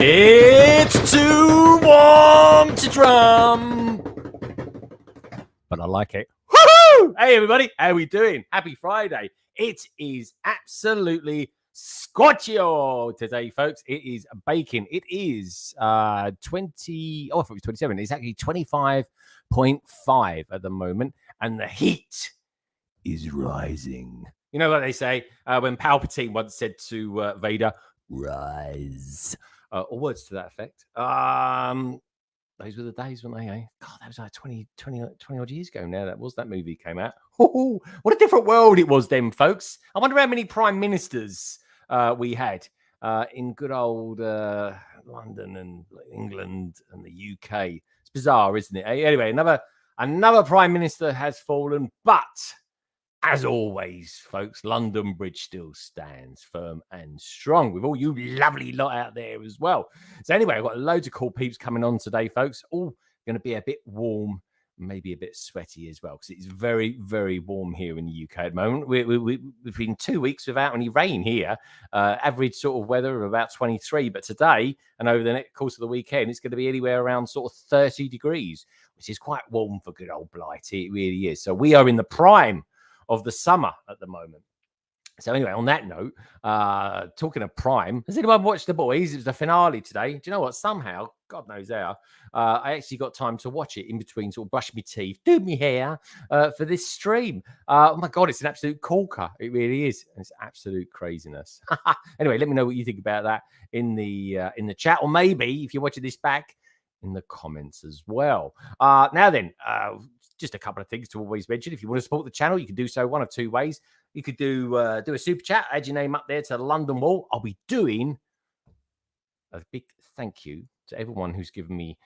It's too warm to drum, but I like it. Woohoo! Hey everybody, how we doing? Happy Friday. It is absolutely scorchio today, folks. It is baking. It is 20. Oh, I thought it was 27. It's actually 25.5 at the moment, and the heat is rising. You know what they say when Palpatine once said to Vader, "Rise." Or words to that effect. Those were the days, weren't they? Eh? God, that was like 20 odd years ago now. That movie came out. Oh, what a different world it was then, folks. I wonder how many prime ministers we had in good old London and England and the UK. It's bizarre, isn't it? Anyway, another prime minister has fallen, but as always, folks, London Bridge still stands firm and strong with all you lovely lot out there as well. So anyway, I've got loads of cool peeps coming on today, folks. All going to be a bit warm, maybe a bit sweaty as well, because it's very, very warm here in the UK at the moment. We've been 2 weeks without any rain here. Average sort of weather of about 23. But today and over the next course of the weekend, it's going to be anywhere around sort of 30 degrees, which is quite warm for good old Blighty. It really is. So we are in the prime of the summer at the moment. So anyway, on that note, talking of prime, has anyone watched The Boys? It was the finale today. Do you know what? Somehow, God knows how, I actually got time to watch it in between, sort of brush my teeth, do my hair for this stream. Oh my God, it's an absolute corker. It really is. It's absolute craziness. Anyway, let me know what you think about that in the chat, or maybe if you're watching this back, in the comments as well. Now then, just a couple of things to always mention. If you want to support the channel, you can do so one of two ways. You could do a super chat, add your name up there to the London Wall. I'll be doing a big thank you to everyone who's given me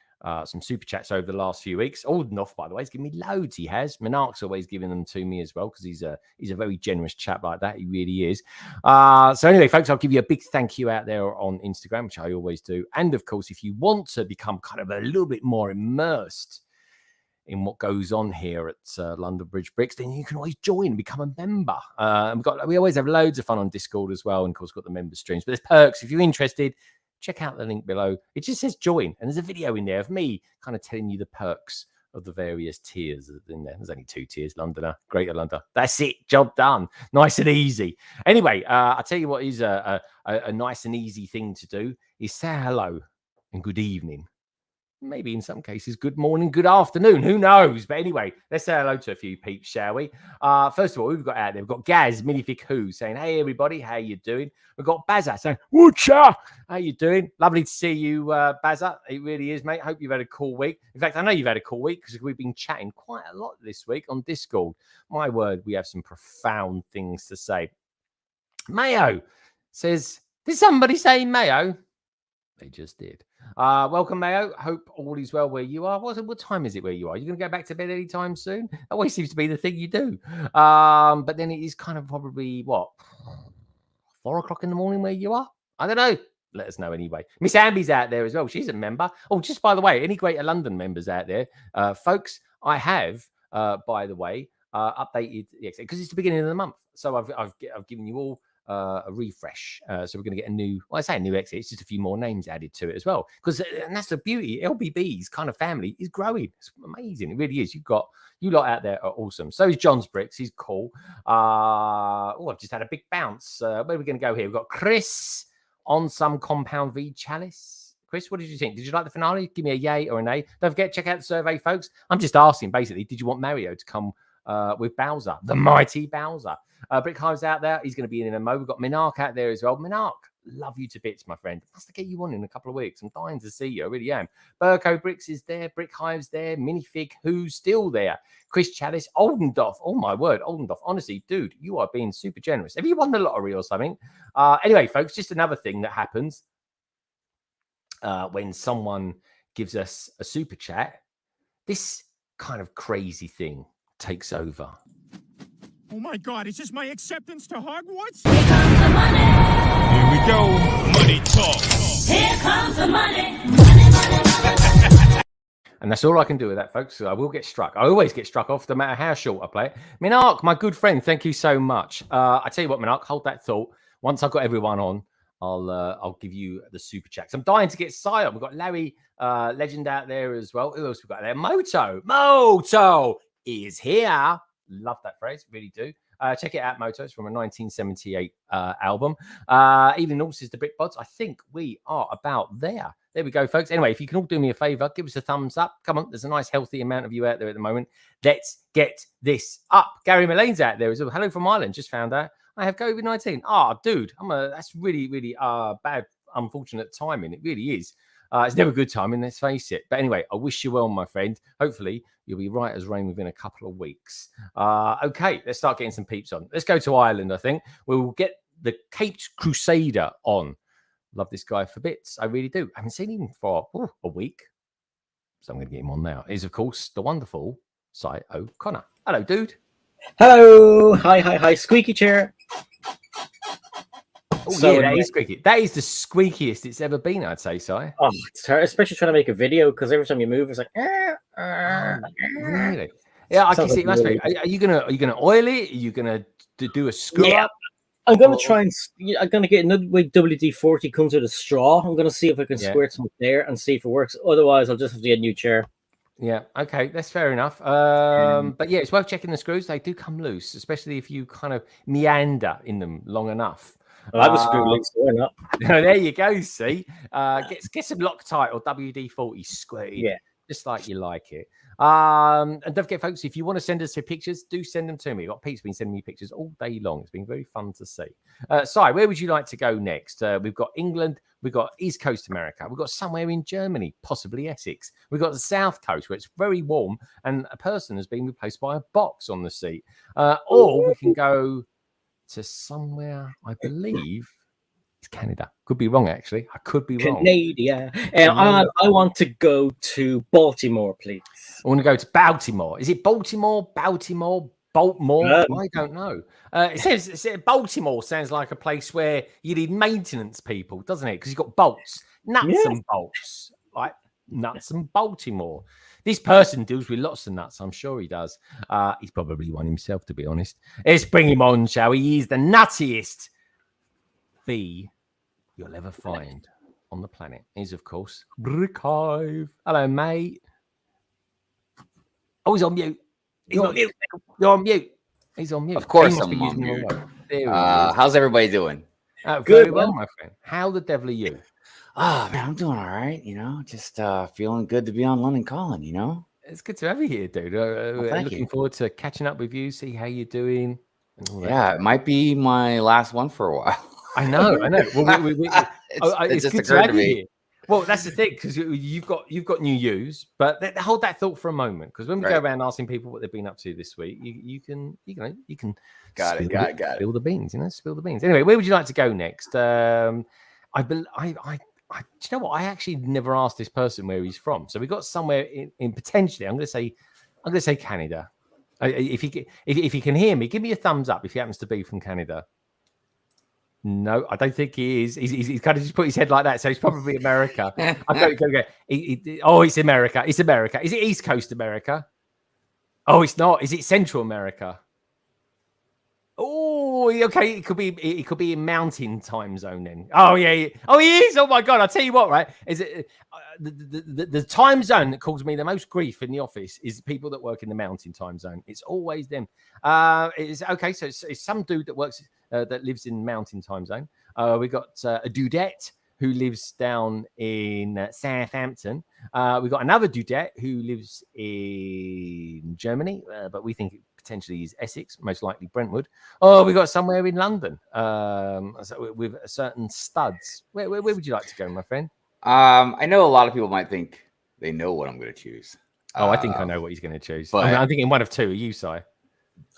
some super chats over the last few weeks. Aldenoff, by the way, has given me loads. He has. Minark's always giving them to me as well, because he's a very generous chap like that. He really is. So anyway, folks, I'll give you a big thank you out there on Instagram, which I always do. And of course, if you want to become kind of a little bit more immersed in what goes on here at London Bridge Bricks, then you can always join and become a member. We always have loads of fun on Discord as well, and of course got the member streams. But there's perks. If you're interested, check out the link below. It just says join, and there's a video in there of me kind of telling you the perks of the various tiers in there. There's only 2 tiers: Londoner, Greater London. That's it. Job done. Nice and easy. Anyway, I'll tell you what is a nice and easy thing to do is say hello and good evening. Maybe in some cases, good morning, good afternoon. Who knows? But anyway, let's say hello to a few peeps, shall we? First of all, we've got out there. We've got Gaz, Minifig Who, saying, "Hey, everybody, how you doing?" We've got Bazza saying, "Whatcha? How you doing? Lovely to see you, Bazza. It really is, mate. Hope you've had a cool week. In fact, I know you've had a cool week because we've been chatting quite a lot this week on Discord. My word, we have some profound things to say." Mayo says, "Did somebody say Mayo?" They just did. Welcome, Mayo. Hope all is well where you are. What time is it where you are? Are you going to go back to bed anytime soon? That always seems to be the thing you do. But then it is kind of probably, 4 o'clock in the morning where you are? I don't know. Let us know anyway. Miss Ambi's out there as well. She's a member. Oh, just by the way, any Greater London members out there, folks, I have, by the way, updated the exit because it's the beginning of the month. So I've given you all a refresh. So we're going to get a new, well, I say a new exit, it's just a few more names added to it as well. And that's the beauty. LBB's kind of family is growing. It's amazing. It really is. You lot out there are awesome. So is John's Bricks. He's cool. I've just had a big bounce. Where are we going to go here? We've got Chris on some Compound V Chalice? Chris, what did you think? Did you like the finale? Give me a yay or a nay. Don't forget, check out the survey, folks. I'm just asking, basically, did you want Mario to come with Bowser, the mighty Bowser? Brickhive's out there. He's going to be in MMO. We've got Minark out there as well. Minark, love you to bits, my friend. Must get you on in a couple of weeks. I'm dying to see you. I really am. Burko Bricks is there. Brickhive's there. Minifig, who's still there? Chris Chalice, Oldendorf. Oh, my word. Oldendorf. Honestly, dude, you are being super generous. Have you won the lottery or something? Anyway, folks, just another thing that happens when someone gives us a super chat. This kind of crazy thing takes over. Oh my God, is this my acceptance to Hogwarts? Here comes the money. Here we go. Money talk. Here comes the money. Money, money, money. And that's all I can do with that, folks. So I will get struck. I always get struck off, no matter how short I play it. Minark, my good friend, thank you so much. I tell you what, Minark, hold that thought. Once I've got everyone on, I'll give you the super chats. I'm dying to get signed up. We've got Larry Legend out there as well. Who else we got there? Moto is here. Love that phrase, really do. Check it out, Moto. It's from a 1978 album. Evening also is the Brickbods. I think we are about there. There we go, folks. Anyway, if you can all do me a favor, give us a thumbs up. Come on, there's a nice, healthy amount of you out there at the moment. Let's get this up. Gary Mullane's out there as well. Hello from Ireland. Just found out I have COVID-19. Dude, that's really, really bad, unfortunate timing. It really is. It's never good timing, let's face it. But anyway, I wish you well, my friend. Hopefully, you'll be right as rain within a couple of weeks. Okay, let's start getting some peeps on. Let's go to Ireland, I think. We'll get the Caped Crusader on. Love this guy for bits. I really do. I haven't seen him for a week. So I'm going to get him on now. Is, of course, the wonderful Cy O'Connor. Hello, dude. Hello. Hi. Squeaky chair. So that is squeaky. That is the squeakiest it's ever been, I'd say, Si. Oh, it's terrible, especially trying to make a video because every time you move, it's like. Really? Yeah, I can see it must be. Are you gonna oil it? Are you gonna do a screw up? I'm gonna try and I'm gonna get another way WD-40 comes with a straw. I'm gonna see if I can squirt some there and see if it works. Otherwise, I'll just have to get a new chair. Yeah, okay, that's fair enough. But yeah, it's worth checking the screws. They do come loose, especially if you kind of meander in them long enough. Well, I was screw loose, so why not? There you go. See, get some Loctite or WD-40 squirted, just like you like it. And don't forget, folks, if you want to send us your pictures, do send them to me. Pete's been sending me pictures all day long. It's been very fun to see. Si, where would you like to go next? We've got England, we've got East Coast America, we've got somewhere in Germany, possibly Essex. We've got the South Coast where it's very warm and a person has been replaced by a box on the seat. Or we can go to somewhere, I believe it's Canada. Could be wrong, actually. I could be wrong. Canada. I want to go to Baltimore, please. I want to go to Baltimore. Is it Baltimore? Baltimore? I don't know. It says Baltimore sounds like a place where you need maintenance people, doesn't it? Because you've got bolts, nuts and bolts, like nuts and Baltimore. This person deals with lots of nuts. I'm sure he does. He's probably one himself, to be honest. Let's bring him on, shall we? He's the nuttiest bee you'll ever find on the planet. He's, of course, Brickhive. Hello, mate. Oh, he's on mute. You're on mute. He's on mute. Of course I'm on mute. How's everybody doing? Very well, my friend. How the devil are you? Oh, man, I'm doing all right. Just feeling good to be on London Calling, It's good to have you here, dude. Looking forward to catching up with you, see how you're doing. Yeah, it might be my last one for a while. I know. Well, it's just occurred to me. Well, that's the thing, because you've got new use, but hold that thought for a moment, because when we go around asking people what they've been up to this week, you can got it. Spill the beans, spill the beans. Anyway, where would you like to go next? Do you know what? I actually never asked this person where he's from, so we got somewhere in potentially. I'm going to say Canada. If you can hear me, give me a thumbs up if he happens to be from Canada. No, I don't think he is. He's kind of just put his head like that, so he's probably America. It's America. It's America. Is it East Coast America? Oh, it's not. Is it Central America? Oh, okay. It could be in Mountain Time Zone then. Oh yeah. Oh, he is. Oh my God! I'll tell you what. Right? Is it the time zone that causes me the most grief in the office is people that work in the Mountain Time Zone. It's always them. It's okay. So it's some dude that works that lives in Mountain Time Zone. We got a Dudette who lives down in Southampton. We got another Dudette who lives in Germany, but we think it potentially is Essex, most likely Brentwood. Oh, we got somewhere in London with a certain Studs. Where would you like to go, my friend? I know a lot of people might think they know what I'm going to choose. Oh, I think I know what he's going to choose. But I'm thinking one of two. Are you, Si?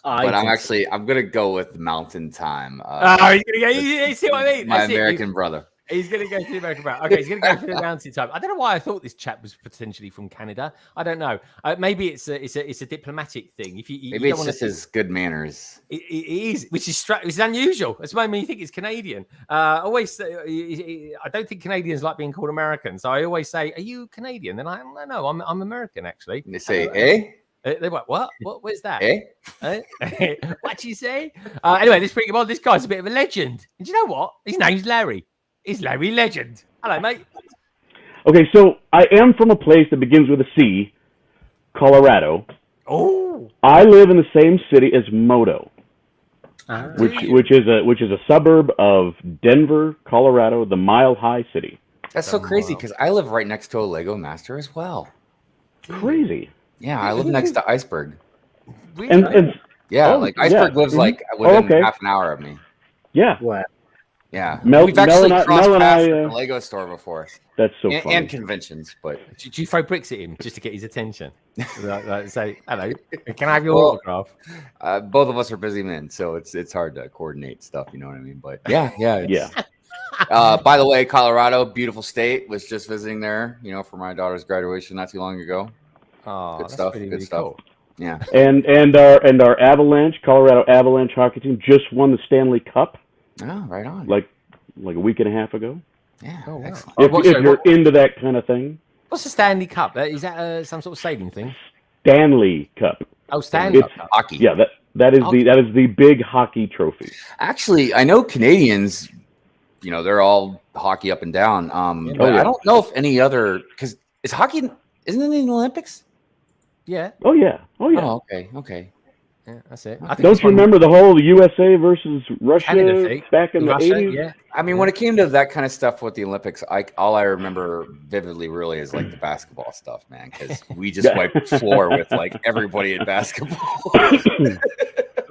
But I'm going to go with Mountain Time. He's going to go. You see what I mean? My American brother. He's going to go to the American brand. Okay, he's going to go to the Mountain Time. I don't know why I thought this chap was potentially from Canada. I don't know. Maybe it's a diplomatic thing. Maybe it's just his good manners. It is, which is unusual. That's why you think it's Canadian. I don't think Canadians like being called American. So I always say, "Are you Canadian?" Then no, I'm American actually. And they say, "Eh." They're like, what? Where's that? Eh? What'd you say? Anyway, this guy's a bit of a legend. And do you know what? His name's Larry. He's Larry Legend. Hello, mate. Okay, so I am from a place that begins with a C, Colorado. Oh. I live in the same city as Moto, which is a suburb of Denver, Colorado, the Mile High City. That's so crazy because I live right next to a Lego Master as well. Crazy. Yeah, I live next to Iceberg. And Iceberg lives like within half an hour of me. Yeah. Wow. Yeah, Mel we've actually crossed paths at at the Lego store before. That's so funny. And conventions, but did you throw bricks at him just to get his attention? Say hello. Can I have your autograph? Both of us are busy men, so it's hard to coordinate stuff. You know what I mean? But yeah. By the way, Colorado, beautiful state. Was just visiting there, for my daughter's graduation not too long ago. Oh, good stuff. Really, good really stuff. Cool. Yeah. And our Avalanche, Colorado Avalanche hockey team just won the Stanley Cup. Oh, right on. Like a week and a half ago. Yeah. Oh, wow. Excellent. If you're into that kind of thing. What's the Stanley Cup? Is that some sort of sailing thing? Stanley Cup. Oh, Stanley Cup. Hockey. Yeah, that is the big hockey trophy. Actually, I know Canadians, they're all hockey up and down. But I don't know if any other because is hockey isn't it in the Olympics? Yeah. Oh yeah. Oh, okay. Yeah, that's it. Don't you remember the whole USA versus Russia back in the 80s? Yeah. I mean, when it came to that kind of stuff with the Olympics, all I remember vividly really is like the basketball stuff, man, because we just wiped the floor with like everybody in basketball.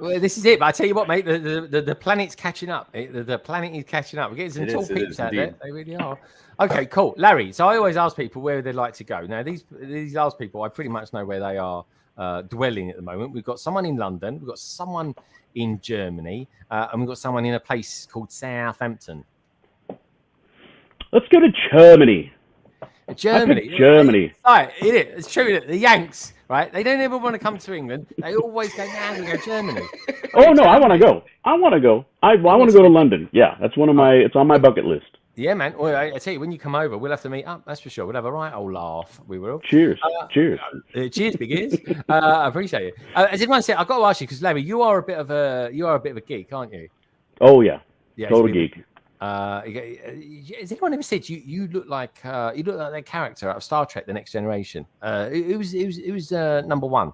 Well, this is it. But I tell you what, mate, the planet's catching up. The planet is catching up. We're getting some tall peeps out there. They really are. Okay, cool. Larry, so I always ask people where they'd like to go. Now, these last people, I pretty much know where they are dwelling at the moment. We've got someone in London. We've got someone in Germany. And we've got someone in a place called Southampton. Let's go to Germany. Germany. Right, it's true. The Yanks, right? They don't ever want to come to England. They always go, we go Germany. Oh, no, I want to go. I want to go to London. Yeah, that's it's on my bucket list. Yeah, man. Well, I tell you, when you come over, we'll have to meet up. That's for sure. We'll have a right old laugh. We will. Cheers. Cheers. Cheers, big ears. I appreciate it. As everyone said, I've got to ask you because Larry, you are a bit of a geek, aren't you? Oh yeah. Total geek. Has anyone ever said you look like that character out of Star Trek: The Next Generation? It was number one.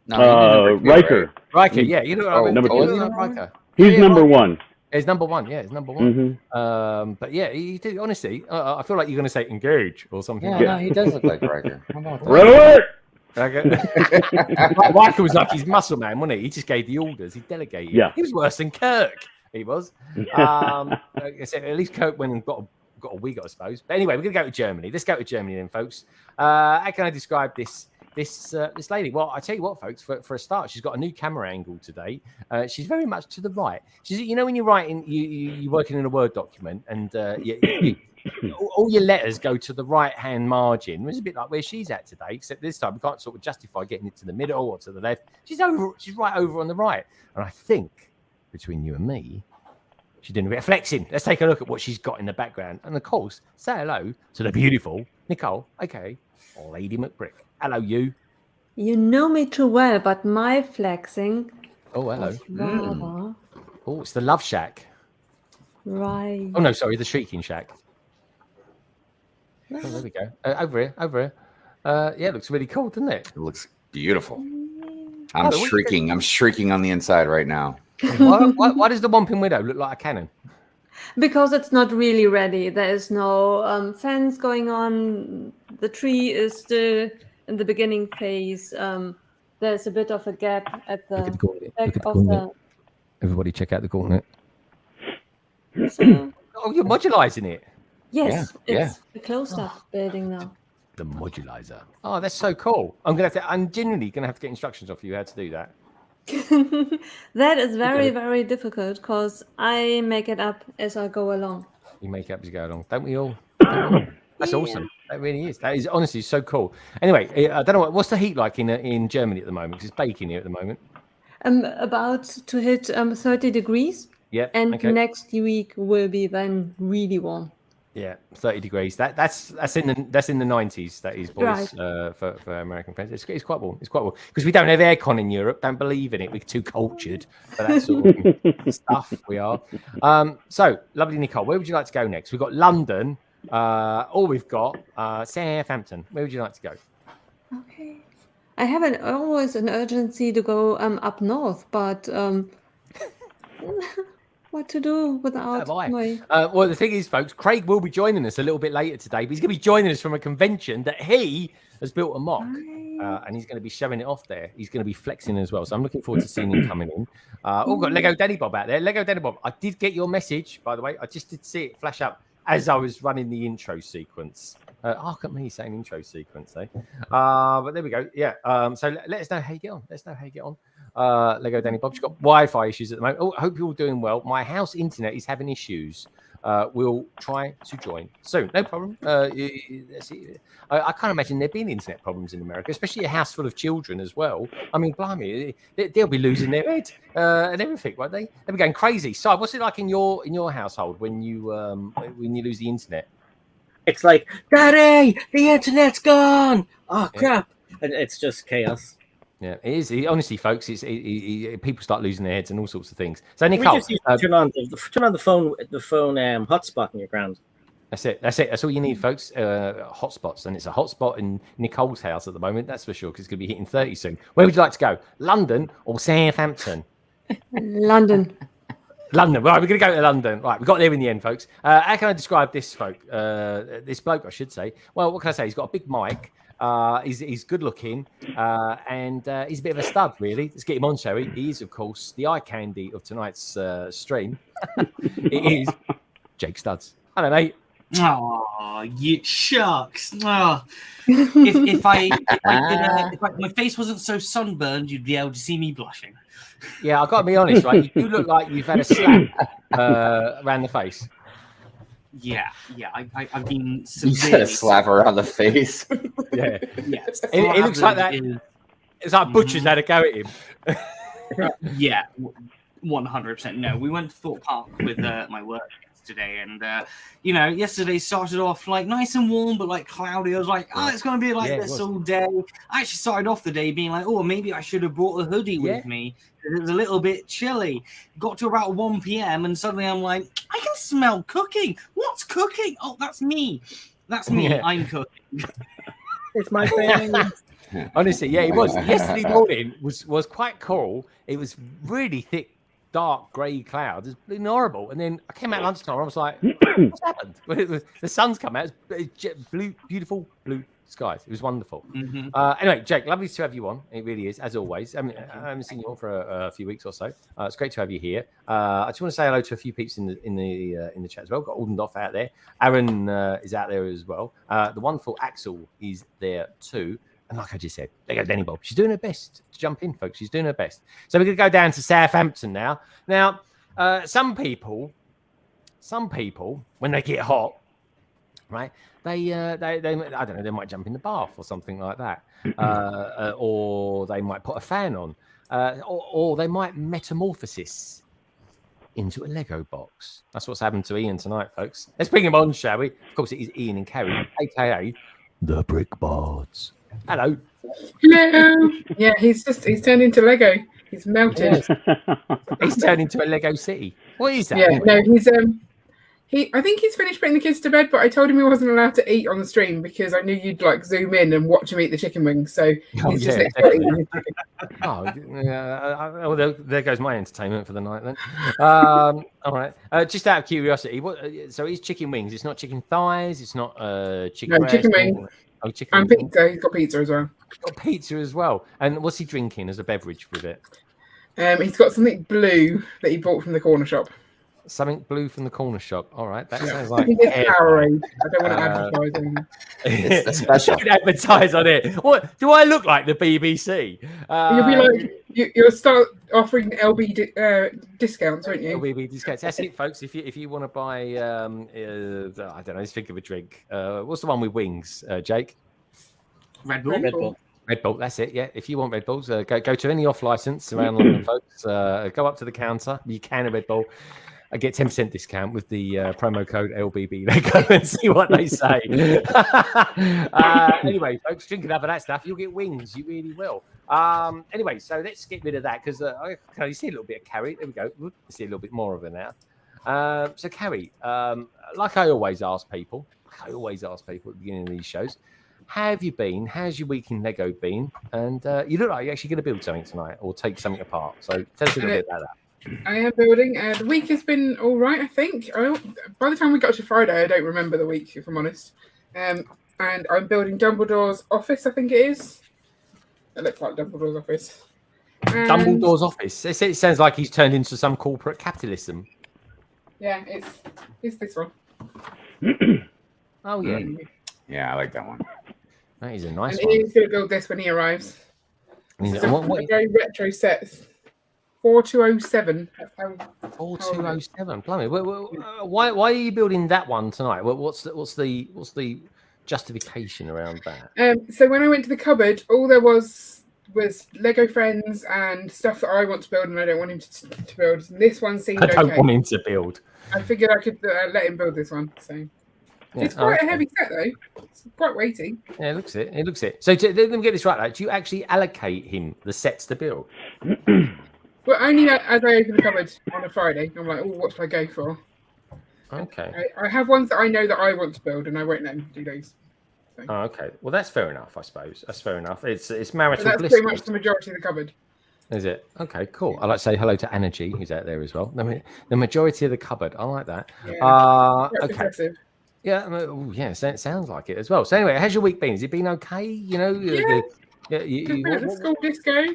No, Riker. Riker, yeah, you look like number two. Riker. He's number one. It's number one, yeah. It's number one. Mm-hmm. But yeah, he did. Honestly, I feel like you're going to say engage or something. Yeah, no, he does look like Riker. How about that? Red alert! Okay. Riker was like his muscle man, wasn't he? He just gave the orders. He delegated. Yeah. He was worse than Kirk. He was. Like I said, at least Kirk went and got a wig, I suppose. But anyway, we're going to go to Germany. Let's go to Germany then, folks. How can I describe this lady? Well, I tell you what, folks. For a start, she's got a new camera angle today. She's very much to the right. She's, when you're writing, you're working in a Word document, and all your letters go to the right-hand margin. It's a bit like where she's at today, except this time we can't sort of justify getting it to the middle or to the left. She's right over on the right, and I think between you and me, she's doing a bit of flexing. Let's take a look at what she's got in the background, and of course, say hello to the beautiful Nicole, aka Lady McBrick. Hello, you. You know me too well, but my flexing. Oh, hello. Was rather Oh, it's the Love Shack. right. Oh no, sorry, the Shrieking Shack. Oh, there we go. Over here. Yeah, it looks really cool, doesn't it? It looks beautiful. I'm shrieking on the inside right now. Why does the Whomping Widow look like a cannon? Because it's not really ready. There is no fence going on. The tree is still in the beginning phase. There's a bit of a gap at the back of the. Everybody, check out the gauntlet. So, Oh, you're modularizing it. yes, Yeah, it's a closed-up building now. The modularizer. Oh, that's so cool. I'm genuinely gonna have to get instructions off you how to do that. That is very, very difficult because I make it up as I go along. You make it up as you go along, don't we all? That's awesome. That really is. That is honestly so cool. Anyway, I don't know what's the heat like in Germany at the moment. 'Cause it's baking here at the moment. I'm about to hit 30 degrees. Yeah. And Okay. next week will be then really warm. Yeah, 30 degrees. That's in the 90s. That is, boys, Right. for American friends. It's quite warm. It's quite warm because we don't have aircon in Europe. Don't believe in it. We're too cultured for that sort of stuff. We are. So lovely, Nicole. Where would you like to go next? We've got London, or we've got Southampton. Where would you like to go? Okay. I have always an urgency to go up north, but what to do without my... Well, the thing is, folks, Craig will be joining us a little bit later today, but he's going to be joining us from a convention that he has built a mock, and he's going to be showing it off there. He's going to be flexing as well, so I'm looking forward to seeing him coming in. We've got LEGOdaniBob out there. LEGOdaniBob, I did get your message, by the way. I just did see it flash up as I was running the intro sequence. Look at me saying intro sequence, eh? But there we go. Yeah. So let us know how you get on. Let us know how you get on. LEGOdaniBob, she's got Wi-Fi issues at the moment. Oh, I hope you're all doing well. My house internet is having issues. We'll try to join soon. No problem. I can't imagine there being internet problems in America, especially a house full of children as well. I mean, blimey, they'll be losing their head and everything, won't they? They'll be going crazy. So, what's it like in your household when you lose the internet? It's like, Daddy, the internet's gone. Oh crap! And it's just chaos. Yeah, it is. Honestly, folks, people start losing their heads and all sorts of things. So, Nicole, We just used to turn on the phone hotspot in your ground. That's it. That's all you need, folks. Hotspots, and it's a hotspot in Nicole's house at the moment. That's for sure, because it's going to be hitting 30 soon. Where would you like to go, London or Southampton? London. London. Right, we're going to go to London. Right, we got there in the end, folks. How can I describe this this bloke, I should say? Well, what can I say? He's got a big mic. He's good looking, and he's a bit of a stud, really. Let's get him on, shall we? He is, of course, the eye candy of tonight's stream. It is JakeStuds. Hello, mate. Oh, you shucks! Oh. If my face wasn't so sunburned, you'd be able to see me blushing. Yeah, I've got to be honest, right? You look like you've had a slap around the face. Yeah, I've been You said a slap around the face. Yeah, Yes, it looks like that. It's like butchers had a go at him. Yeah, 100%. No, we went to Thorpe Park with my work yesterday, and yesterday started off like nice and warm, but like cloudy. I was like, oh, it's going to be like this all day. I actually started off the day being like, oh, maybe I should have brought a hoodie with me. It was a little bit chilly. Got to about 1 p.m. and suddenly I'm like, I can smell cooking. What's cooking? Oh, that's me. That's me. Yeah. I'm cooking. It's my thing. Honestly, yeah, it was. Yesterday morning was quite cool. It was really thick, dark grey clouds. It's been horrible. And then I came out lunchtime. I was like, what's happened? The sun's come out. It's blue, beautiful blue skies. It was wonderful. Mm-hmm. Anyway, Jake, lovely to have you on. It really is, as always. I mean, I haven't seen you on for a few weeks or so. It's great to have you here. I just want to say hello to a few peeps in the chat as well. Got Aldendoff out there. Aaron is out there as well. The wonderful Axel is there too. And like I just said, LEGOdaniBob. She's doing her best to jump in, folks. She's doing her best. So we're going to go down to Southampton now. Now, some people, when they get hot, right? They I don't know, they might jump in the bath or something like that, or they might put a fan on, or they might metamorphosis into a Lego box. That's what's happened to Ian tonight, folks. Let's bring him on, shall we? Of course, it is Ian and Carrie, aka the Brickbods. Hello. Hello. Yeah, he's turned into Lego. He's melted. He's turned into a Lego city. What is that? Yeah, no, I think he's finished putting the kids to bed, but I told him he wasn't allowed to eat on the stream because I knew you'd like zoom in and watch him eat the chicken wings. So he's just eating his chicken. There goes my entertainment for the night then. All right. Just out of curiosity, so it's chicken wings. It's not chicken thighs. It's not chicken. No, chicken wings. Oh, chicken and wings. pizza. He's got pizza as well. He's got pizza as well. And what's he drinking as a beverage with it? He's got something blue that he bought from the corner shop. Something blue from the corner shop. All right, that sounds like Powerade. I don't want to advertise on It's special. Don't advertise on it. What do I look like? The BBC? You'll be like, you'll start offering LB discounts, won't you? LBB discounts. That's it, folks. If you want to buy, I don't know. Let's think of a drink. What's the one with wings, Jake? Red Bull. Red Bull. Red Bull, that's it. Yeah, if you want Red Bulls, go to any off license around London, folks. Go up to the counter. You can a Red Bull. I get 10% discount with the promo code LBB. They go and see what they say. Anyway, folks, drink enough of that stuff, you'll get wings. You really will. Anyway, so let's get rid of that because you see a little bit of Carrie. There we go. You see a little bit more of her now. So, Carrie, like I always ask people at the beginning of these shows, how have you been? How's your week in Lego been? And you look like you're actually going to build something tonight or take something apart. So tell us a little bit about that. I am building. The week has been all right, I think. By the time we got to Friday, I don't remember the week, if I'm honest. And I'm building Dumbledore's office, I think it is. It looks like Dumbledore's office. Dumbledore's office? It sounds like he's turned into some corporate capitalism. Yeah, it's this one. Oh, yeah. Yeah, I like that one. That is a nice and one. he's going to build this when he arrives. It's a what very retro set. 4207. 4207. Blimey. Why are you building that one tonight? What's the justification around that? So when I went to the cupboard, all there was Lego friends and stuff that I want to build, and I don't want him to build. And this one seemed okay. I don't want him to build. I figured I could let him build this one. So it's quite a heavy set, though. It's quite weighty. Yeah, it looks it. So let me get this right. Do you actually allocate him the sets to build? Well, only as I open the cupboard on a Friday. I'm like, oh, what should I go for? Okay. I have ones that I know that I want to build, and I won't let him do those. So. Oh, okay. Well, that's fair enough, I suppose. That's fair enough. It's marital that's bliss. Pretty much the majority of the cupboard. Is it? Okay, cool. I'd like to say hello to Energy, who's out there as well. The majority of the cupboard. I like that. Yeah, okay. Impressive. Yeah, it sounds like it as well. So anyway, how's your week been? Has it been okay? You know, the school disco.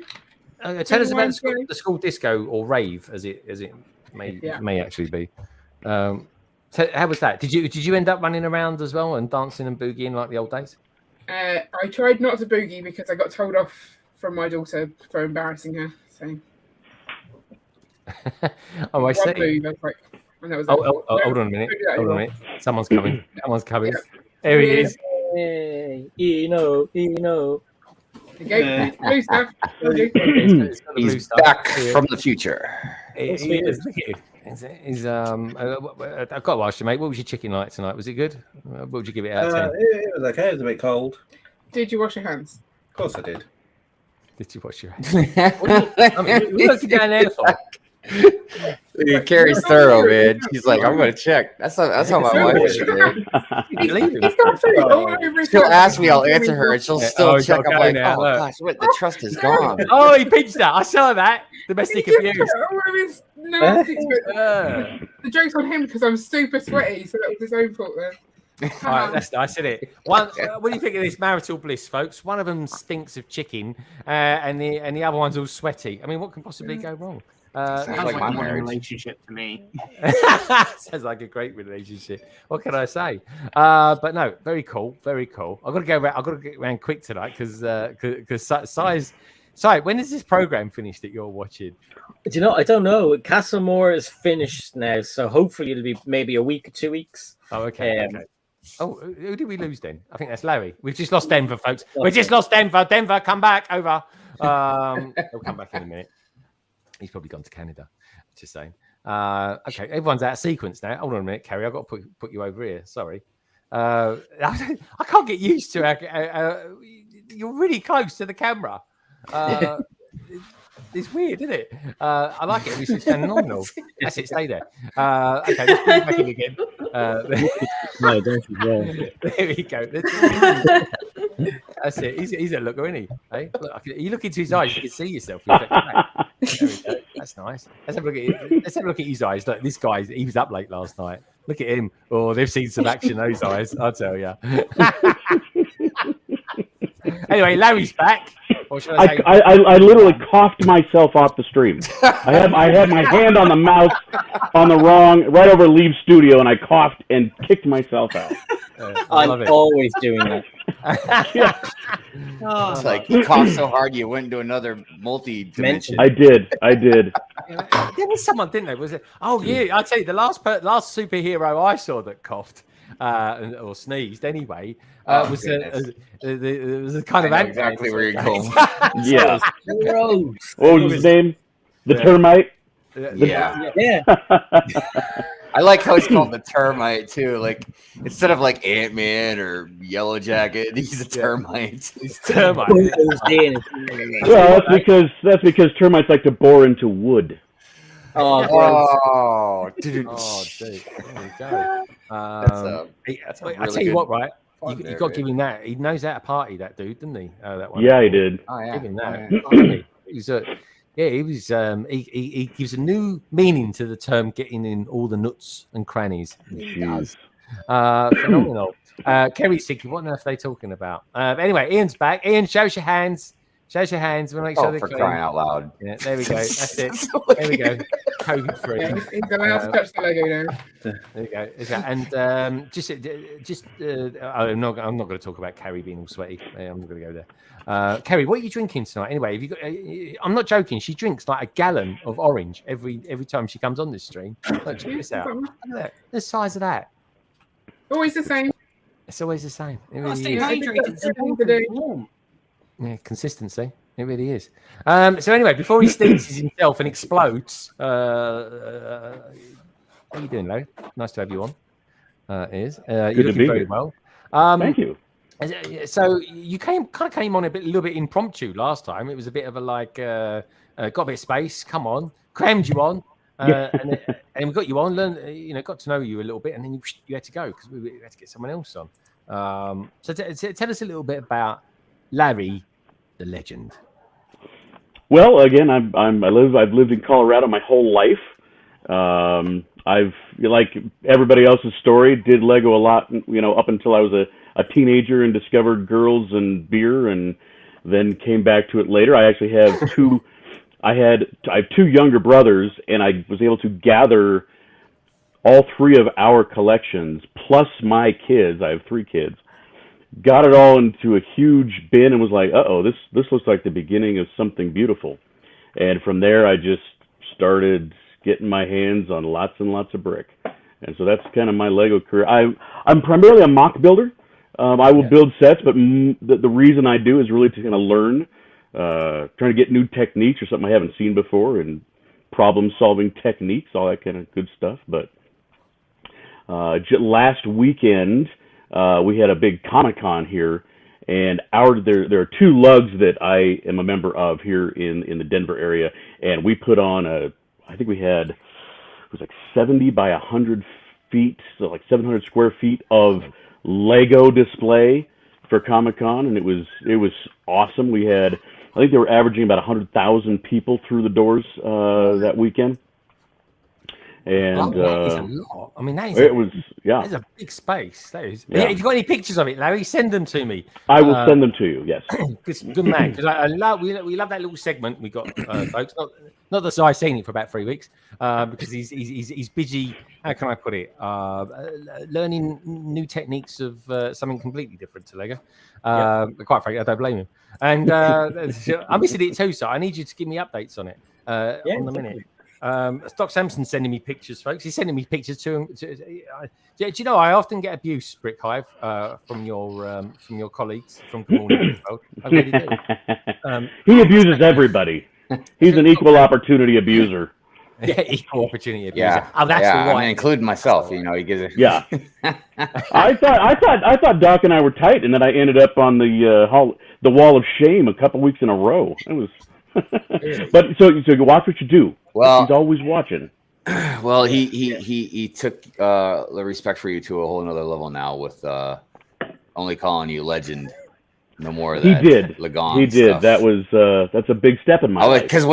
Tell us about the school disco or rave, as it may actually be. How was that? Did you end up running around as well and dancing and boogieing like the old days? I tried not to boogie because I got told off from my daughter for embarrassing her. So. Oh, I see. Hold on a minute. Someone's coming. Yeah. There he is. Hey, Eno. He's back from the future. I've got to ask you, mate. What was your chicken like tonight? Was it good? What would you give it out of 10? It was okay. It was a bit cold. Did you wash your hands? Of course I did. Did you wash your hands? What's he going there for? Carrie's thorough, man. She's like, I'm gonna check. That's how my wife is. She'll ask me, I'll answer her, and she'll still check. I'm like, oh gosh, the trust is gone. Oh, he pinched that. I saw that. Domestic abuse. The joke's on him because I'm super sweaty, so that was his own fault there. All right, that's nice, isn't it? What do you think of this marital bliss, folks? One of them stinks of chicken, and the other one's all sweaty. I mean, what can possibly go wrong? Sounds like my relationship to me. Sounds like a great relationship. What can I say? But no, very cool, very cool. I've got to get around quick tonight because size. Sorry, when is this program finished that you're watching? Do you know? I don't know. Castlemore is finished now, so hopefully it'll be maybe a week or 2 weeks. Oh, okay. Okay. Oh, who did we lose then? I think that's Larry. We've just lost Denver, folks. We just lost Denver. Denver, come back. Over. He'll come back in a minute. He's probably gone to Canada. Just saying. Okay, everyone's out of sequence now. Hold on a minute, Carrie. I've got to put you over here. Sorry. I can't get used to it. You're really close to the camera. It's weird, isn't it? I like it. It's phenomenal. That's it. Stay there. Okay, let's bring it back in again. No, don't you go. There we go. That's it. He's a looker, isn't he? Hey, look, you look into his eyes, you can see yourself. There we go. That's nice. Let's have a look at his eyes. Look, this guy, he was up late last night. Look at him. Oh, they've seen some action, those eyes, I'll tell you. Anyway, Larry's back. I literally coughed myself off the stream. I had my hand on the mouse on the right over Leave Studio, and I coughed and kicked myself out. I'm always doing that. Yeah. It's like you coughed so hard you went into another multi-dimension. I did. There was someone, didn't there? Was it? Oh yeah, I tell you, the last superhero I saw that coughed or sneezed anyway was a kind of exactly where you're going. Yeah. Gross. What was his name? The termite. Yeah. I like how he's called the termite too. Like instead of like Ant-Man or Yellow Jacket, he's a termite. He's termite. Well, that's because termites like to bore into wood. Dude. There we go. I tell you what, right? You got to give him that. He knows how to party, that dude, didn't he? That one. Yeah, he did. Oh, yeah. Give him that. He gives a new meaning to the term getting in all the nooks and crannies. He does. Phenomenal. Kerry's thinking, what on earth are they talking about? Anyway, Ian's back. Ian, show us your hands. We'll make sure they're for clean. crying out loud. Yeah, there we go. That's it. There we go. COVID free. Yeah, he's allowed to touch the Lego now. There you go. And I'm not going to talk about Carrie being all sweaty. I'm not going to go there. Kerry, what are you drinking tonight? Anyway, have you got? I'm not joking. She drinks like a gallon of orange every time she comes on this stream. Look, check this out. Look at that. The size of that. Always the same. It's always the same. It really Stay is. hydrated. Yeah, consistency. It really is. So anyway, before he sneezes himself and explodes, how are you doing, Larry? Nice to have you on. You're looking very well. Thank you. So you came on a little bit impromptu last time. It was a bit of a like, got a bit of space. Come on, crammed you on, and we got you on. Got to know you a little bit, and then you had to go because we had to get someone else on. So tell us a little bit about Larry, the legend. Well, again, I've lived in Colorado my whole life. I've, like everybody else's story, did Lego a lot, up until I was a teenager and discovered girls and beer, and then came back to it later. I actually have I have two younger brothers, and I was able to gather all three of our collections plus my kids. I have 3 kids. Got it all into a huge bin and was like, this looks like the beginning of something beautiful. And from there, I just started getting my hands on lots and lots of brick. And so that's kind of my Lego career. I'm primarily a mock builder. I will build sets, but the reason I do is really to kind of learn, trying to get new techniques or something I haven't seen before, and problem-solving techniques, all that kind of good stuff. But last weekend, we had a big Comic-Con here, and there are 2 lugs that I am a member of here in the Denver area, and we put on I think we had, it was like 70 by 100 feet, so like 700 square feet of Lego display for Comic-Con, and it was awesome. We had, I think they were averaging about 100,000 people through the doors that weekend. And that is a lot. I mean, that is a big space. That is. Yeah. If you've got any pictures of it, Larry, send them to me. I will send them to you. Yes. Good man. Because we love that little segment we got, folks. Not that I've seen it for about 3 weeks, because he's busy. How can I put it? Learning new techniques of something completely different to Lego. Quite frankly, I don't blame him. And I'm missing it too, so I need you to give me updates on it on the minute. Doc Sampson's sending me pictures, folks. He's sending me pictures to him. Do you know I often get abuse, Brickhive, from your colleagues from Good Morning World. I really do. He abuses everybody. He's an equal opportunity abuser. Yeah, equal opportunity abuser. Yeah. Oh, that's I mean, including myself. He gives it. Yeah. I thought Doc and I were tight, and then I ended up on the wall of shame a couple weeks in a row. It was But so you watch what you do. Well, he's always watching. Well, he took the respect for you to a whole nother level now with only calling you Legend. No more of that. He did. Legond He did. Stuff. That was that's a big step in my life. Because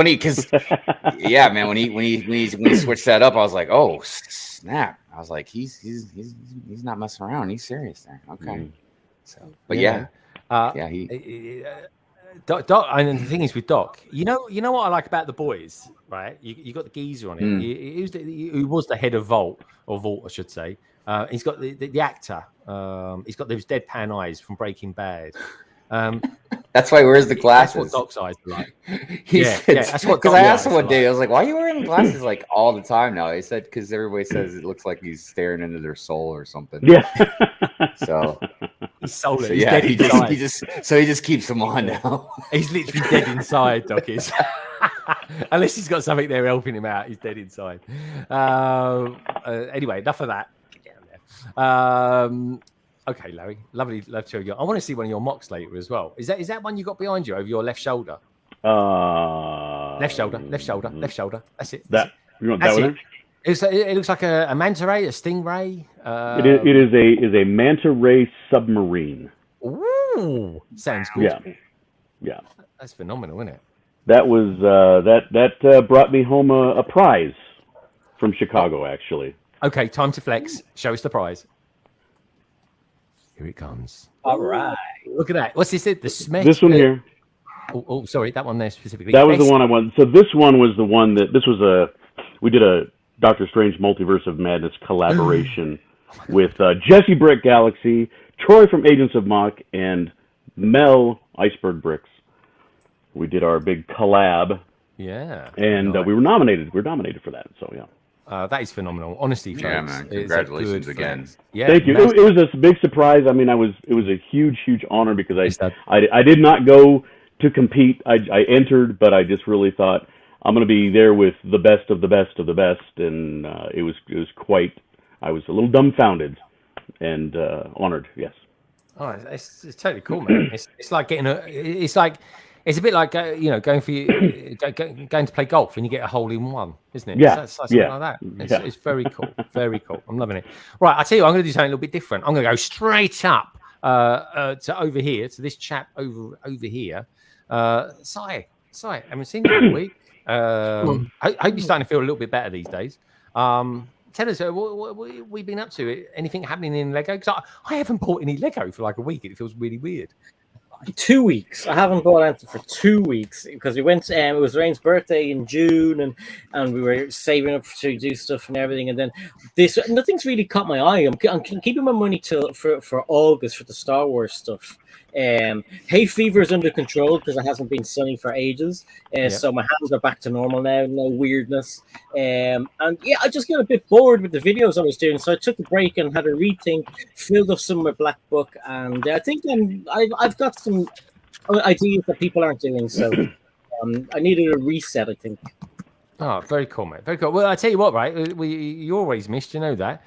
yeah, man, when he switched that up, I was like, oh snap! I was like, he's not messing around. He's serious there. Okay. So, but Doc, and the thing is with Doc, you know what I like about the boys, right? You got the geezer on it. He was the head of Vault, I should say. He's got the actor. He's got those deadpan eyes from Breaking Bad. That's why he wears the glasses. That's what Doc's eyes are like. That's what. Because I asked him one day, I was like, "Why are you wearing glasses like all the time now?" He said, "Because everybody says it looks like he's staring into their soul or something." Yeah. So he's soulless. So, he's yeah, dead he inside. just keeps them on now. He's literally dead inside, Doc is. Unless he's got something there helping him out, he's dead inside. Anyway, enough of that. Get down there. Okay, Larry. Love to show you. I want to see one of your mocks later as well. Is that one you got behind you over your left shoulder? Left shoulder. That's it. You want that one? It looks like a manta ray, a stingray. It is a manta ray submarine. Ooh, sounds good. Yeah. That's phenomenal, isn't it? That was that brought me home a prize from Chicago, actually. Okay, time to flex. Show us the prize. Here it comes. All right. Look at that. What's this? The Smith. This one here. Oh, sorry, that one there specifically. That was the one I wanted. So this one was the one we did a Doctor Strange Multiverse of Madness collaboration with Jesse Brick Galaxy, Troy from Agents of Mach, and Mel Iceberg Bricks. We did our big collab. Yeah. And we were nominated. We were nominated for that. So yeah. That is phenomenal. Honestly, folks. Yeah, man. Congratulations again. Yeah. Thank you. It was a big surprise. I mean, it was a huge honor because I did not go to compete. I entered, but I just really thought I'm going to be there with the best of the best of the best, and it was quite. I was a little dumbfounded and honored. Yes. Oh, it's totally cool, man. It's like getting it's a bit like going going to play golf and you get a hole in one, isn't it? Yeah, it's like something like that. It's very cool, very cool. I'm loving it. Right, I tell you, I'm going to do something a little bit different. I'm going to go straight up to over here to this chap over here. Sai, I haven't seen you all week. I hope you're starting to feel a little bit better these days. Tell us, what we've been up to. Anything happening in Lego? Because I haven't bought any Lego for like a week. It feels really weird. 2 weeks. I haven't bought anything for 2 weeks because we went. It was Rain's birthday in June, and we were saving up to do stuff and everything. And then nothing's really caught my eye. I'm keeping my money for August for the Star Wars stuff. Hay fever is under control because it hasn't been sunny for ages. So my hands are back to normal now. No weirdness. And yeah, I just got a bit bored with the videos I was doing, so I took a break and had a rethink. Filled up some of my Black Book, and I think I've got some ideas that people aren't doing. So I needed a reset, I think. Oh, very cool, mate. Very cool. Well, I tell you what, right? You always missed, you know that.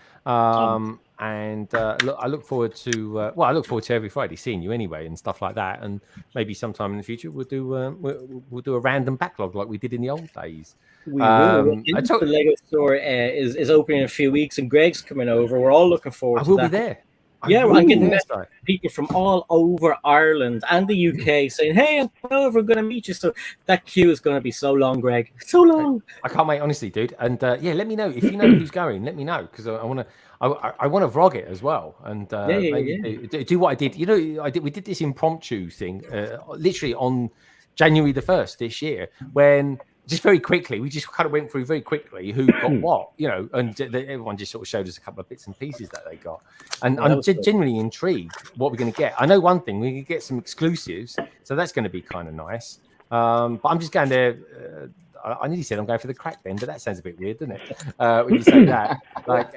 And I look forward to I look forward to every Friday seeing you anyway and stuff like that. And maybe sometime in the future we'll do a random backlog like we did in the old days. We will. The Lego store is opening in a few weeks, and Greg's coming over. We're all looking forward. I will be there. Yeah, I'm getting people from all over Ireland and the UK saying, "Hey, I'm coming over. I'm going to meet you." So that queue is going to be so long, Greg. So long. I can't wait, honestly, dude. And yeah, let me know if you know who's going. Let me know because I want to. I want to vlog it as well, and do what I did. You know, we did this impromptu thing, literally on January the 1st this year, when just very quickly we just kind of went through very quickly who got what, you know, and everyone just sort of showed us a couple of bits and pieces that they got, and I'm genuinely intrigued what we're going to get. I know one thing, we can get some exclusives, so that's going to be kind of nice. But I'm just going to. I nearly said I'm going for the crack then, but that sounds a bit weird, doesn't it? When you say that, like,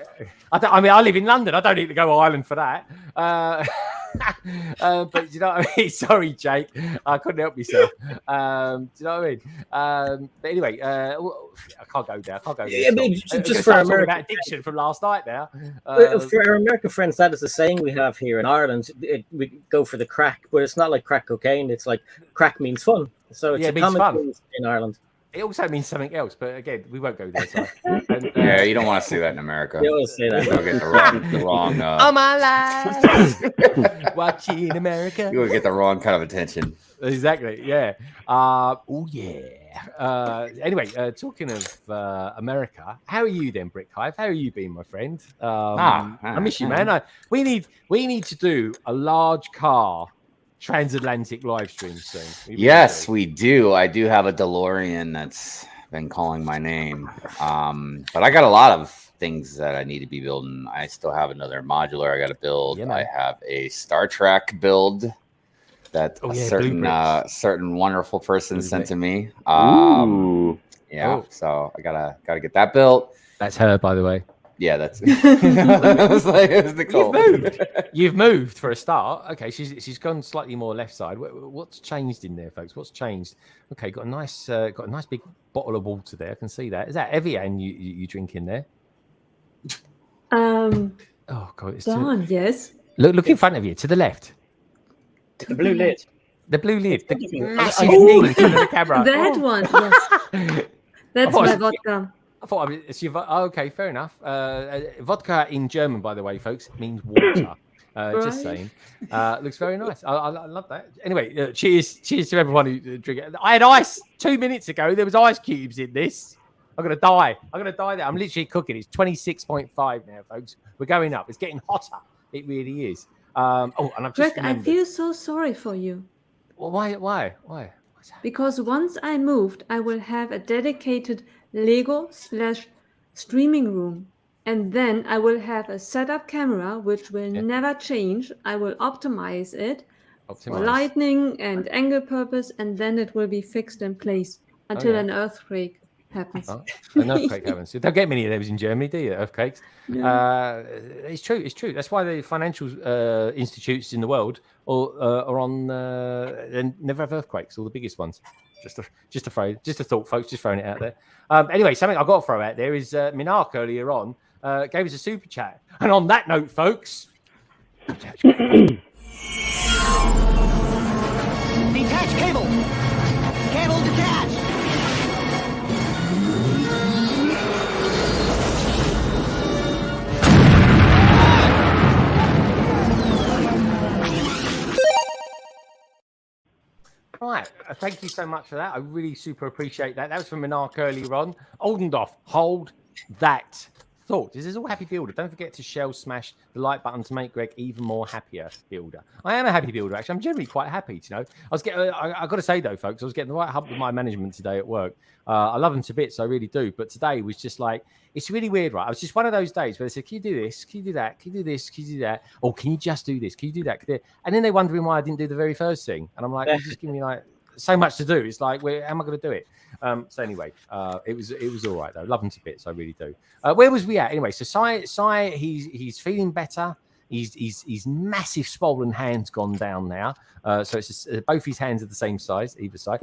I live in London. I don't need to go to Ireland for that. But you know what I mean? Sorry, Jake. I couldn't help myself. Do you know what I mean? But anyway, I can't go there. I can't go there. Yeah, but just for talking American, about addiction from last night now. for our American friends, that is the saying we have here in Ireland. We go for the crack, but it's not like crack cocaine. It's like crack means fun. So it's Yeah, a it means common fun. thing in Ireland. It also means something else, but again, we won't go there. So. Yeah, you don't want to see that in America. You always say that. You'll get the wrong. All my life, watching America. You will get the wrong kind of attention. Exactly. Yeah. Oh yeah. Anyway, talking of America, how are you then, Brickhive? How are you been, my friend? I miss you, man. We need to do a large car transatlantic live stream soon. Yes, we do. I do have a DeLorean that's been calling my name. But I got a lot of things that I need to be building. I still have another modular I got to build. Yeah, I have a Star Trek build that certain wonderful person sent to me. So I gotta get that built. That's her, by the way. Yeah, that's it was Nicole. You've moved for a start. Okay, she's gone slightly more left side. What's changed in there, folks? What's changed? Okay, got a nice big bottle of water there. I can see that. Is that Evian you drink in there? Oh God, it's Dawn, yes. Look in front of you, to the left. The blue lid. The blue lid. The massive thing in front of the camera. That one, yes. That's my vodka. I thought it's your okay, fair enough. Vodka in German, by the way, folks, means water. Just saying. Looks very nice. I love that. Anyway, cheers to everyone who drink it. I had ice 2 minutes ago. There was ice cubes in this. I'm gonna die there. I'm literally cooking. It's 26.5 now, folks. We're going up. It's getting hotter. It really is. And I've just Greg, I feel so sorry for you. Well, why? Because once I moved, I will have a dedicated Lego/streaming room. And then I will have a setup camera, which will never change. I will optimize it for lighting and angle purpose, and then it will be fixed in place until an earthquake happens. An earthquake happens. You don't get many of those in Germany, do you? Earthquakes. Yeah. It's true. That's why the financial institutes in the world are on and never have earthquakes. All the biggest ones. Just a thought, folks. Just throwing it out there. Anyway, something I've got to throw out there is Minark earlier on gave us a super chat. And on that note, folks, Detach cable. Cable detached. right. Thank you so much for that. I really super appreciate that. That was from Minark earlier on. Oldendorf, hold that thought. This is all happy builder. Don't forget to shell smash the like button to make Greg even more happier builder. I am a happy builder, actually. I'm generally quite happy, you know. I got to say though, folks, I was getting the right hump with my management today at work. I love them to bits, I really do. But today was just like, it's really weird, right? It was just one of those days where they said, can you do this? Can you do that? Can you do this? Can you do that? Or can you just do this? Can you do that? And then they're wondering why I didn't do the very first thing. And I'm like, you're just giving me like so much to do. It's like, how am I going to do it? So anyway, it was all right though. Love him to bits, I really do. Where was we at anyway? So Sai, he's feeling better. His massive swollen hand's gone down now. So it's just, both his hands are the same size, either side.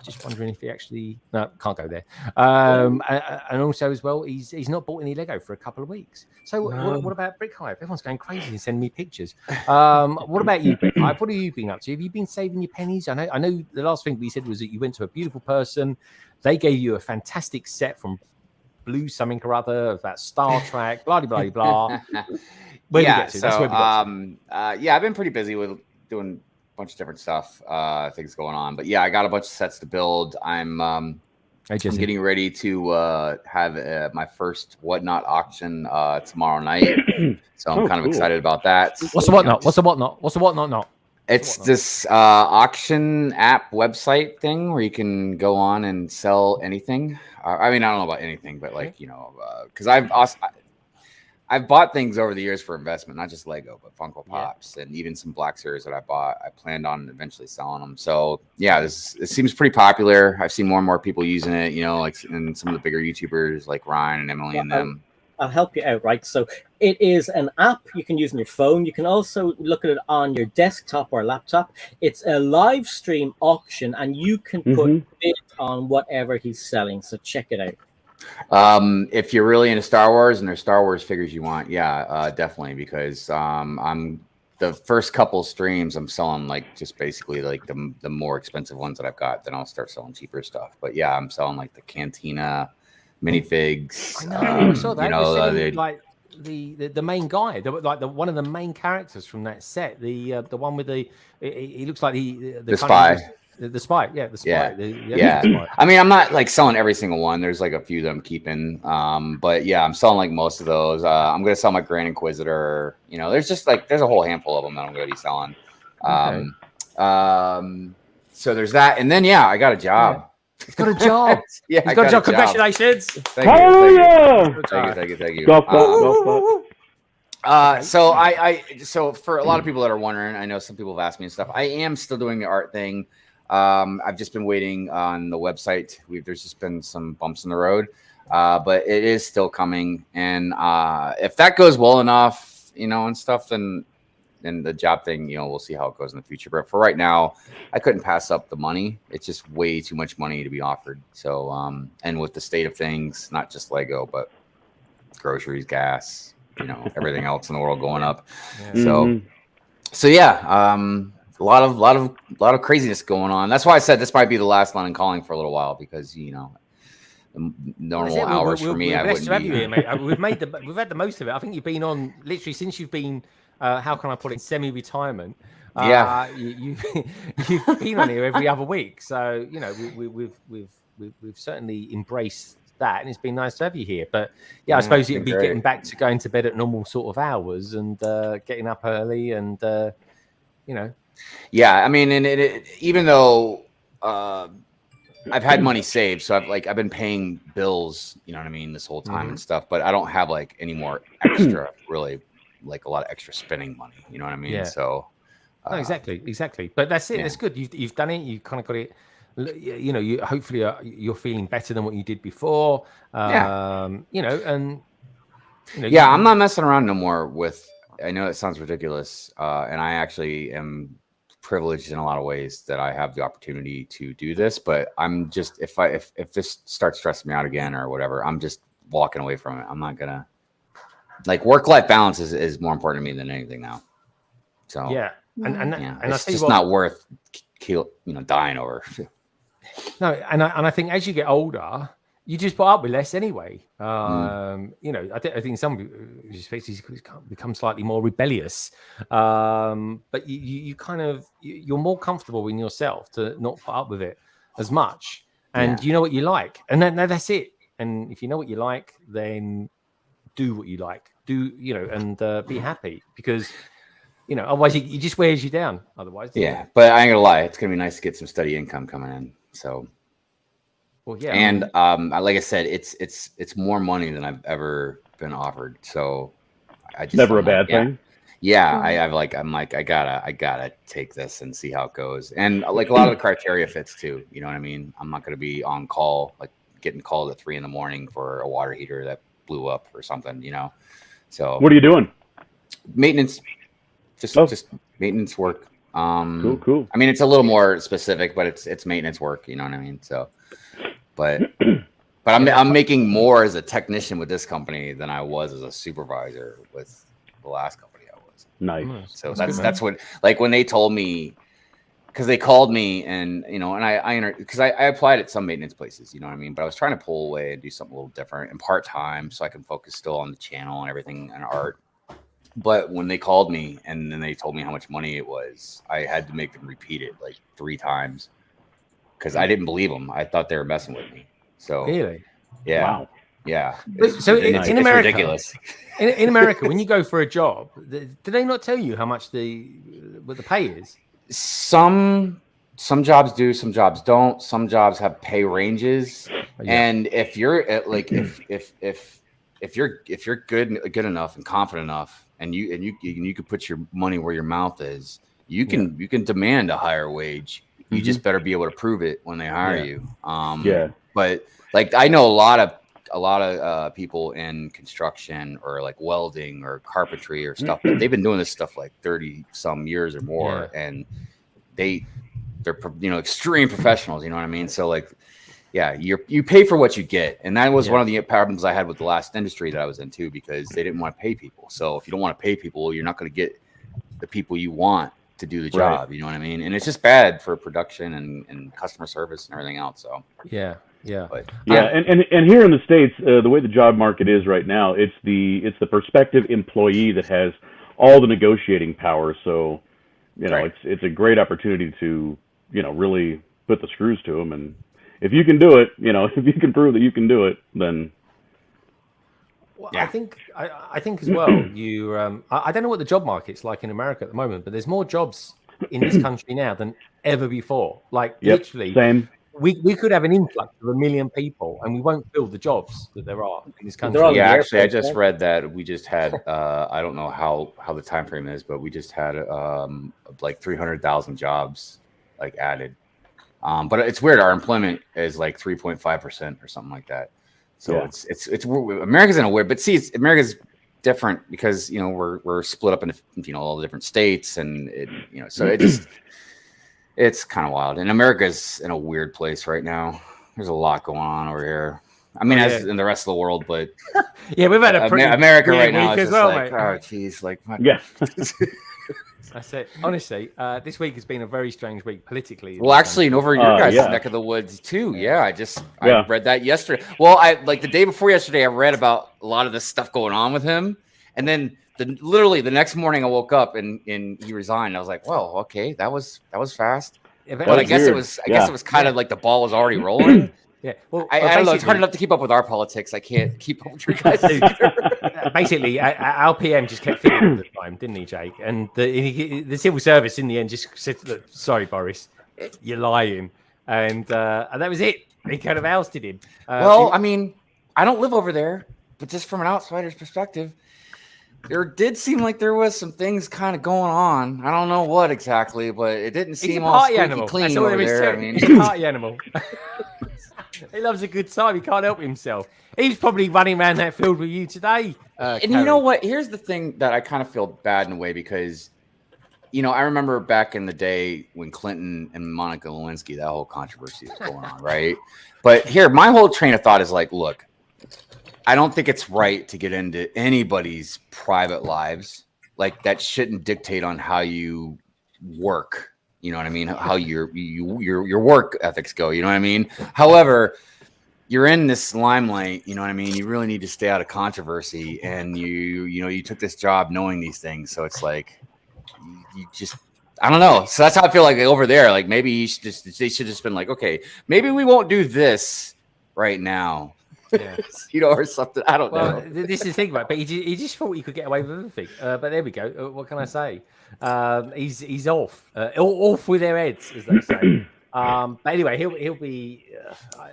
Just wondering if he actually can't go there. And also as well, he's not bought any Lego for a couple of weeks. So what about Brickhive? Everyone's going crazy and sending me pictures. What about you, Brickhive? What have you been up to? Have you been saving your pennies? I know the last thing we said was that you went to a beautiful person. They gave you a fantastic set from Blue something or other of that Star Trek, blah blah blah. I've been pretty busy with doing a bunch of different stuff, things going on. But yeah, I got a bunch of sets to build. I'm getting ready to have my first whatnot auction tomorrow night. So I'm kind of excited about that. What's the whatnot? What's the whatnot? What's the whatnot not? It's this auction app website thing where you can go on and sell anything. I mean, I don't know about anything, but like, you know, because I've bought things over the years for investment, not just Lego, but Funko Pops and even some Black Series that I bought. I planned on eventually selling them. So yeah, it seems pretty popular. I've seen more and more people using it, you know, like in some of the bigger YouTubers like Ryan and Emily and them. I'll help you out, right? So it is an app you can use on your phone. You can also look at it on your desktop or laptop. It's a live stream auction, and you can put bid on whatever he's selling. So check it out. If you're really into Star Wars and there's Star Wars figures you want, yeah, definitely, because I'm the first couple streams I'm selling like just basically like the more expensive ones that I've got. Then I'll start selling cheaper stuff. But yeah, I'm selling like the Cantina minifigs. I know, I saw that. Like the main guy, one of the main characters from that set, the one with he looks like the spy. The spy, yeah, the spy. Yeah. The spy. I mean, I'm not like selling every single one. There's like a few that I'm keeping. But yeah, I'm selling like most of those. I'm gonna sell my Grand Inquisitor. You know, there's just like there's a whole handful of them that I'm gonna be selling. So there's that, and then yeah, I got a job. He's got a job. Yeah, he's got a job. Congratulations! Thank you. Golf clap. So for a lot of people that are wondering, I know some people have asked me and stuff. I am still doing the art thing. I've just been waiting on the website. There's just been some bumps in the road, but it is still coming. And if that goes well enough, you know, and stuff, then the job thing, you know, we'll see how it goes in the future. But for right now, I couldn't pass up the money. It's just way too much money to be offered. So, and with the state of things, not just Lego, but groceries, gas, you know, everything else in the world going up. Yeah. So yeah, a lot of craziness going on. That's why I said this might be the last London calling for a little while, because you know, the normal hours for me, I wouldn't be. Here, mate. We've had the most of it. I think you've been on literally since you've been. How can I put it? Semi-retirement. You've been on here every other week, so you know we've certainly embraced that, and it's been nice to have you here. But yeah, I suppose it'd be getting back to going to bed at normal sort of hours and getting up early, and you know. Yeah, I mean, and even though I've had money saved, so I've been paying bills, you know what I mean, this whole time and stuff, but I don't have like any more extra, really, like a lot of extra spending money, you know what I mean? Yeah. So, no, exactly. But that's it. Yeah. That's good. You've done it. You kind of got it. You know, you hopefully you're feeling better than what you did before. You know, and you know, I'm not messing around no more with. I know it sounds ridiculous, and I actually am privileged in a lot of ways that I have the opportunity to do this, but I'm just if this starts stressing me out again or whatever, I'm just walking away from it. I'm not gonna like work-life balance is more important to me than anything now. So and it's just not worth dying over. No, and I think as you get older, you just put up with less anyway. You know, I think some species become slightly more rebellious, but you kind of you're more comfortable in yourself to not put up with it as much, and you know what you like, and then that's it. And if you know what you like, then do what you like. And be happy, because you know otherwise it just wears you down. Otherwise, But I ain't gonna lie, it's gonna be nice to get some steady income coming in. So. Well, yeah, and like I said, it's more money than I've ever been offered. So I just never a bad thing. Yeah, I gotta take this and see how it goes. And like a lot of the criteria fits too. You know what I mean? I'm not gonna be on call, like getting called at 3 a.m. for a water heater that blew up or something. You know. So what are you doing? Maintenance, just maintenance work. Cool. I mean, it's a little more specific, but it's maintenance work. You know what I mean? So. But I'm making more as a technician with this company than I was as a supervisor with the last company I was. Nice. So that's what, like when they told me, because they called me and you know, and I applied at some maintenance places, you know what I mean, but I was trying to pull away and do something a little different and part-time so I can focus still on the channel and everything and art. But when they called me and then they told me how much money it was, I had to make them repeat it like 3 times. Because I didn't believe them. I thought they were messing with me. So really, yeah, wow, yeah. So in America, ridiculous. In America, when you go for a job, do they not tell you how much what the pay is? Some jobs do, some jobs don't. Some jobs have pay ranges, and if you're like if you're good enough and confident enough, and you can put your money where your mouth is, you can demand a higher wage. You just better be able to prove it when they hire you. But like I know a lot of a lot of people in construction or like welding or carpentry or stuff. They've been doing this stuff like 30 some years or more, and they're extreme professionals. You know what I mean? So like, yeah, you pay for what you get, and that was one of the problems I had with the last industry that I was in too, because they didn't want to pay people. So if you don't want to pay people, you're not going to get the people you want to do the job. You know what I mean? And it's just bad for production and customer service and everything else. So and here in the States, the way the job market is right now, it's the prospective employee that has all the negotiating power. So it's a great opportunity to really put the screws to them. And if you can do it, if you can prove that you can do it, then. Well, I think as well. I don't know what the job market's like in America at the moment, but there's more jobs in this country now than ever before. Like literally, same. We could have an influx of 1 million people, and we won't fill the jobs that there are in this country. Yeah, actually, I just read that we just had. I don't know how the time frame is, but we just had like 300,000 jobs like added. But it's weird. Our employment is like 3.5% or something like that. So it's America's in a weird, but see, America's different because we're split up into all the different states, and so it's kind of wild. And America's in a weird place right now. There's a lot going on over here. I mean, as in the rest of the world, but we've had a pretty America right now week is as well, like, mate. oh, geez, like That's it. Honestly, this week has been a very strange week politically. Well, actually, and over your guys' neck of the woods too. I read that yesterday. Well, the day before yesterday, I read about a lot of this stuff going on with him, and then literally the next morning, I woke up and he resigned. I was like, well, okay, that was fast. But I guess it was kind of like the ball was already rolling. Well, I don't know. It's hard enough to keep up with our politics. I can't keep up with your guys. Basically, our PM just kept fitting all the time, didn't he, Jake? And the civil service in the end just said, "Look, sorry, Boris, you're lying," and that was it. They kind of ousted him. I mean, I don't live over there, but just from an outsider's perspective, there did seem like there was some things kind of going on. I don't know what exactly, but it didn't seem all squeaky clean over there. I mean, he's a party animal. He loves a good time. He can't help himself. He's probably running around that field with you today. And you know what? Here's the thing that I kind of feel bad in a way because, I remember back in the day when Clinton and Monica Lewinsky, that whole controversy was going on, right? But here, my whole train of thought is like, look, I don't think it's right to get into anybody's private lives. Like that shouldn't dictate on how you work. You know what I mean? How your work ethics go. You know what I mean? However, you're in this limelight. You know what I mean? You really need to stay out of controversy. And you took this job knowing these things. So it's like, you just, I don't know. So that's how I feel like over there. Like maybe they should just been like, okay, maybe we won't do this right now. Or something. I don't know. This is the thing, right? But he just thought he could get away with everything. But there we go. What can I say? He's off with their heads, as they say. But anyway, he'll be.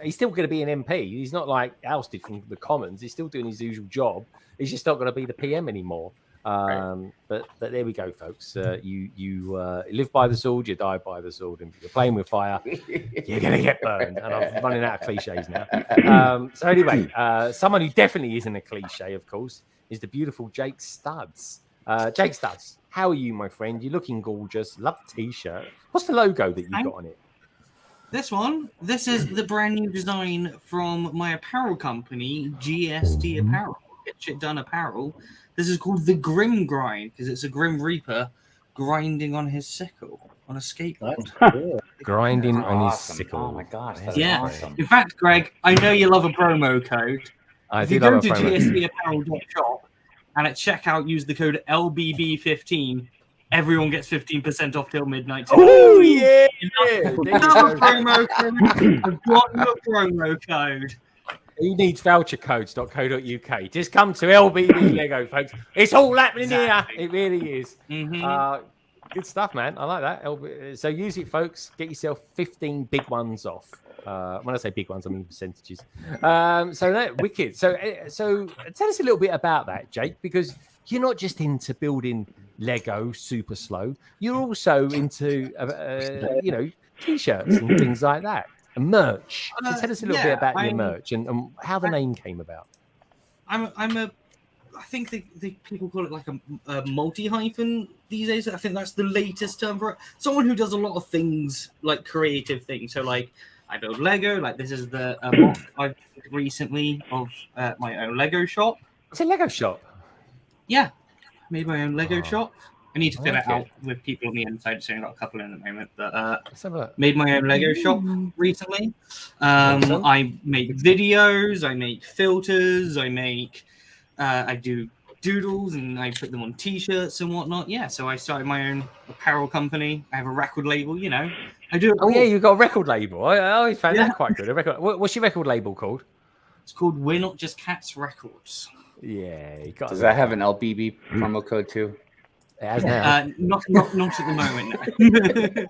He's still going to be an MP. He's not like ousted from the Commons. He's still doing his usual job. He's just not going to be the PM anymore. But there we go, folks. You live by the sword, you die by the sword, and if you're playing with fire, you're gonna get burned. And I'm running out of cliches now. So anyway, someone who definitely isn't a cliche, of course, is the beautiful JakeStuds. JakeStuds, how are you, my friend? You're looking gorgeous. Love the t-shirt. What's the logo that you got on it? This is the brand new design from my apparel company, GSD Apparel. Get shit done apparel. This is called the Grim Grind because it's a Grim Reaper grinding on his sickle on a skateboard. Grinding on his sickle. Oh my gosh, that's awesome. In fact, Greg, I know you love a promo code. If you go to gsdapparel.shop and at checkout use the code LBB15, everyone gets 15% off till midnight. Oh yeah! Promo code. I've got your promo code. Who needs vouchercodes.co.uk? Just come to LBB Lego, folks. It's all happening here. It really is. Good stuff, man. I like that. So use it, folks. Get yourself 15 big ones off. When I say big ones, I mean percentages. So that wicked. So tell us a little bit about that, Jake, because you're not just into building Lego super slow. You're also into t-shirts and things like that. And merch. So tell us a little bit about your I'm- merch and how the name came about. I think the people call it like a multi-hyphen these days. I think that's the latest term for it. Someone who does a lot of things, like creative things. So like I build Lego. Like this is the mock I've made recently of my own Lego shop. It's a Lego shop. Yeah, made my own Lego shop. I need to I fill like it out it. with people on the inside. So I've got a couple in the moment, but Let's have a look. made my own Lego shop recently. Awesome. I make videos. I make filters. I do doodles and I put them on T-shirts and whatnot. Yeah, so I started my own apparel company. I have a record label. You know, I do. Oh yeah, you've got a record label. I always found Yeah. that quite good. A record. What's your record label called? It's called We're Not Just Cats Records. Yeah, you got. Does that have an LBB promo code too? It has now. Not at the moment. No.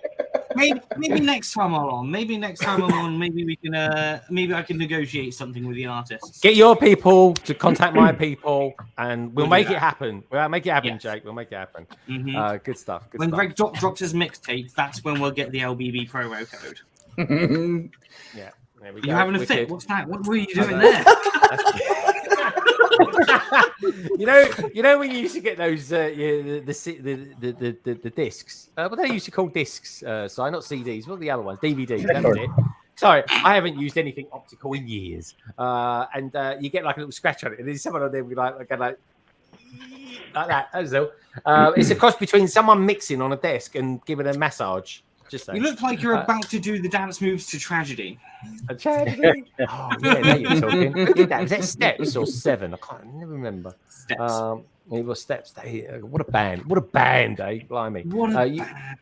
maybe next time I'm on. Maybe next time I'm on. Maybe we can. Maybe I can negotiate something with the artists. Get your people to contact my people, and we'll make it happen. We'll make it happen, Yes. Jake. We'll make it happen. Mhm. Good stuff. Good When stuff. Greg drops his mixtape, that's when we'll get the LBB promo code. Yeah. There we Are you go. having a Wicked. fit? What's that? What were you doing there? you know when you used to get those the discs. What they used to call discs. Sorry, not CDs. What are the other ones? DVDs. That was it. Sorry, I haven't used anything optical in years. And you get like a little scratch on it, and there's someone on there with like that. That's all. It's a cross between someone mixing on a desk and giving a massage. Just saying. You look like you're about to do the dance moves to Tragedy. A tragedy? Oh, yeah, now you're talking. Who did that? Was that Steps or Seven? I never remember. Steps. It was Steps. What a band. What a band, eh? Blimey. What a band.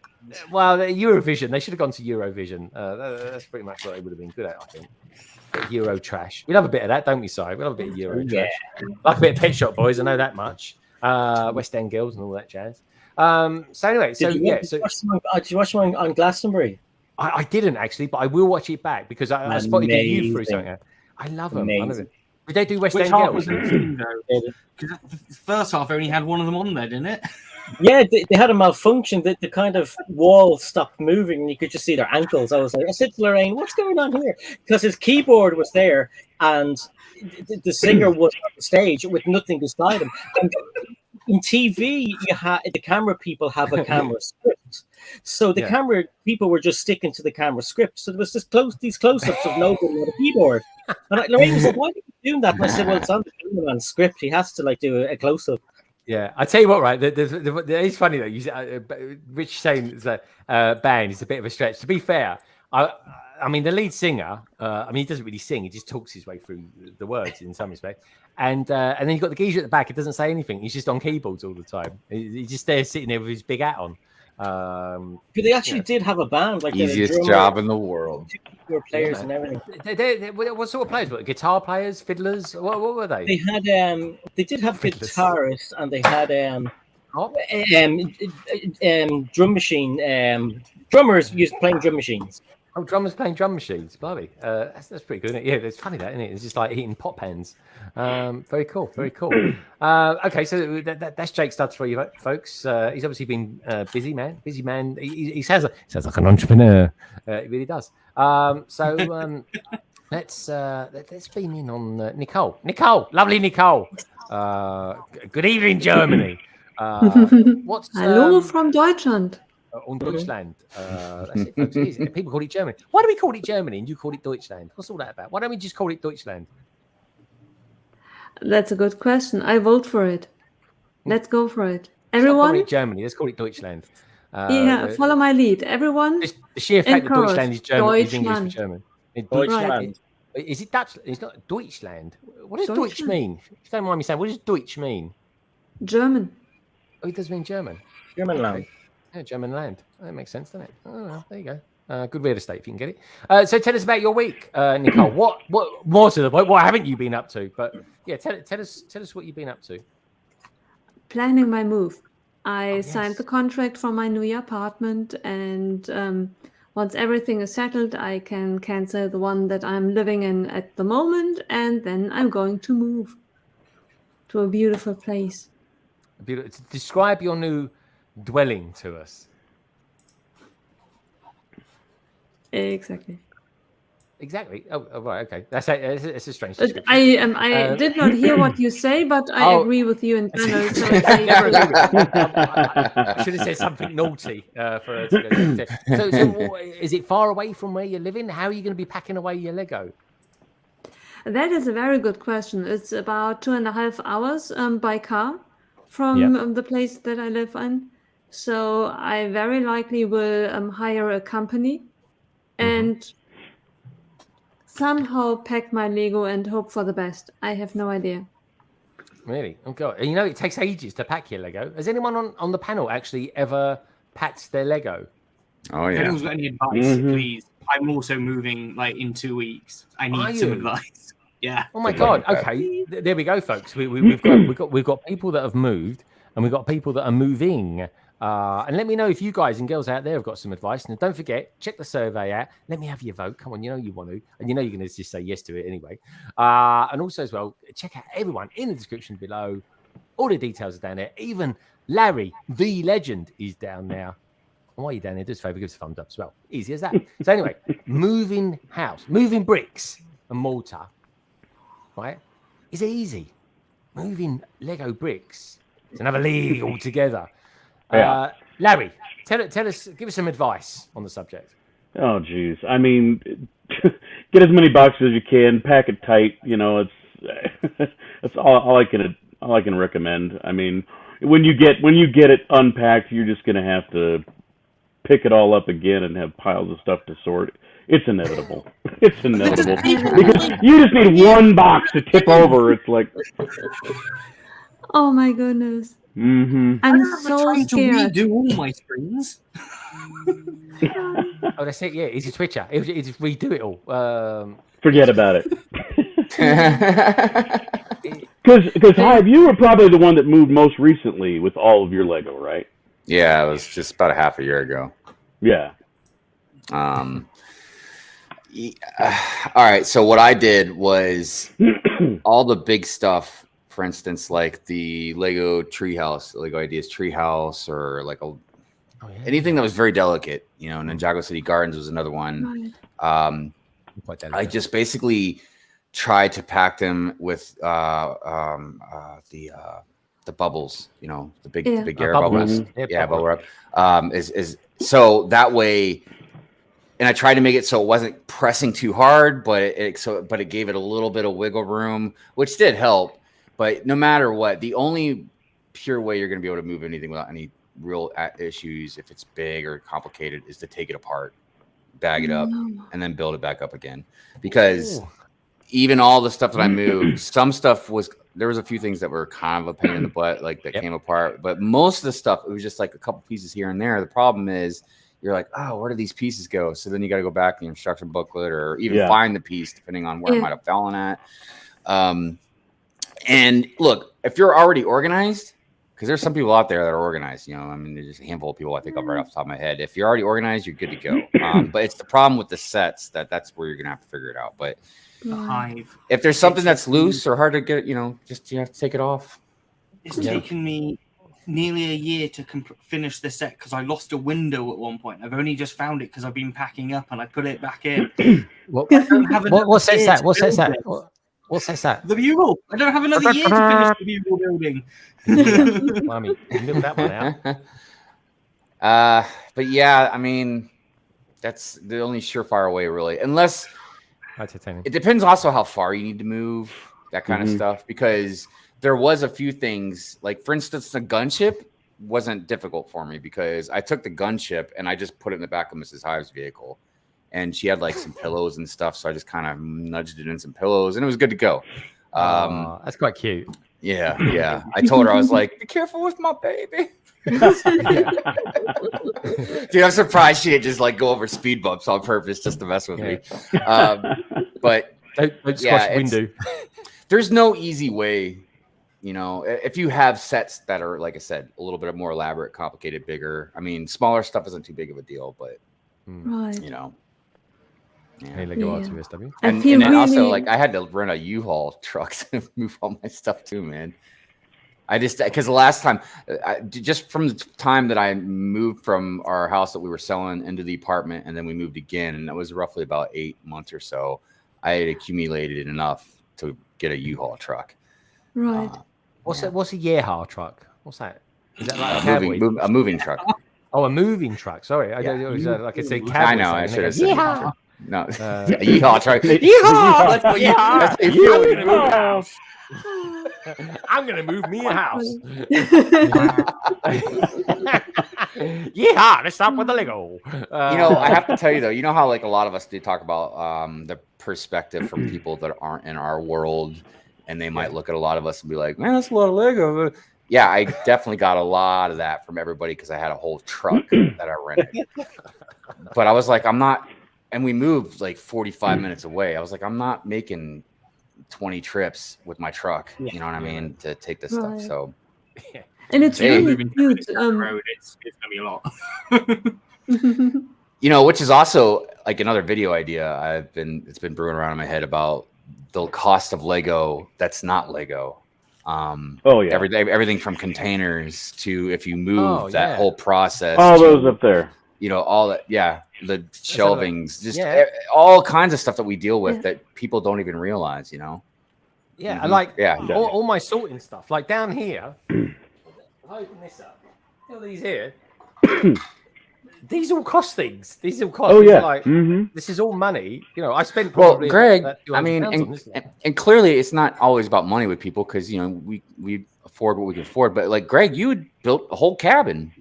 Well, Eurovision. They should have gone to Eurovision. That's pretty much what they would have been good at, I think. Bit of Euro trash. We love a bit of that, don't we, Si? We love a bit of Euro trash. Like a bit of Pet Shop Boys. I know that much. West End Girls and all that jazz. So anyway, Did you watch them on Glastonbury? I didn't actually, but I will watch it back because I spotted that you through something. I love them. I love it. Did they do West Which End half Girls? was it, though? Because the first half only had one of them on there, didn't it? Yeah, they had a malfunction that the kind of wall stopped moving and you could just see their ankles. I said to Lorraine, what's going on here? Because his keyboard was there and the singer was on the stage with nothing beside him. And in TV, the camera people have a camera script. So the camera people were just sticking to the camera script. So there was these close-ups of nobody with a keyboard. And Lorraine was like, why are you doing that? And I said, well, it's on the cameraman's script. He has to do a close-up. Yeah, I tell you what, right? It's funny though. Rich saying that band is a bit of a stretch. To be fair, I mean, the lead singer. He doesn't really sing; he just talks his way through the words in some respect. And then you've got the geezer at the back. He doesn't say anything. He's just on keyboards all the time. He's just there sitting there with his big hat on. But they actually did have a band, like easiest job in the world. Players and everything. What sort of players? What, guitar players, fiddlers? What were they? They had they did have guitarists, and they had drum machine drummers playing drum machines. Oh, drummers playing drum machines, blimey. That's pretty good, isn't it? Yeah, it's funny that, isn't it? It's just like eating pot pans. Very cool, very cool. Okay, so that's JakeStuds for you folks. He's obviously been busy man. He sounds like an entrepreneur. He really does. Let's beam in on Nicole. Nicole, lovely Nicole. Good evening, Germany. Hallo from Deutschland. Und Deutschland. That's it, folks. People call it Germany. Why do we call it Germany and you call it Deutschland? What's all that about? Why don't we just call it Deutschland? That's a good question. I vote for it. Let's go for it. Stop Everyone? calling it Germany. Let's call it Deutschland. Follow my lead. Everyone? The sheer fact that Deutschland is German is English for Deutschland. German. Deutschland. Is it Dutch? It's not Deutschland. What does Deutsch mean? If you don't mind me saying, what does Deutsch mean? German. Oh, it does mean German. German land. Yeah, German land. That makes sense, doesn't it? Oh, well, there you go. Good real estate if you can get it. So tell us about your week, Nicole. What more to the point? What haven't you been up to? But yeah, tell us what you've been up to. Planning my move. I signed the contract for my new apartment, and once everything is settled, I can cancel the one that I'm living in at the moment, and then I'm going to move to a beautiful place. Describe your new dwelling to us. Exactly. exactly. Oh, right, okay. That's it's a strange But description. I did not hear what you say, but I agree with you in general. So I should have said something naughty for her to go. So is it far away from where you're living? How are you going to be packing away your Lego? that is a very good question. It's about 2.5 hours by car from the place that I live in. So I very likely will hire a company and somehow pack my Lego and hope for the best. I have no idea. Really? Oh god! You know, it takes ages to pack your Lego. Has anyone on the panel actually ever packed their Lego? Oh If yeah. anyone's got any advice, please. I'm also moving like in 2 weeks. I need some advice. Yeah. Oh my god! Okay, there we go, folks. We've got people that have moved, and we've got people that are moving. And let me know if you guys and girls out there have got some advice. And don't forget, check the survey out. Let me have your vote. Come on, you know you want to, and you know you're going to just say yes to it anyway. And also as well, check out everyone in the description below. All the details are down there. Even Larry, the legend, is down there. And while you're down there, do us a favour, give us a thumbs up as well. Easy as that. So anyway, moving house, moving bricks and mortar, right, is easy. Moving Lego bricks, it's another league altogether. Yeah. Larry, tell us, give us some advice on the subject. Oh, geez. I mean, get as many boxes as you can, pack it tight. You know, it's that's all I can recommend. I mean, when you get it unpacked, you're just gonna have to pick it all up again and have piles of stuff to sort. It's inevitable. It's inevitable because you just need one box to tip over. It's like, Oh my goodness. mm-hmm. I'm I'm so trying scared. to redo all my screens. Oh, that's it. Yeah, he's a Twitcher. He'll just redo it all. Forget about it. Because Hive, you were probably the one that moved most recently with all of your Lego, right? Yeah, it was just about a half a year ago. Yeah. All right. So what I did was all the big stuff. For instance, like the Lego Treehouse, Lego Ideas Treehouse, or like anything that was very delicate. You know, Ninjago City Gardens was another one. I just basically tried to pack them with the bubbles. You know, the big air bubbles. Yeah, bubble wrap. Is so that way. And I tried to make it so it wasn't pressing too hard, but it gave it a little bit of wiggle room, which did help. But no matter what, the only pure way you're going to be able to move anything without any real issues, if it's big or complicated, is to take it apart, bag it up, and then build it back up again. Because even all the stuff that I moved, some stuff there was a few things that were kind of a pain in the butt, like that came apart. But most of the stuff, it was just like a couple pieces here and there. The problem is you're like, oh, where do these pieces go? So then you got to go back in the instruction booklet or even find the piece, depending on where it might have fallen at. And look, if you're already organized, because there's some people out there that are organized, you know, I mean, there's just a handful of people I think of right off the top of my head. If you're already organized, you're good to go. But it's the problem with the sets that's where you're going to have to figure it out. But The Hive. if there's something that's loose or hard to get, you know, you have to take it off. It's taken me nearly a year to finish the set because I lost a window at one point. I've only just found it because I've been packing up and I put it back in. What set's that? What set's that? What set's that? The bugle. I don't have another year to finish the bugle building. Well, I mean, you can build that one out. But yeah, I mean, that's the only surefire way, really. Unless it depends also how far you need to move, that kind of stuff. Because there was a few things, like for instance, the gunship wasn't difficult for me because I took the gunship and I just put it in the back of Mrs. Hive's vehicle. And she had like some pillows and stuff, so I just kind of nudged it in some pillows, and it was good to go. That's quite cute. Yeah. I told her, I was like, "Be careful with my baby." Dude, I'm surprised she didn't just like go over speed bumps on purpose just to mess with me. But don't squash window. There's no easy way. You know, if you have sets that are, like I said, a little bit more elaborate, complicated, bigger. I mean, smaller stuff isn't too big of a deal, but you know. Hey, Lego RTSW. And then also, like, I had to rent a U-Haul truck to move all my stuff too, man. I just because the last time, just from the time that I moved from our house that we were selling into the apartment, and then we moved again, and that was roughly about 8 months or so. I had accumulated enough to get a U-Haul truck. Right. What's a Yeehaw truck? What's that? Is that like a moving truck? Oh, a moving truck. Sorry, I don't know. Like I said, I know. I should have said. Yeehaw. No, Yeehaw truck. Yeehaw! That's what Yeehaw! I'm gonna move me a house. Yeehaw! Let's start with the Lego. I have to tell you though. You know how like a lot of us do talk about the perspective from people that aren't in our world, and they might look at a lot of us and be like, "Man, that's a lot of Lego." Yeah, I definitely got a lot of that from everybody because I had a whole truck that I rented. But I was like, I'm not, and we moved like 45 minutes away. I was like, I'm not making 20 trips with my truck. You know what I mean? To take this stuff. So, and it's really cute. It's gonna be a lot. Which is also like another video idea. It's been brewing around in my head about the cost of Lego that's not Lego. Everything from containers to if you move that whole process, all those up there, all that, the shelvings, just all kinds of stuff that we deal with that people don't even realize, I like all my sorting stuff, like down here. I'll open this up. All these here. These all cost things. These all cost. This is all money. I spent probably. Well, Greg, I mean, and clearly it's not always about money with people because we afford what we can afford. But like Greg, you had built a whole cabin.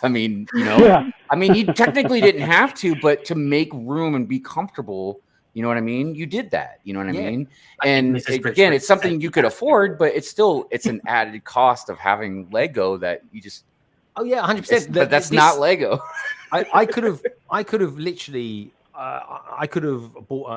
I mean, I mean, you technically didn't have to, but to make room and be comfortable, you know what I mean? You did that. You know what I mean? And again, it's something you could afford, but it's an added cost of having Lego that you just. Oh yeah, 100%. But that's not Lego. I could have literally, I could have bought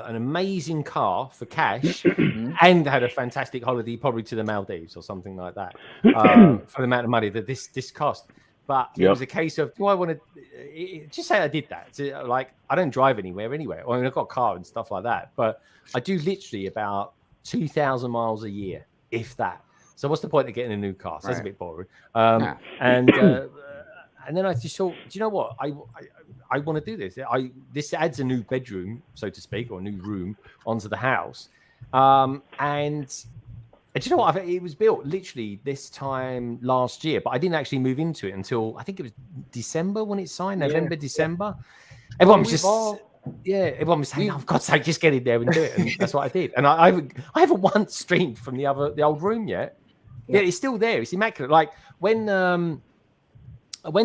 an amazing car for cash and had a fantastic holiday, probably to the Maldives or something like that, for the amount of money that this cost. But it was a case of, do I want to just say I did that? So, like, I don't drive anywhere anyway. I mean, I've got a car and stuff like that, but I do literally about 2,000 miles a year, if that. So what's the point of getting a new car? So that's a bit boring. And then I just thought, do you know what? I want to do this. This adds a new bedroom, so to speak, or a new room onto the house. And do you know what? It was built literally this time last year, but I didn't actually move into it until I think it was December when it signed, November, December. Everyone was just... everyone was saying, "Oh, for God's sake, just get in there and do it." And that's what I did. And I haven't once streamed from the old room yet. Yeah, it's still there. It's immaculate. Like when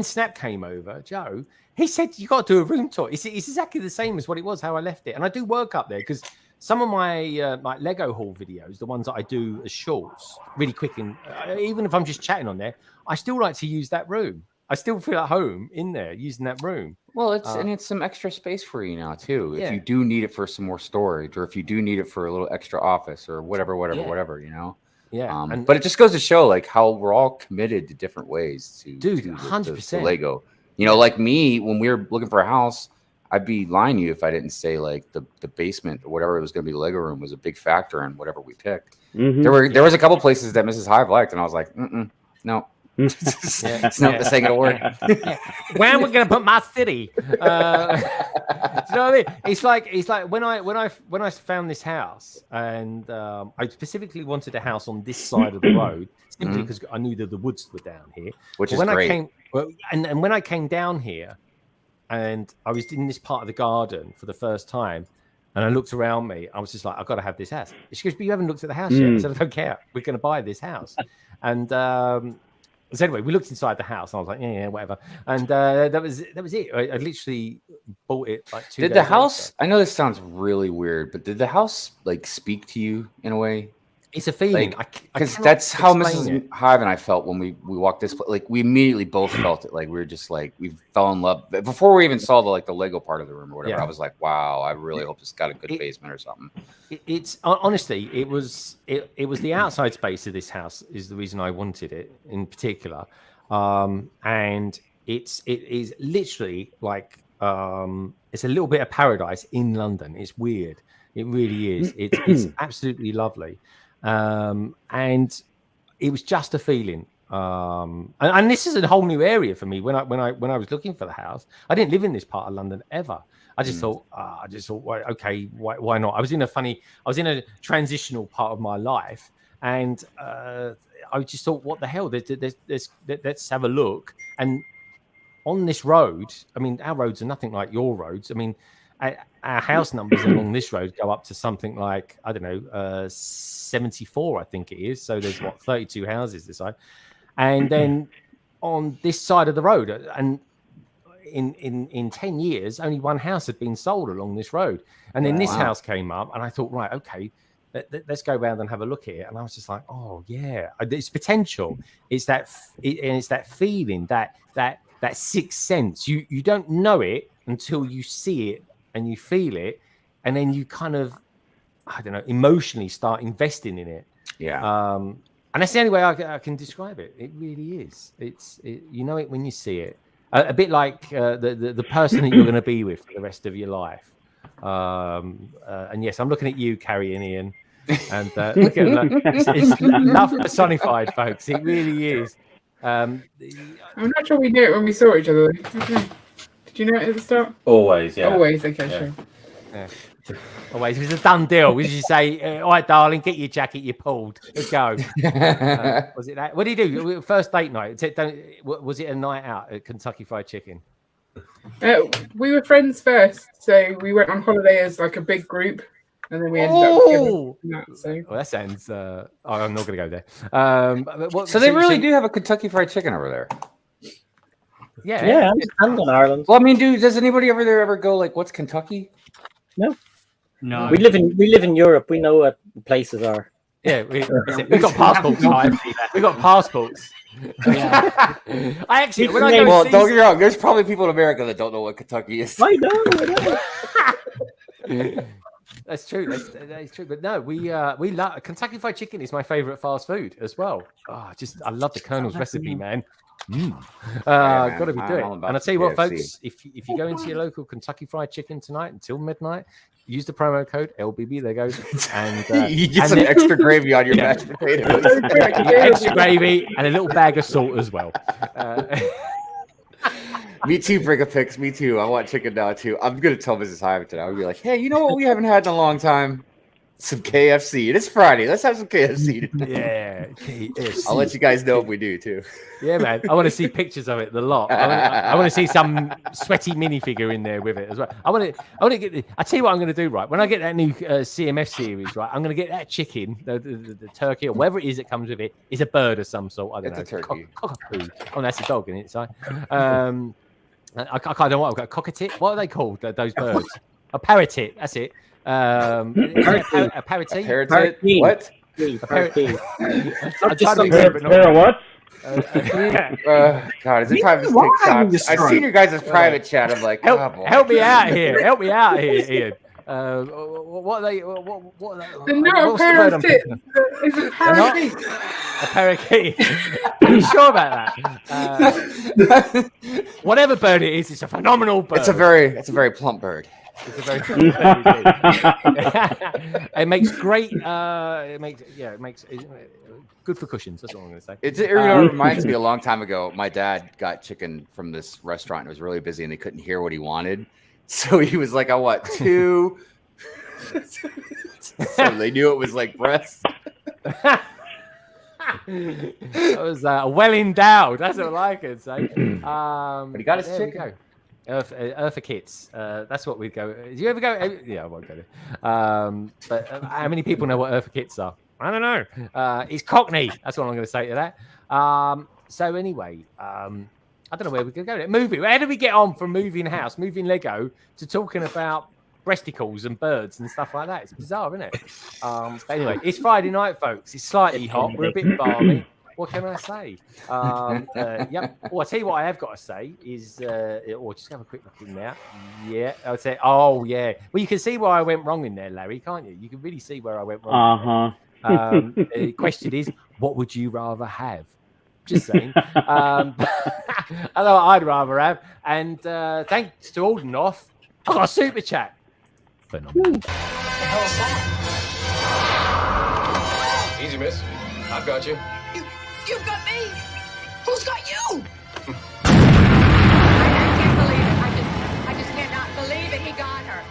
Snap came over, Joe, he said, "You got to do a room tour." It's exactly the same as what it was, how I left it. And I do work up there because some of my my Lego haul videos, the ones that I do as shorts, really quick, and even if I'm just chatting on there, I still like to use that room. I still feel at home in there using that room. Well, it's some extra space for you now too. If you do need it for some more storage, or if you do need it for a little extra office, or whatever, you know. Yeah. But it just goes to show like how we're all committed to different ways to 100% Lego. You know, like me, when we were looking for a house, I'd be lying to you if I didn't say like the basement or whatever it was going to be, the Lego room was a big factor in whatever we picked. There was a couple places that Mrs. Hive liked, and I was like, no. No, this ain't gonna work. Where am I gonna put my city? Do you know what I mean? It's like when I found this house, and I specifically wanted a house on this side of the road simply because I knew that the woods were down here. Which is great. And when I came down here, and I was in this part of the garden for the first time, and I looked around me, I was just like, I've got to have this house. She goes, "But you haven't looked at the house yet." I said, "I don't care. We're going to buy this house." And so anyway, we looked inside the house, and I was like, yeah, whatever. And that was it. I literally bought it like 2 days Did the house? Later. I know this sounds really weird, but did the house like speak to you in a way? It's a feeling, because that's how Mrs. Hive and I felt when we walked this place. Like we immediately both felt it. Like we were just like we fell in love before we even saw the Lego part of the room or whatever. I was like, wow, I really hope it's got a good basement or something. It's honestly, it was the outside space of this house is the reason I wanted it in particular, and it is literally like it's a little bit of paradise in London. It's weird. It really is. It's absolutely lovely. And it was just a feeling. And this is a whole new area for me. When I was looking for the house, I didn't live in this part of London ever. I just thought, well, okay, why not? I was in a transitional part of my life, and I just thought, what the hell? Let's have a look. And on this road, I mean, our roads are nothing like your roads. I mean, our house numbers along this road go up to something like, I don't know, 74, I think it is. So there's 32 houses this side, and then on this side of the road, and in 10 years, only one house had been sold along this road. And then this house came up, and I thought, right, okay, let's go around and have a look at it. And I was just like, oh yeah, it's potential. It's that feeling, that sixth sense. You don't know it until you see it and you feel it, and then you kind of, I don't know, emotionally start investing in it. Yeah. And that's the only way I can describe it. It really is. You know it when you see it. A bit like the person that you're going to be with for the rest of your life. And yes, I'm looking at you, Carrie and Ian. And look at that. It's love personified, folks. It really is. I'm not sure we knew it when we saw each other. Okay. Did you know it at the start? Always, yeah. Always, okay, Yeah. sure. Yeah. Always, it was a done deal. We should say, all right, darling, get your jacket, you're pulled. Let's go. Was it that? What did you do? First date night? Was it a night out at Kentucky Fried Chicken? We were friends first, so we went on holiday as like a big group, and then we ended up together. So. Well, that sounds. I'm not going to go there. So they really do have a Kentucky Fried Chicken over there. Yeah, I'm in Ireland. Well, I mean, does anybody over there ever go like, what's Kentucky? No. We live in Europe. We know what places are. Yeah, we got passports. We got passports. Yeah. I actually, when don't I get me wrong. There's probably people in America that don't know what Kentucky is. I know. That's true. That's true. But no, we love Kentucky Fried Chicken. Is my favorite fast food as well. I love the Colonel's recipe, man. Got to be doing it. And I'll tell you what, folks, if you go into your local Kentucky Fried Chicken tonight until midnight, use the promo code LBB Legos, and you get some extra gravy on your mashed potatoes. Extra gravy and a little bag of salt as well. Me too, Brickapix. Me too. I want chicken now too. I'm gonna tell Mrs. Hive today. I'll be like, hey, you know what we haven't had in a long time? Some KFC. It's Friday. Let's have some KFC today. Yeah, KFC. I'll let you guys know if we do too. Yeah, man. I want to see pictures of it. The lot. I want to see some sweaty minifigure in there with it as well. I want to get. I tell you what I'm going to do. Right when I get that new CMF series, right, I'm going to get that chicken, the turkey or whatever it is that comes with it. Is a bird of some sort. I don't know. It's a turkey. Cockapoo. Oh, that's a dog in it. So, I can't know what I've got. Cockatiel. What are they called? Those birds. A parrotit. That's it. A parrotie? Parrotie? What? Parrotie. I'm trying to remember. What? God, is it time to take shots? I've seen your guys' private chat. I'm like, help me out here. Help me out here, Ian. What are they? What They're not a parrot. It's a parakeet. A parakeet. Are you sure about that? Whatever bird it is, it's a phenomenal bird. It's a very plump bird. It's a very plump bird. It makes great. It makes good for cushions. That's all I'm going to say. It reminds me a long time ago. My dad got chicken from this restaurant. It was really busy, and they couldn't hear what he wanted. So he was like, I want 2. So they knew it was like breast. That was well endowed. That's what I could say. But he got his chicken. Eartha Kits. That's what we'd go. Do you ever go? Yeah, I won't go there. But how many people know what Eartha Kits are? I don't know. It's Cockney. That's what I'm going to say to that. So anyway, I don't know where we're going to go. Moving. How did we get on from moving house, moving Lego, to talking about breasticles and birds and stuff like that? It's bizarre, isn't it? But anyway, it's Friday night, folks. It's slightly hot. We're a bit balmy. What can I say? Yep. Oh, I'll tell you what I have got to say is, or just have a quick look in there. Yeah, I would say, oh, yeah. Well, you can see where I went wrong in there, Larry, can't you? You can really see where I went wrong. The question is, what would you rather have? Just saying. I know what I'd rather have. And thanks to Aldenoff, I got a super chat. Phenomenal. What the hell is that? Easy, miss. I've got you. Who's got you? I just cannot believe it. He got her.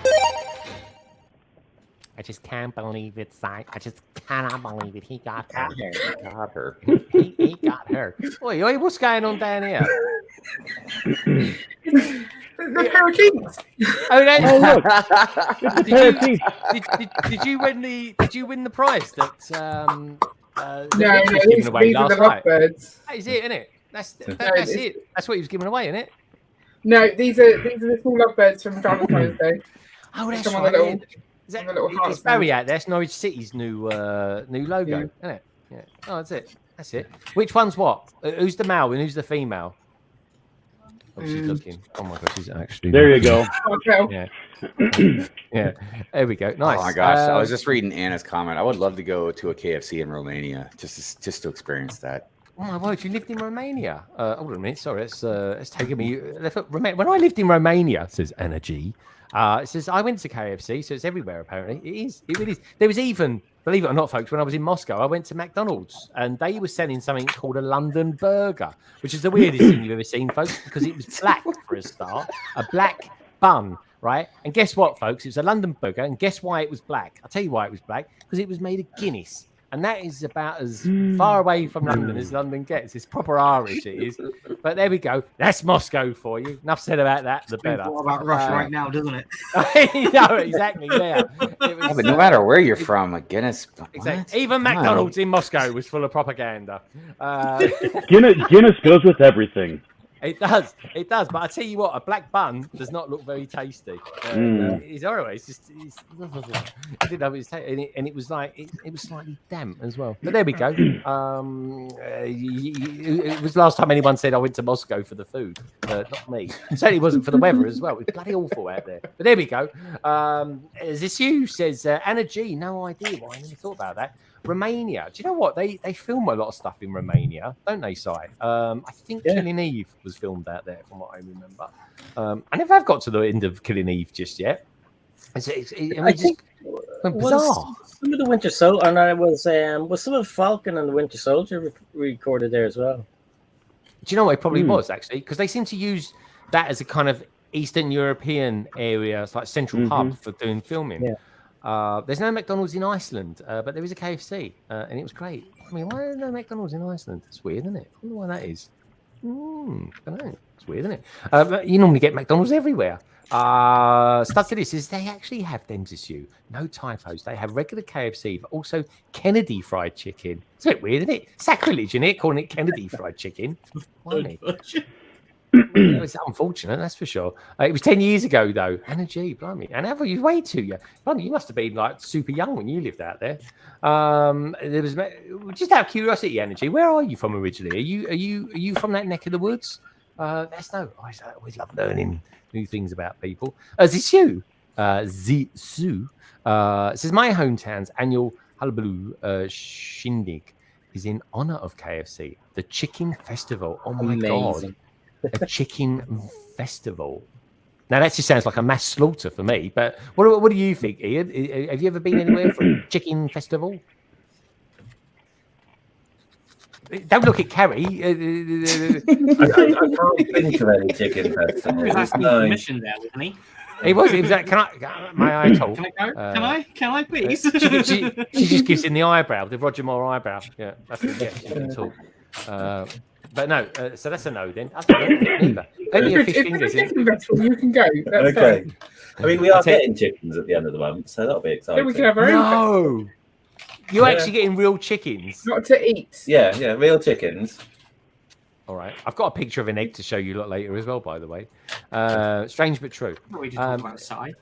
I just can't believe it, Si. I just cannot believe it. He got her. He got her. He got her. Oi, what's going on down here? The parakeets. Oh, no. Oh, look. It's a parakeet. Did you win the prize that No, Vic was these giving away are the last night? lovebirds. That is it, isn't it? That's it's- it. That's what he was giving away, isn't it? No, these are the small lovebirds from Valentine's Day. Oh, that's Come on, right. the little- Yeah. Is that, the little it's hearts Barry out there. It's Norwich City's new logo, isn't it? Yeah. Oh, that's it. That's it. Which one's what? Who's the male and who's the female? Oh, she's looking. Oh my gosh, she's actually. There you go. Yeah. Yeah. There we go. Nice. Oh my gosh, I was just reading Anna's comment. I would love to go to a KFC in Romania just to experience that. Oh my word, you lived in Romania. Hold on a minute. Sorry, it's taking me. When I lived in Romania, says Energy. It says I went to KFC, so it's everywhere. Apparently, it really is. There was even, believe it or not, folks, when I was in Moscow, I went to McDonald's and they were selling something called a London burger, which is the weirdest thing you've ever seen, folks, because it was black for a start, a black bun, right? And guess what, folks? It was a London burger, and guess why it was black? I'll tell you why it was black, because it was made of Guinness. And that is about as far away from London as London gets. It's proper Irish, it is. But there we go. That's Moscow for you. Enough said about that, the better. What about Russia right now, doesn't it? No, exactly, yeah. Yeah, but no matter where you're from, like Guinness. Exactly. Even McDonald's in Moscow was full of propaganda. Guinness goes with everything. It does. But I tell you what, a black bun does not look very tasty. It's horrible. It's just, I didn't know it was tasty, and it was like it was slightly damp as well. But there we go. It was last time anyone said I went to Moscow for the food. Not me. It certainly wasn't for the weather as well. It was bloody awful out there. But there we go. Is this you? Says Anna G. No idea why I never thought about that. Romania. Do you know what? They film a lot of stuff in Romania, don't they, Si? I think Killing Eve was filmed out there, from what I remember. I never have got to the end of Killing Eve just yet. I think bizarre. Some of the Winter Soldier, and I was some of Falcon and the Winter Soldier recorded there as well. Do you know what? It probably was, actually, because they seem to use that as a kind of Eastern European area, it's like central hub for doing filming. Yeah. There's no McDonald's in Iceland, but there is a KFC, and it was great. I mean, why are there no McDonald's in Iceland? It's weird, isn't it? I wonder why that is. I don't know. It's weird, isn't it? But you normally get McDonald's everywhere. Studs to this is they actually have them this year. No typos. They have regular KFC, but also Kennedy fried chicken. It's a bit weird, isn't it? Sacrilege, isn't it? Calling it Kennedy fried chicken. Why? It's unfortunate, that's for sure. It was 10 years ago, though. Anna G, blimey. And have you way too young? Blimey, you must have been like super young when you lived out there. There was just out of curiosity, Anna G, where are you from originally? Are you from that neck of the woods? There's no. I always love learning new things about people. Is this you? Zisu. It says my hometown's annual Hullabaloo shindig is in honor of KFC, the Chicken Festival. Oh my god. A chicken festival. Now that just sounds like a mass slaughter for me. But what do you think, Ian? Have you ever been anywhere for a chicken festival? Don't look at Carrie. I can't think of any chicken festivals. He was asking permission there, wasn't he? He was. Can I? May I talk? Can I go? Can I please? She just gives him the eyebrow, the Roger Moore eyebrow. Yeah, that's what she can talk. But no, so that's a no then. I don't think either. Only a fish fingers in. You can go. That's Okay. fine. I mean, we are getting chickens at the end of the month, so that'll be exciting. Yeah, we can have our own. No, you're actually getting real chickens. Not to eat. Yeah, real chickens. All right, I've got a picture of an egg to show you a lot later as well. By the way, strange but true. We just talk about side.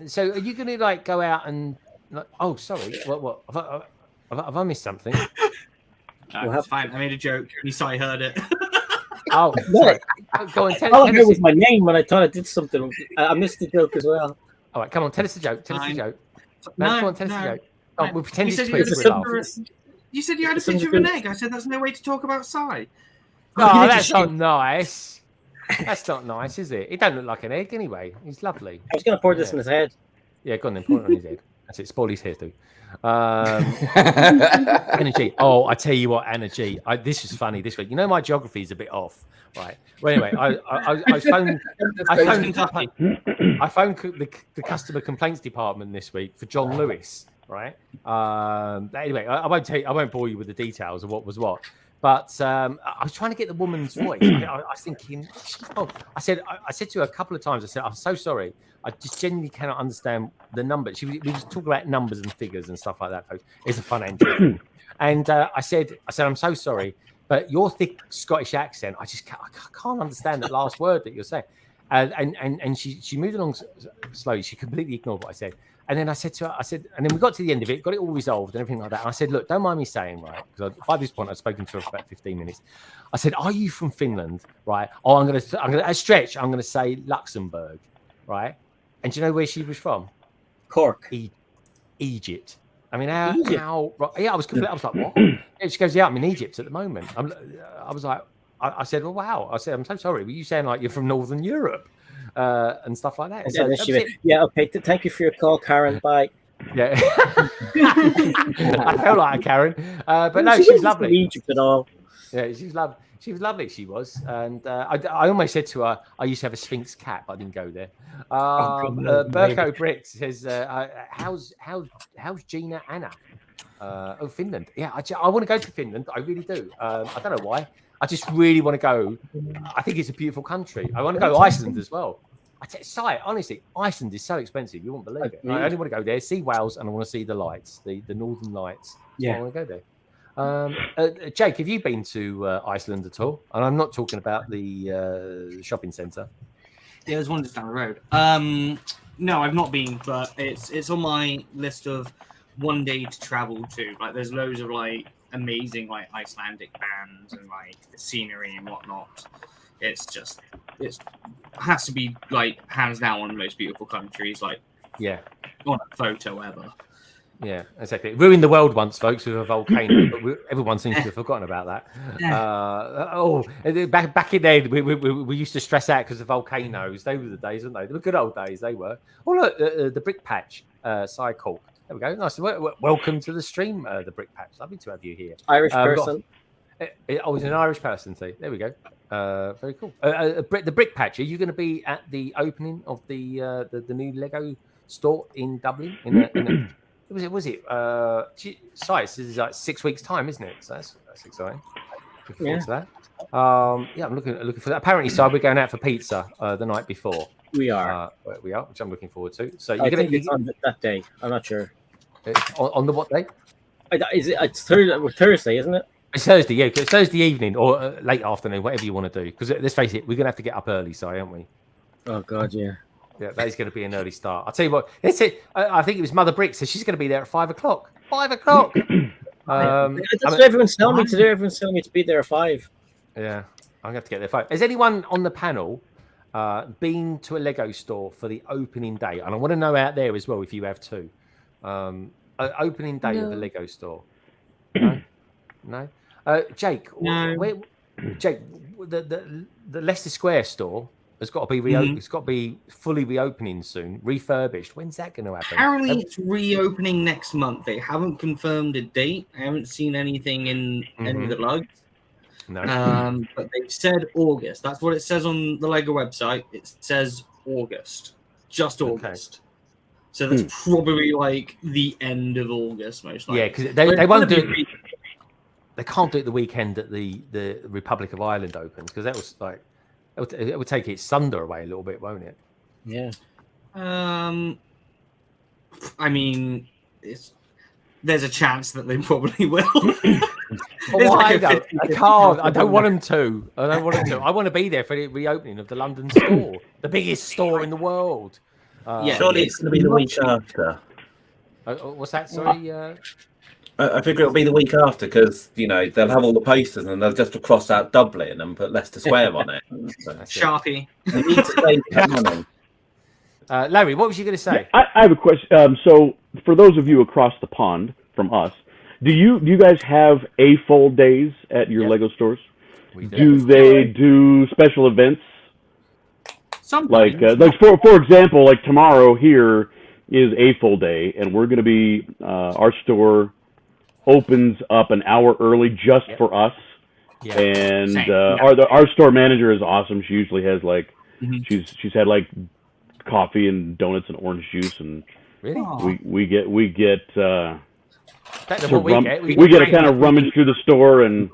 So, are you going to like go out and? Like, oh, sorry. What? Have I missed something? No, it's fine. I made a joke. Only Si heard it. Oh, sorry. Go on. All I heard was my name when I thought I did something. I missed the joke as well. All right, come on. Tell us the joke. Tell us the joke. No, come on. Tell us the joke. Oh, we'll pretend it's You said you had a picture of an egg. I said that's no way to talk about Si. Oh, that's not nice. That's not nice, is it? It don't look like an egg anyway. He's lovely. I was going to pour this in his head. Yeah, go on then. Pour it on his head. That's it. Spoil his hairdo. Energy. Oh, I tell you what, energy. This was funny this week. You know, my geography is a bit off, right? Well, anyway, I phoned the customer complaints department this week for John Lewis, right? Anyway, I won't bore you with the details of what was what. But I was trying to get the woman's voice. I was thinking, I said to her a couple of times, I said, I'm so sorry. I just genuinely cannot understand the number. We was talking about numbers and figures and stuff like that, folks. It's a fun entry. And I said, I'm so sorry, but your thick Scottish accent, I can't understand that last word that you're saying. And she moved along slowly. She completely ignored what I said. And then I said to her, and then we got to the end of it, got it all resolved and everything like that. And I said, look, don't mind me saying, right? Because by this point, I'd spoken to her for about 15 minutes. I said, are you from Finland? Right? Oh, I'm going to stretch. I'm going to say Luxembourg. Right? And do you know where she was from? Cork. Egypt. I mean, how right, yeah, I was like, what? Yeah, she goes, yeah, I'm in Egypt at the moment. I was like, I said, well, wow. I said, I'm so sorry. Were you saying like you're from Northern Europe? And stuff like that. So she went, yeah, okay. Thank you for your call, Karen. Bye. Yeah, I felt like a Karen, but no, she's lovely. Egypt at all? Yeah, she's lovely. She was lovely. She was, and I almost said to her, I used to have a Sphinx cap. I didn't go there. Burko Brick says, how's Gina Anna? Finland. Yeah, I want to go to Finland. I really do. I don't know why. I just really want to go. I think it's a beautiful country. I want to go to Iceland as well. Honestly, Iceland is so expensive. You won't believe it. I only want to go there, see Wales, and I want to see the lights, the Northern Lights. Yeah, I want to go there. Jake, have you been to Iceland at all? And I'm not talking about the shopping centre. Yeah, there's one just down the road. No, I've not been, but it's on my list of one day to travel to. Like, there's loads of like amazing like Icelandic bands and like the scenery and whatnot. It has to be like hands down one of the most beautiful countries, like on a photo ever. Yeah, exactly. Ruined the world once, folks, with a volcano, but everyone seems to have forgotten about that. Back in there, we used to stress out because of volcanoes. They were the days, weren't they? They were good old days. They were. Oh look, the Brick Patch cycle. There we go. Nice. Welcome to the stream, the Brick Patch. Lovely to have you here. Irish person. It's an Irish person too. There we go. Very cool. The Brick Patch. Are you going to be at the opening of the new Lego store in Dublin? Was it? Sites is like 6 weeks time, isn't it? So that's exciting. Looking forward to that. I'm looking for that. Apparently, so we're going out for pizza the night before. We are, which I'm looking forward to. So you're going to on that day. I'm not sure. On the what day? It's Thursday, isn't it? It's Thursday, yeah. It's Thursday evening or late afternoon, whatever you want to do. Because let's face it, we're going to have to get up early, aren't we? Oh God, yeah. Yeah, that is going to be an early start. I'll tell you what. That's it. I think it was Mother Brick, so she's going to be there at 5 o'clock. 5 o'clock. That's what everyone's telling me to do. Everyone's telling me to be there at 5. Yeah, I'm going to have to get there at 5. Has anyone on the panel been to a Lego store for the opening day? And I want to know out there as well if you have too. Opening day of the Lego store. No. Jake. No. Jake, the Leicester Square store has got to be reopened. It's got to be fully reopening soon, refurbished. When's that going to happen? Apparently, it's reopening next month. They haven't confirmed a date. I haven't seen anything in any of the logs. No. But they said August. That's what it says on the Lego website. It says August, just August. Okay. So that's probably like the end of August, most likely. Yeah, because they won't do it. They can't do it the weekend that the Republic of Ireland opens, because that was like it would take its thunder away a little bit, won't it? Yeah. I mean, there's a chance that they probably will. I can't. I don't want them to. I want to be there for the reopening of the London store, the biggest store in the world. Surely it's going to be the week after. What's that? Sorry. I figure it'll be the week after, because they'll have all the posters and they'll just cross out Dublin and put Leicester Square on it. So, Sharpie. They need to save that money. Larry, what was you going to say? I have a question. So, for those of you across the pond from us, do you guys have A-fold days at your Lego stores? We do they do special events? Sometimes. Like for example, like tomorrow here, is AFOL Day, and we're going to be our store opens up an hour early just for us. Yeah. And our store manager is awesome. She usually has like she's had like coffee and donuts and orange juice, and really we get we get to kind of rummage through the store. And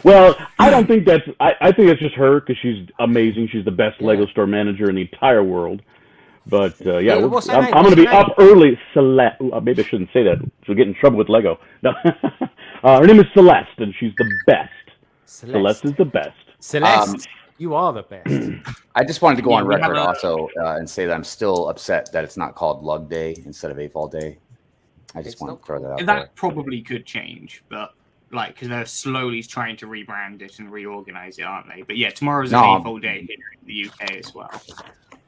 well, I don't think that's I think it's just her because she's amazing. She's the best Lego store manager in the entire world. But yeah, I'm going to be up early. Celeste, maybe I shouldn't say that. She'll get in trouble with Lego. No, her name is Celeste, and she's the best. Celeste is the best. Celeste, you are the best. I just wanted to go on record also and say that I'm still upset that it's not called Lug Day instead of AFOL Day. I just want to throw that out there. That probably could change, but like because they're slowly trying to rebrand it and reorganize it, aren't they? But yeah, tomorrow's an AFOL Day here in the UK as well.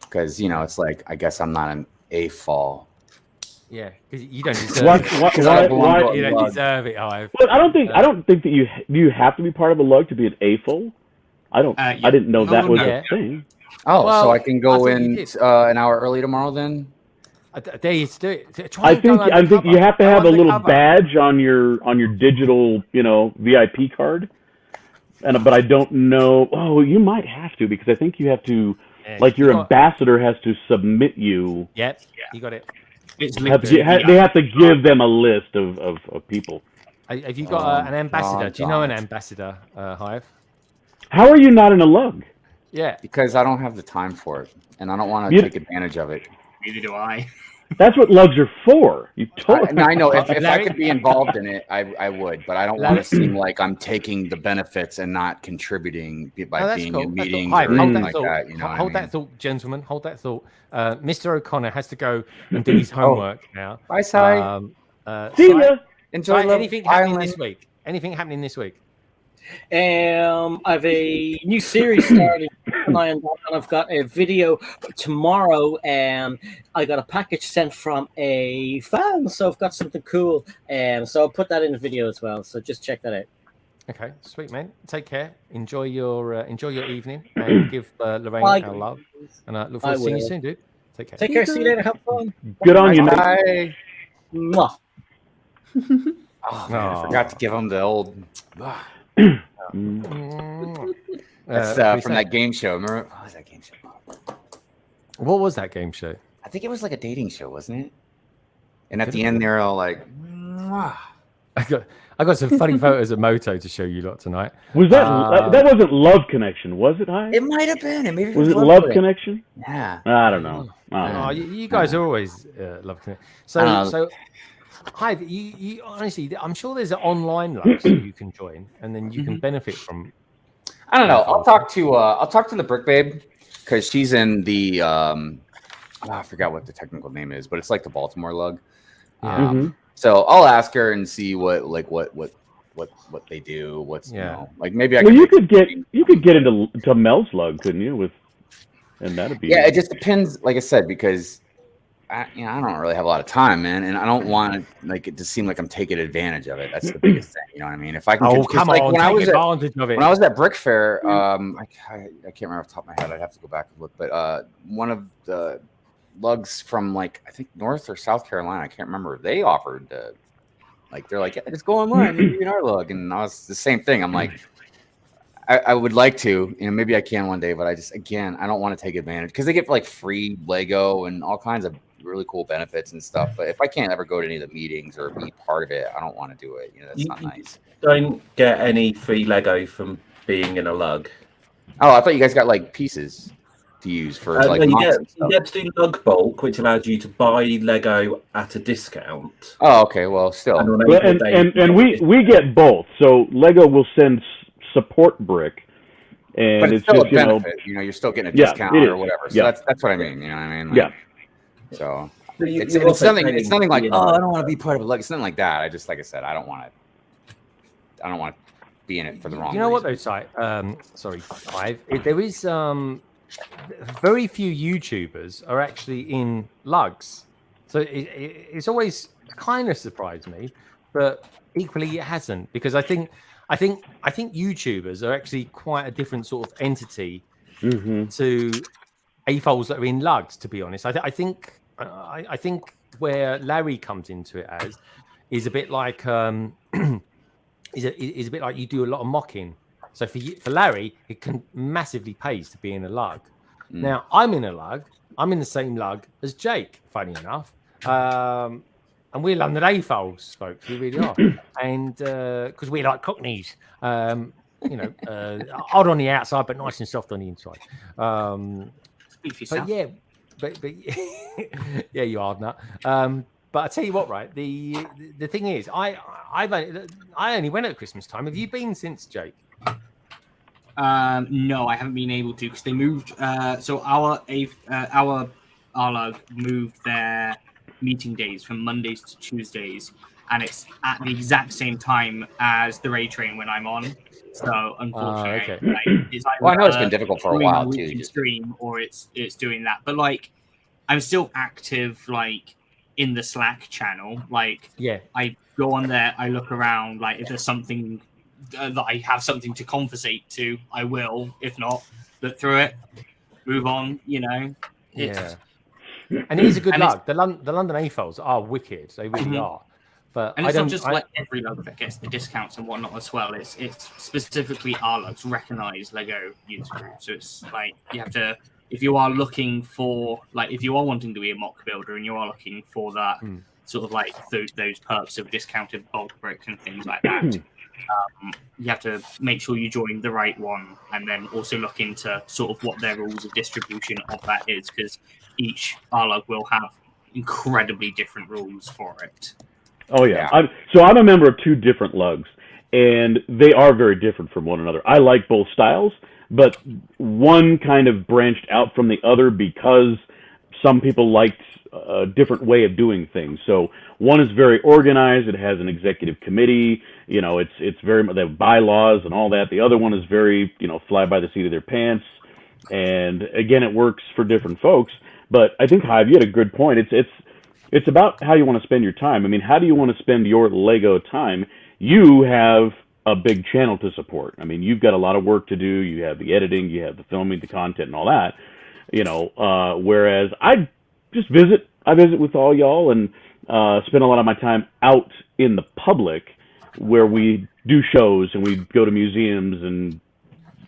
Because it's like I guess I'm not an AFOL. Yeah, because you don't deserve it. Why you don't deserve it, Hive. Well, I don't think that you have to be part of a lug to be an AFOL. I don't. I didn't know that was a thing. Oh, well, so I can go in an hour early tomorrow then. There you do it. I think you have to have a little badge on your digital VIP card. But I don't know. Oh, you might have to because I think you have to. Like your ambassador has to submit you. Yep, you got it. They have to give them a list of people. Have you got an ambassador? Do you know an ambassador, Hive? How are you not in a lug? Yeah. Because I don't have the time for it, and I don't want to take advantage of it. Neither do I. That's what lugs are for. You totally. I know. If I could be involved in it, I would. But I don't want to seem like I'm taking the benefits and not contributing by being in meetings or anything like that. Hold that thought, gentlemen. Hold that thought. Mr. O'Connor has to go and do his homework now. Bye, Sai. See ya. Enjoy anything happening this week? Anything happening this week? I have a new series starting, and I've got a video tomorrow. I got a package sent from a fan, so I've got something cool. So I'll put that in the video as well. So just check that out. Okay, sweet man. Take care. Enjoy your evening, and give Lorraine our love. And I look forward to seeing you soon, dude. Take care. Take care. See you later. Have fun. Good on you. Bye. Mwah. Oh, man, I forgot to give him the old. That's from that game show. Remember what was that game show? What was that game show? I think it was like a dating show, wasn't it? And at the end, they're all like, mwah. I got some funny photos of Moto to show you lot tonight. Was that that wasn't Love Connection, was it? It might have been. Maybe was it Love Connection? Yeah. I don't know. You guys are always Love Connection. So Hive, you honestly, I'm sure there's an online love so you can join, and then you can benefit from. I don't know. I'll talk to the Brick Babe because she's in the I forgot what the technical name is, but it's like the Baltimore lug. So I'll ask her and see what they do. What's like maybe I. Well, you could get into Mel's lug, couldn't you? And that'd be. Yeah, it just depends. Like I said, because. I don't really have a lot of time, man, and I don't want it to seem like I'm taking advantage of it. That's the biggest thing, you know what I mean? If I can, when I was at Brick Fair, I can't remember off the top of my head. I'd have to go back and look, but one of the lugs from I think North or South Carolina, I can't remember. They offered they're like, yeah, just go online and be our lug, and I was the same thing. I'm like, I would like to, maybe I can one day, but I don't want to take advantage because they get free Lego and all kinds of really cool benefits and stuff. But if I can't ever go to any of the meetings or be part of it, I don't want to do it. That's not nice. Don't get any free Lego from being in a lug. Oh, I thought you guys got pieces to use for you get to do lug bulk, which allows you to buy Lego at a discount. Oh, okay. Well, still, and we get both. So Lego will send support brick. And but it's still just, a benefit. You're still getting a discount or whatever. So that's what I mean. You know what I mean? So it's nothing like, oh, I don't want to be part of it. It's nothing like that. I just, like I said, I don't want to be in it for the wrong reason. You know what though, Si? Sorry, Hive. There is very few YouTubers are actually in lugs. So it's always kind of surprised me, but equally it hasn't, because I think YouTubers are actually quite a different sort of entity to AFOLs that are in lugs, to be honest. I think I think where Larry comes into it as is a bit like is a bit like you do a lot of mocking. So for Larry, it can massively pays to be in a lug. Now I'm in a lug. I'm in the same lug as Jake. Funny enough, and we're London AFOLs, folks. We really are, and because we like cockneys. You know, hard on the outside, but nice and soft on the inside. Speak for yourself. But yeah, but yeah, you hard nut. But I tell you what, right? The thing is, I only went at Christmas time. Have you been since, Jake? No, I haven't been able to because they moved. So our lug moved their meeting days from Mondays to Tuesdays, and it's at the exact same time as the raid train when I'm on. So unfortunately, okay. it's Well, I know it's been difficult for a doing while weekly too. stream, or it's doing that. But like, I'm still active, like in the Slack channel. Like, Yeah. I go on there, I look around. Like, if there's something that I have something to conversate to, I will. If not, look through it, move on. You know. Yeah. And it is a good lug. The London AFOLs are wicked. They really are. But and it's not just like every lug that gets the discounts and whatnot as well. It's specifically our lugs recognize Lego user group. So it's like you have to, if you are looking for, like, if you are wanting to be a mock builder and you are looking for that sort of like those perks of discounted bulk brick and things like that, you have to make sure you join the right one, and then also look into sort of what their rules of distribution of that is, because each R lug will have incredibly different rules for it. Oh yeah. I'm a member of two different lugs, and they are very different from one another. I like both styles, but one kind of branched out from the other because some people liked a different way of doing things. So one is very organized. It has an executive committee. You know, it's very, they have bylaws and all that. The other one is very, you know, fly by the seat of their pants. And again, it works for different folks. But I think, Hive, you had a good point. It's about how you want to spend your time. I mean, how do you want to spend your Lego time? You have a big channel to support. I mean, you've got a lot of work to do. You have the editing, you have the filming, the content, and all that. You know, whereas I just visit. I visit with all y'all and spend a lot of my time out in the public, where we do shows and we go to museums and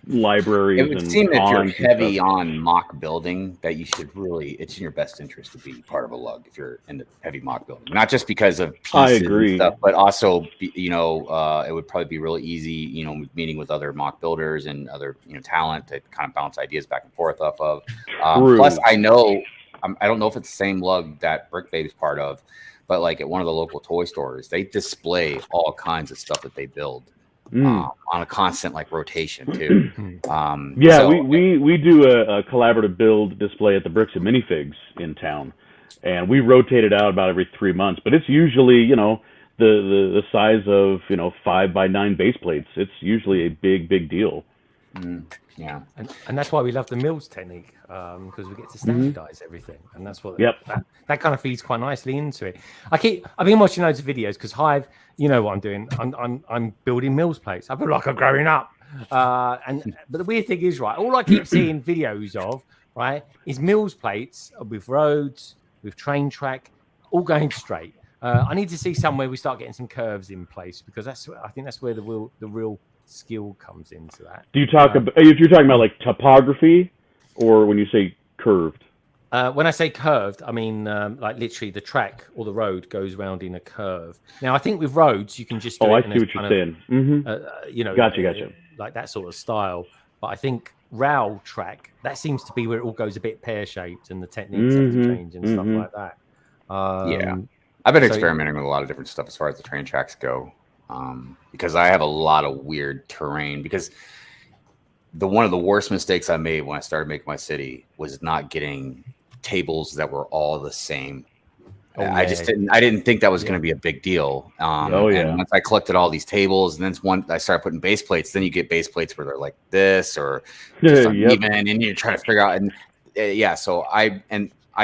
libraries. It would seem if you're heavy on mock building that you should really, it's in your best interest to be part of a lug if you're into heavy mock building. Not just because of pieces and stuff, but also, you know, it would probably be really easy, you know, meeting with other mock builders and other, you know, talent to kind of bounce ideas back and forth off of. Plus, I know, I don't know if it's the same lug that BrickBabe's part of, but like at one of the local toy stores, they display all kinds of stuff that they build. On a constant like rotation too. We do a collaborative build display at the Bricks and Minifigs in town, and we rotate it out about every 3 months. But it's usually, you know, the size of, you know, 5x9 base plates. It's usually a big deal. Yeah, and that's why we love the Mills technique, because we get to standardize everything, and that's what that kind of feeds quite nicely into it. I've been watching loads of videos because Hive, you know what I'm doing. I'm building Mills plates. I feel like I'm growing up, but the weird thing is, right, all I keep seeing videos of, right, is Mills plates with roads, with train track, all going straight. I need to see somewhere we start getting some curves in place, because I think that's where the real skill comes into that. Do you talk about, if you're talking about like topography, or when you say curved? When I say curved, I mean like literally the track or the road goes round in a curve. Now I think with roads you can just do I it see what you're saying. You know, gotcha. Like that sort of style. But I think rail track, that seems to be where it all goes a bit pear-shaped and the techniques have to change and stuff like that. I've been experimenting with a lot of different stuff as far as the train tracks go. Because I have a lot of weird terrain. Because one of the worst mistakes I made when I started making my city was not getting tables that were all the same. I didn't think that was going to be a big deal. And once I collected all these tables, and then I started putting base plates, then you get base plates where they're like this or just uneven, and you're trying to figure out. And so I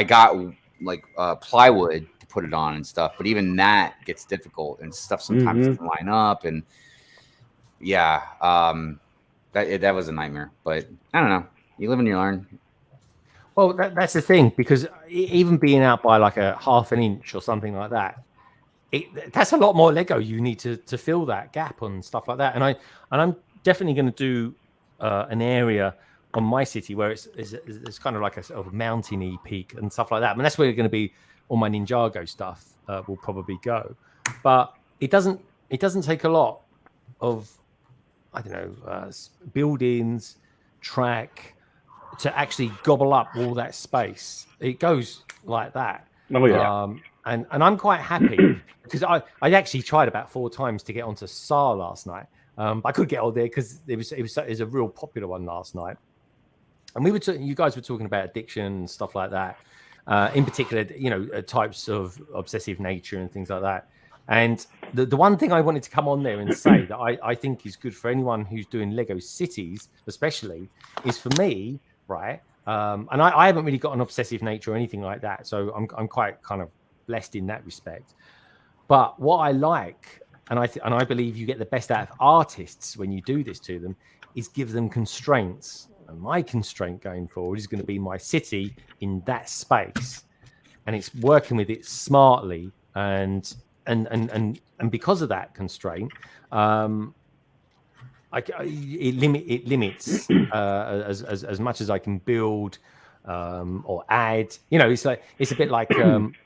got like plywood to put it on and stuff, but even that gets difficult, and stuff sometimes doesn't line up, and that was a nightmare. But I don't know. You live and you learn. Well, that's the thing, because even being out by like a half an inch or something like that, that's a lot more Lego you need to fill that gap and stuff like that. And I'm definitely going to do an area on my city where it's kind of like a sort of mountainy peak and stuff like that. I mean, that's where going to be all my Ninjago stuff will probably go. But it doesn't take a lot of, I don't know, buildings, track to actually gobble up all that space. It goes like that. Oh yeah. And I'm quite happy because I actually tried about 4 times to get onto SAR last night. I could get on there because it was a real popular one last night. And you guys were talking about addiction and stuff like that. In particular, you know, types of obsessive nature and things like that. And the one thing I wanted to come on there and say that I think is good for anyone who's doing Lego cities, especially, is for me, right? And I haven't really got an obsessive nature or anything like that, so I'm quite kind of blessed in that respect. But what I like, and I believe you get the best out of artists when you do this to them, is give them constraints. And my constraint going forward is going to be my city in that space, and it's working with it smartly and because of that constraint, it limits as much as I can build or add. You know, it's a bit like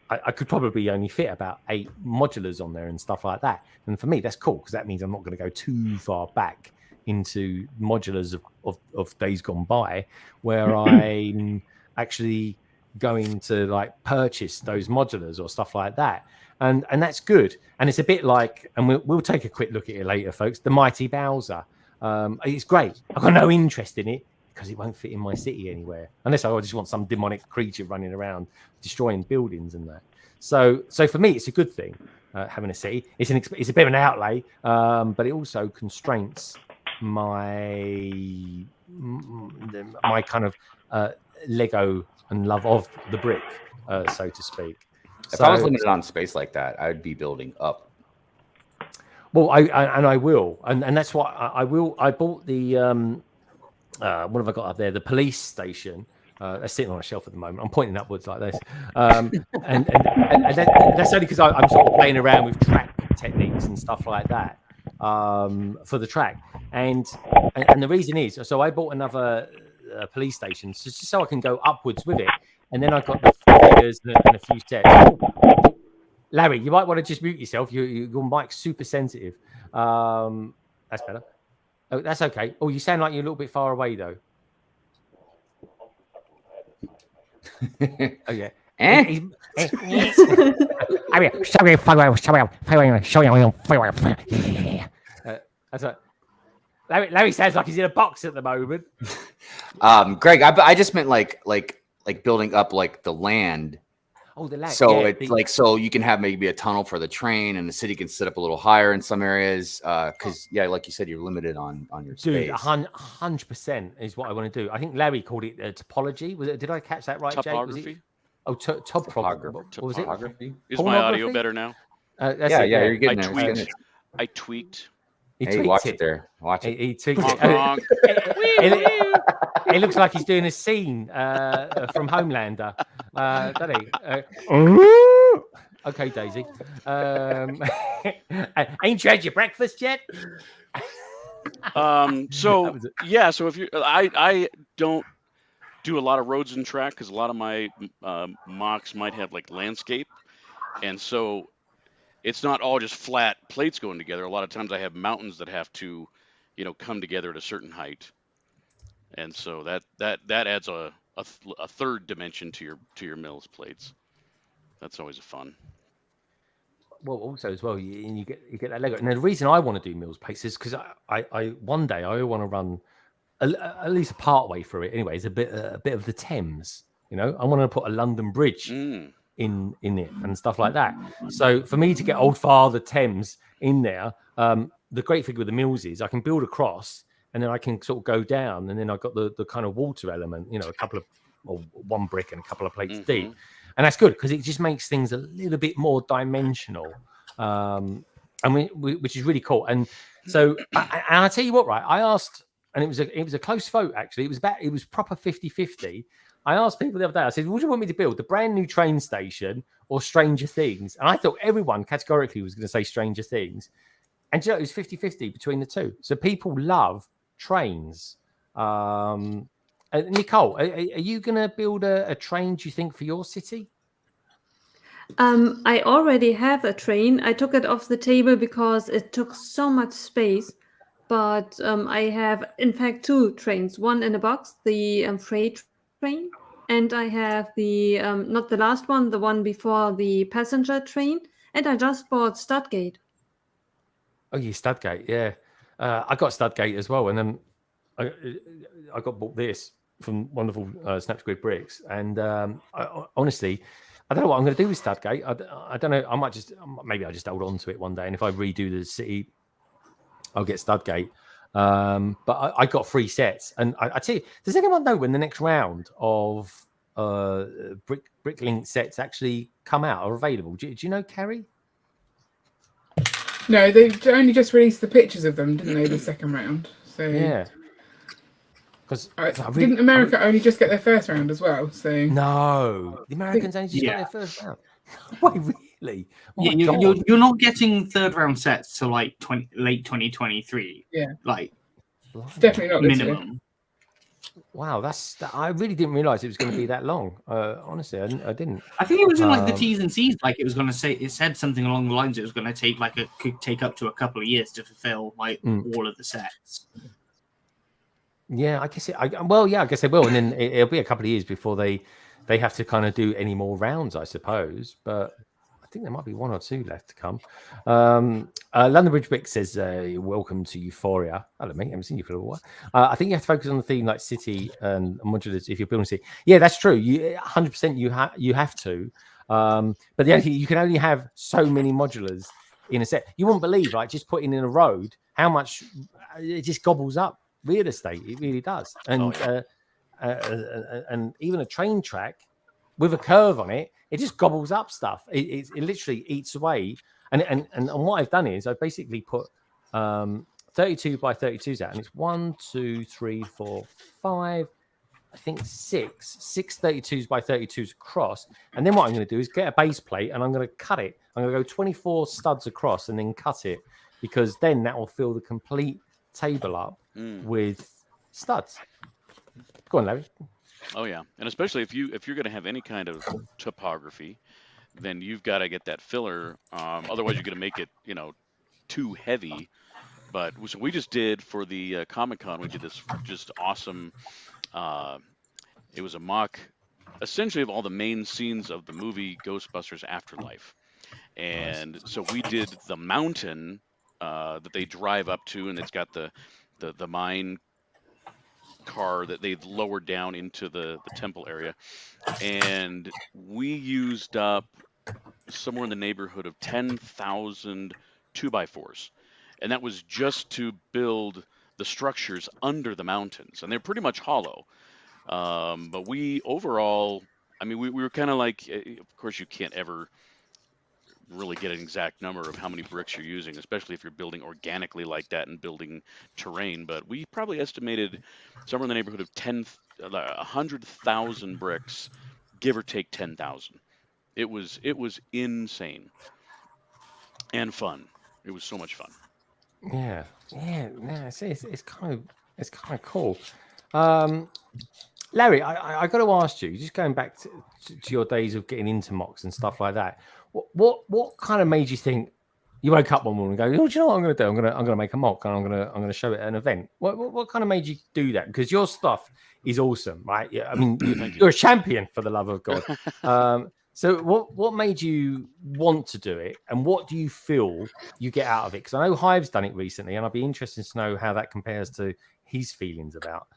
I could probably only fit about 8 modulars on there and stuff like that. And for me, that's cool because that means I'm not going to go too far back into modulars of days gone by, where I'm actually going to like purchase those modulars or stuff like that. And that's good. And it's a bit like, and we'll take a quick look at it later, folks, the Mighty Bowser. It's great. I've got no interest in it because it won't fit in my city anywhere, unless I just want some demonic creature running around destroying buildings and that. So for me, it's a good thing having a city. It's a bit of an outlay, but it also constraints my kind of Lego and love of the brick, so to speak. If I was limited on space like that, I would be building up. Well, I will, and that's what I will. I bought the what have I got up there? The police station. That's sitting on a shelf at the moment. I'm pointing upwards like this, and that's only because I'm sort of playing around with track techniques and stuff like that for the track. And the reason is, so I bought another police station just so I can go upwards with it. And then I got the figures and a few steps. Larry, you might want to just mute yourself. Your mic's super sensitive. That's better. Oh, that's okay. Oh, you sound like you're a little bit far away, though. Oh, yeah. That's right. Larry sounds like he's in a box at the moment. Greg, I just meant like building up like the land. Oh, the land. So yeah, it's like, so you can have maybe a tunnel for the train, and the city can sit up a little higher in some areas. Because like you said, you're limited on your space. Dude, 100% is what I want to do. I think Larry called it topology. Did I catch that right, topography? Jake? Topography. What was it? Is my audio better now? Yeah, you're getting there. I tweaked. Hey, watch it there. Watch it. He tweaked it. It looks like he's doing a scene from Homelander, doesn't he? Okay, Daisy. Ain't you had your breakfast yet? So if you, I don't do a lot of roads and track because a lot of my mocks might have like landscape, and so it's not all just flat plates going together. A lot of times I have mountains that have to, come together at a certain height. And so that adds a third dimension to your mills plates. That's always a fun. Well, also as well, you get that Lego. And the reason I want to do mills plates is because I one day I want to run at least a part way through it. Anyways, a bit of the Thames. I want to put a London Bridge in it and stuff like that. So for me to get Old Father Thames in there, the great thing with the mills is I can build across. And then I can sort of go down, and then I've got the kind of water element, a couple of, or one brick and a couple of plates deep, and that's good because it just makes things a little bit more dimensional, which is really cool. And so, and I tell you what, right? I asked and it was a close vote actually. It was proper 50-50. I asked people the other day. I said, "What do you want me to build? The brand new train station or Stranger Things?" And I thought everyone categorically was going to say Stranger Things. And you know, it was 50-50 between the two. So people love trains. Nicole, are you going to build a train, do you think, for your city? I already have a train. I took it off the table because it took so much space. But I have, in fact, 2 trains. One in a box, the freight train. And I have the, not the last one, the one before the passenger train. And I just bought Studgate. Oh, yeah, Studgate, yeah. I got Studgate as well. And then I got bought this from wonderful Snapsquid Bricks. And honestly, I don't know what I'm going to do with Studgate. I don't know. Maybe I just hold on to it one day. And if I redo the city, I'll get Studgate. But I got 3 sets. And I tell you, does anyone know when the next round of Bricklink sets actually come out or available? Do you know, Carrie? No, they only just released the pictures of them, didn't they, the second round? So yeah. Because didn't America only just get their first round as well? So no, the Americans only just got their first round. Wait, really? Oh you're not getting third round sets till like late 2023. Yeah, like it's definitely not minimum. Wow, I really didn't realize it was going to be that long. Honestly, I didn't. I think it was in like the T's and C's. Like it was going to say, it said something along the lines. It was going to take could take up to a couple of years to fulfill like all of the sets. Yeah, I guess I guess they will, and then it'll be a couple of years before they have to kind of do any more rounds, I suppose. But I think there might be 1 or 2 left to come. London Bridge Brick says, "Welcome to Euphoria." Hello, mate. I haven't seen you for a while. I think you have to focus on the theme like city and modulars if you're building a city. Yeah, that's true. 100% you have to. But you can only have so many modulars in a set. You wouldn't believe, like, just putting in a road, how much it just gobbles up real estate. It really does. And and even a train track with a curve on it, it just gobbles up stuff. It literally eats away. And what I've done is I've basically put 32 by 32s out, and it's 1, 2, 3, 4, 5, I think 6 32s by 32s across. And then what I'm going to do is get a base plate and I'm going to cut it. I'm going to go 24 studs across and then cut it, because then that will fill the complete table up with studs. Go on, Larry. Oh yeah, and especially if you're going to have any kind of topography, then you've got to get that filler. Otherwise, you're going to make it, too heavy. But so we just did for the Comic-Con, we did this just awesome. It was a mock, essentially, of all the main scenes of the movie Ghostbusters Afterlife, and so we did the mountain that they drive up to, and it's got the mine car that they've lowered down into the temple area, and we used up somewhere in the neighborhood of 10,000 2x4s, and that was just to build the structures under the mountains, and they're pretty much hollow. But we overall, I mean, we were kind of like, of course, you can't ever really get an exact number of how many bricks you're using, especially if you're building organically like that and building terrain. But we probably estimated somewhere in the neighborhood of 100,000 bricks, give or take 10,000. It was insane and fun. It was so much fun. Yeah. It's kind of cool. Larry, I got to ask you, just going back to your days of getting into mocks and stuff like that. What kind of made you think, you woke up one morning and go, oh, do you know what I'm going to do? I'm going to make a mock and I'm going to show it at an event. What kind of made you do that? Because your stuff is awesome, right? Yeah, I mean, you're a champion, for the love of God. So what made you want to do it, and what do you feel you get out of it? Because I know Hive's done it recently, and I'd be interested to know how that compares to his feelings about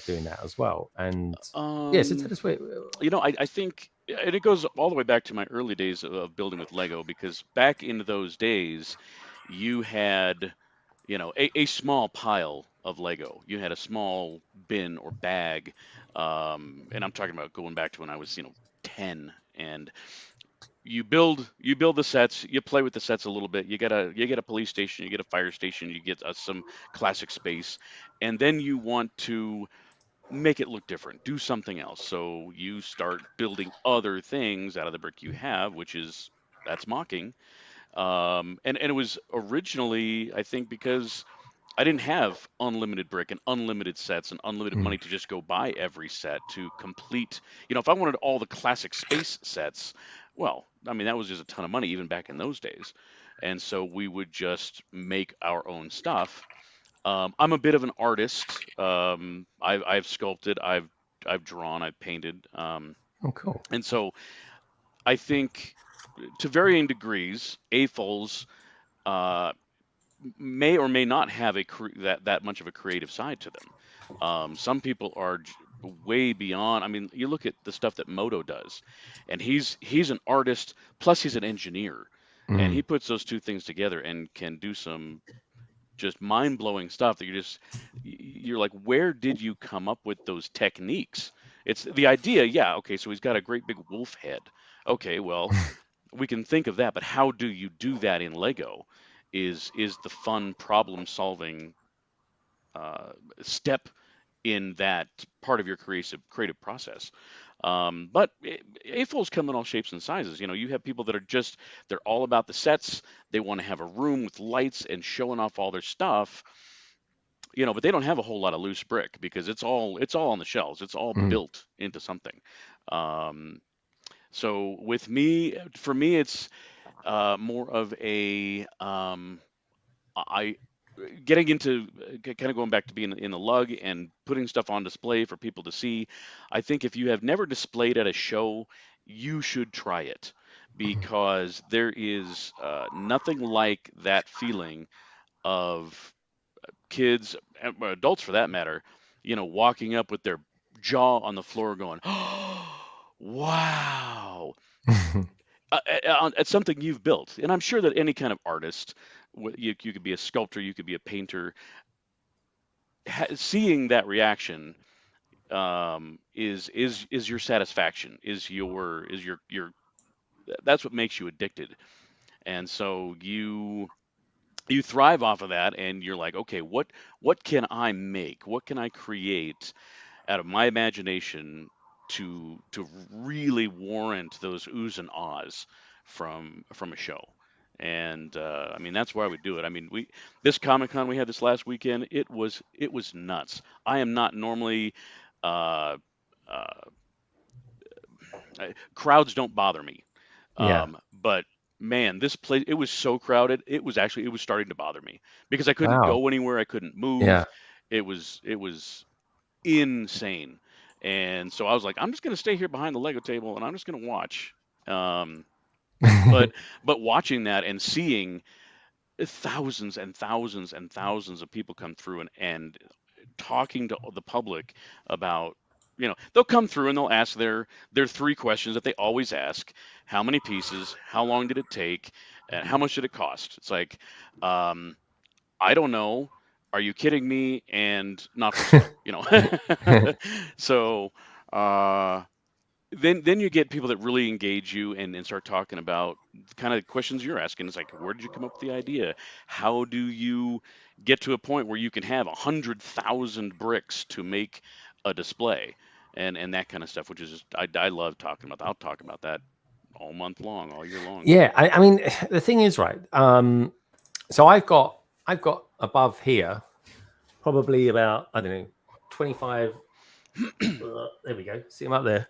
doing that as well. And so tell us where. I think, and it goes all the way back to my early days of building with Lego, because back in those days, you had, a small pile of Lego. You had a small bin or bag, and I'm talking about going back to when I was, 10. And you build the sets, you play with the sets a little bit. You get a police station, you get a fire station, you get some classic space, and then you want to make it look different, do something else. So you start building other things out of the brick you have, that's mocking. And it was originally, I think, because I didn't have unlimited brick and unlimited sets and unlimited money to just go buy every set to complete. If I wanted all the classic space sets, well, I mean, that was just a ton of money even back in those days. And so we would just make our own stuff. I'm a bit of an artist. I've sculpted, I've drawn, I've painted. Oh, cool. And so I think to varying degrees, AFOLs may or may not have that much of a creative side to them. Some people are way beyond. I mean, you look at the stuff that Moto does, and he's an artist plus he's an engineer, and he puts those two things together and can do some just mind-blowing stuff that you're like, where did you come up with those techniques? It's the idea, yeah, okay, so he's got a great big wolf head. Okay, well, we can think of that, but how do you do that in Lego is the fun problem-solving step in that part of your creative process. But AFOLs come in all shapes and sizes. You have people that are they're all about the sets. They want to have a room with lights and showing off all their stuff. But they don't have a whole lot of loose brick because it's all on the shelves. It's all built into something. So for me, it's more of a getting into kind of going back to being in the lug and putting stuff on display for people to see. I think if you have never displayed at a show, you should try it because there is nothing like that feeling of kids, adults for that matter, walking up with their jaw on the floor going, oh, wow. It's something you've built. And I'm sure that any kind of artist, you could be a sculptor, you could be a painter, seeing that reaction is your satisfaction, is your that's what makes you addicted. And so you thrive off of that, and you're like, okay, what can I make? What can I create out of my imagination to really warrant those oohs and ahs from a show? And I mean, that's why we do it. I mean, this Comic-Con we had this last weekend, it was nuts. I am not normally crowds don't bother me. Yeah. But man, this place, it was so crowded. It was starting to bother me because I couldn't go anywhere. I couldn't move. Yeah. It was insane. And so I was like, I'm just going to stay here behind the Lego table and I'm just going to watch. But watching that and seeing thousands and thousands and thousands of people come through and talking to the public about, they'll come through and they'll ask their 3 questions that they always ask: how many pieces, how long did it take, and how much did it cost? It's like, I don't know. Are you kidding me? And not for sale, So then you get people that really engage you and start talking about kind of questions you're asking. It's like, where did you come up with the idea? How do you get to a point where you can have 100,000 bricks to make a display and that kind of stuff, which is just, I love talking about that. I'll talk about that all month long, all year long. Yeah, I mean, the thing is, right, so I've got above here probably about, I don't know, 25 there we go, see them up there.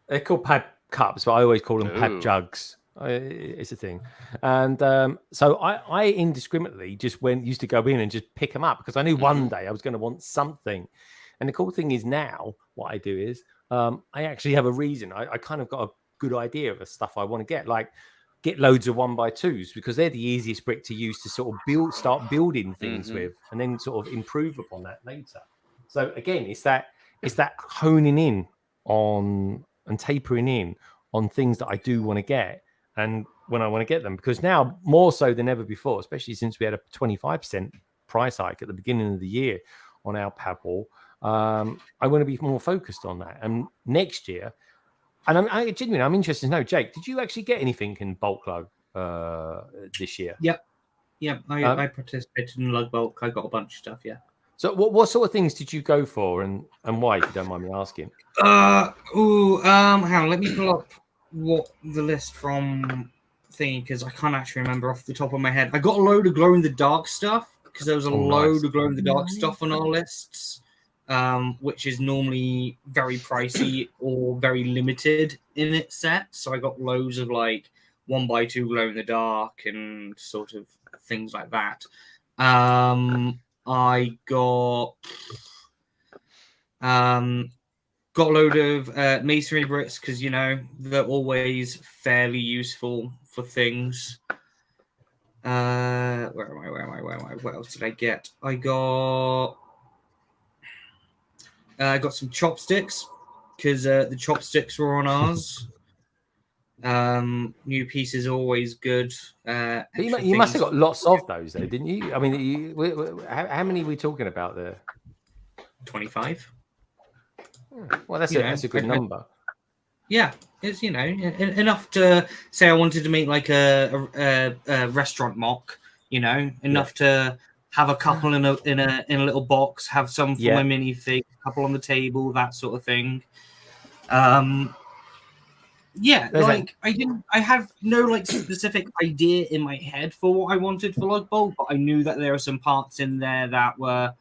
They're called pad cups, but I always call them pad jugs. It's a thing. And so I indiscriminately just used to go in and just pick them up because I knew one day I was going to want something. And the cool thing is now what I do is I actually have a reason. I kind of got a good idea of the stuff I want to get loads of 1x2s because they're the easiest brick to use to sort of start building things with and then sort of improve upon that later. So again, it's that honing in on and tapering in on things that I do want to get and when I want to get them, because now more so than ever before, especially since we had a 25% price hike at the beginning of the year on our pad wall, I want to be more focused on that. And next year, And I'm genuinely, I'm interested to know, Jake, did you actually get anything in bulk lug this year? Yep. I participated in lug bulk. I got a bunch of stuff. Yeah. So what sort of things did you go for, and why, if you don't mind me asking? Hang on, let me pull up what the list from thingy, because I can't actually remember off the top of my head. I got a load of glow in the dark stuff because there was a load of glow in the dark stuff on our lists, which is normally very pricey or very limited in its set. So I got loads of like 1x2 glow in the dark and sort of things like that. I got a load of masonry bricks because, you know, they're always fairly useful for things. Where am I? What else did I get? I got some chopsticks because the chopsticks were on ours. New pieces are always good. You must have got lots of those, though, didn't you? I mean, how many are we talking about there? 25. Well, that's a good number. Yeah, it's, you know, enough to say I wanted to make like a restaurant mock. You know, enough to have a couple in a little box, have some for my minifig, a couple on the table, that sort of thing. I have no like specific idea in my head for what I wanted for lug bulk, but I knew that there are some parts in there that were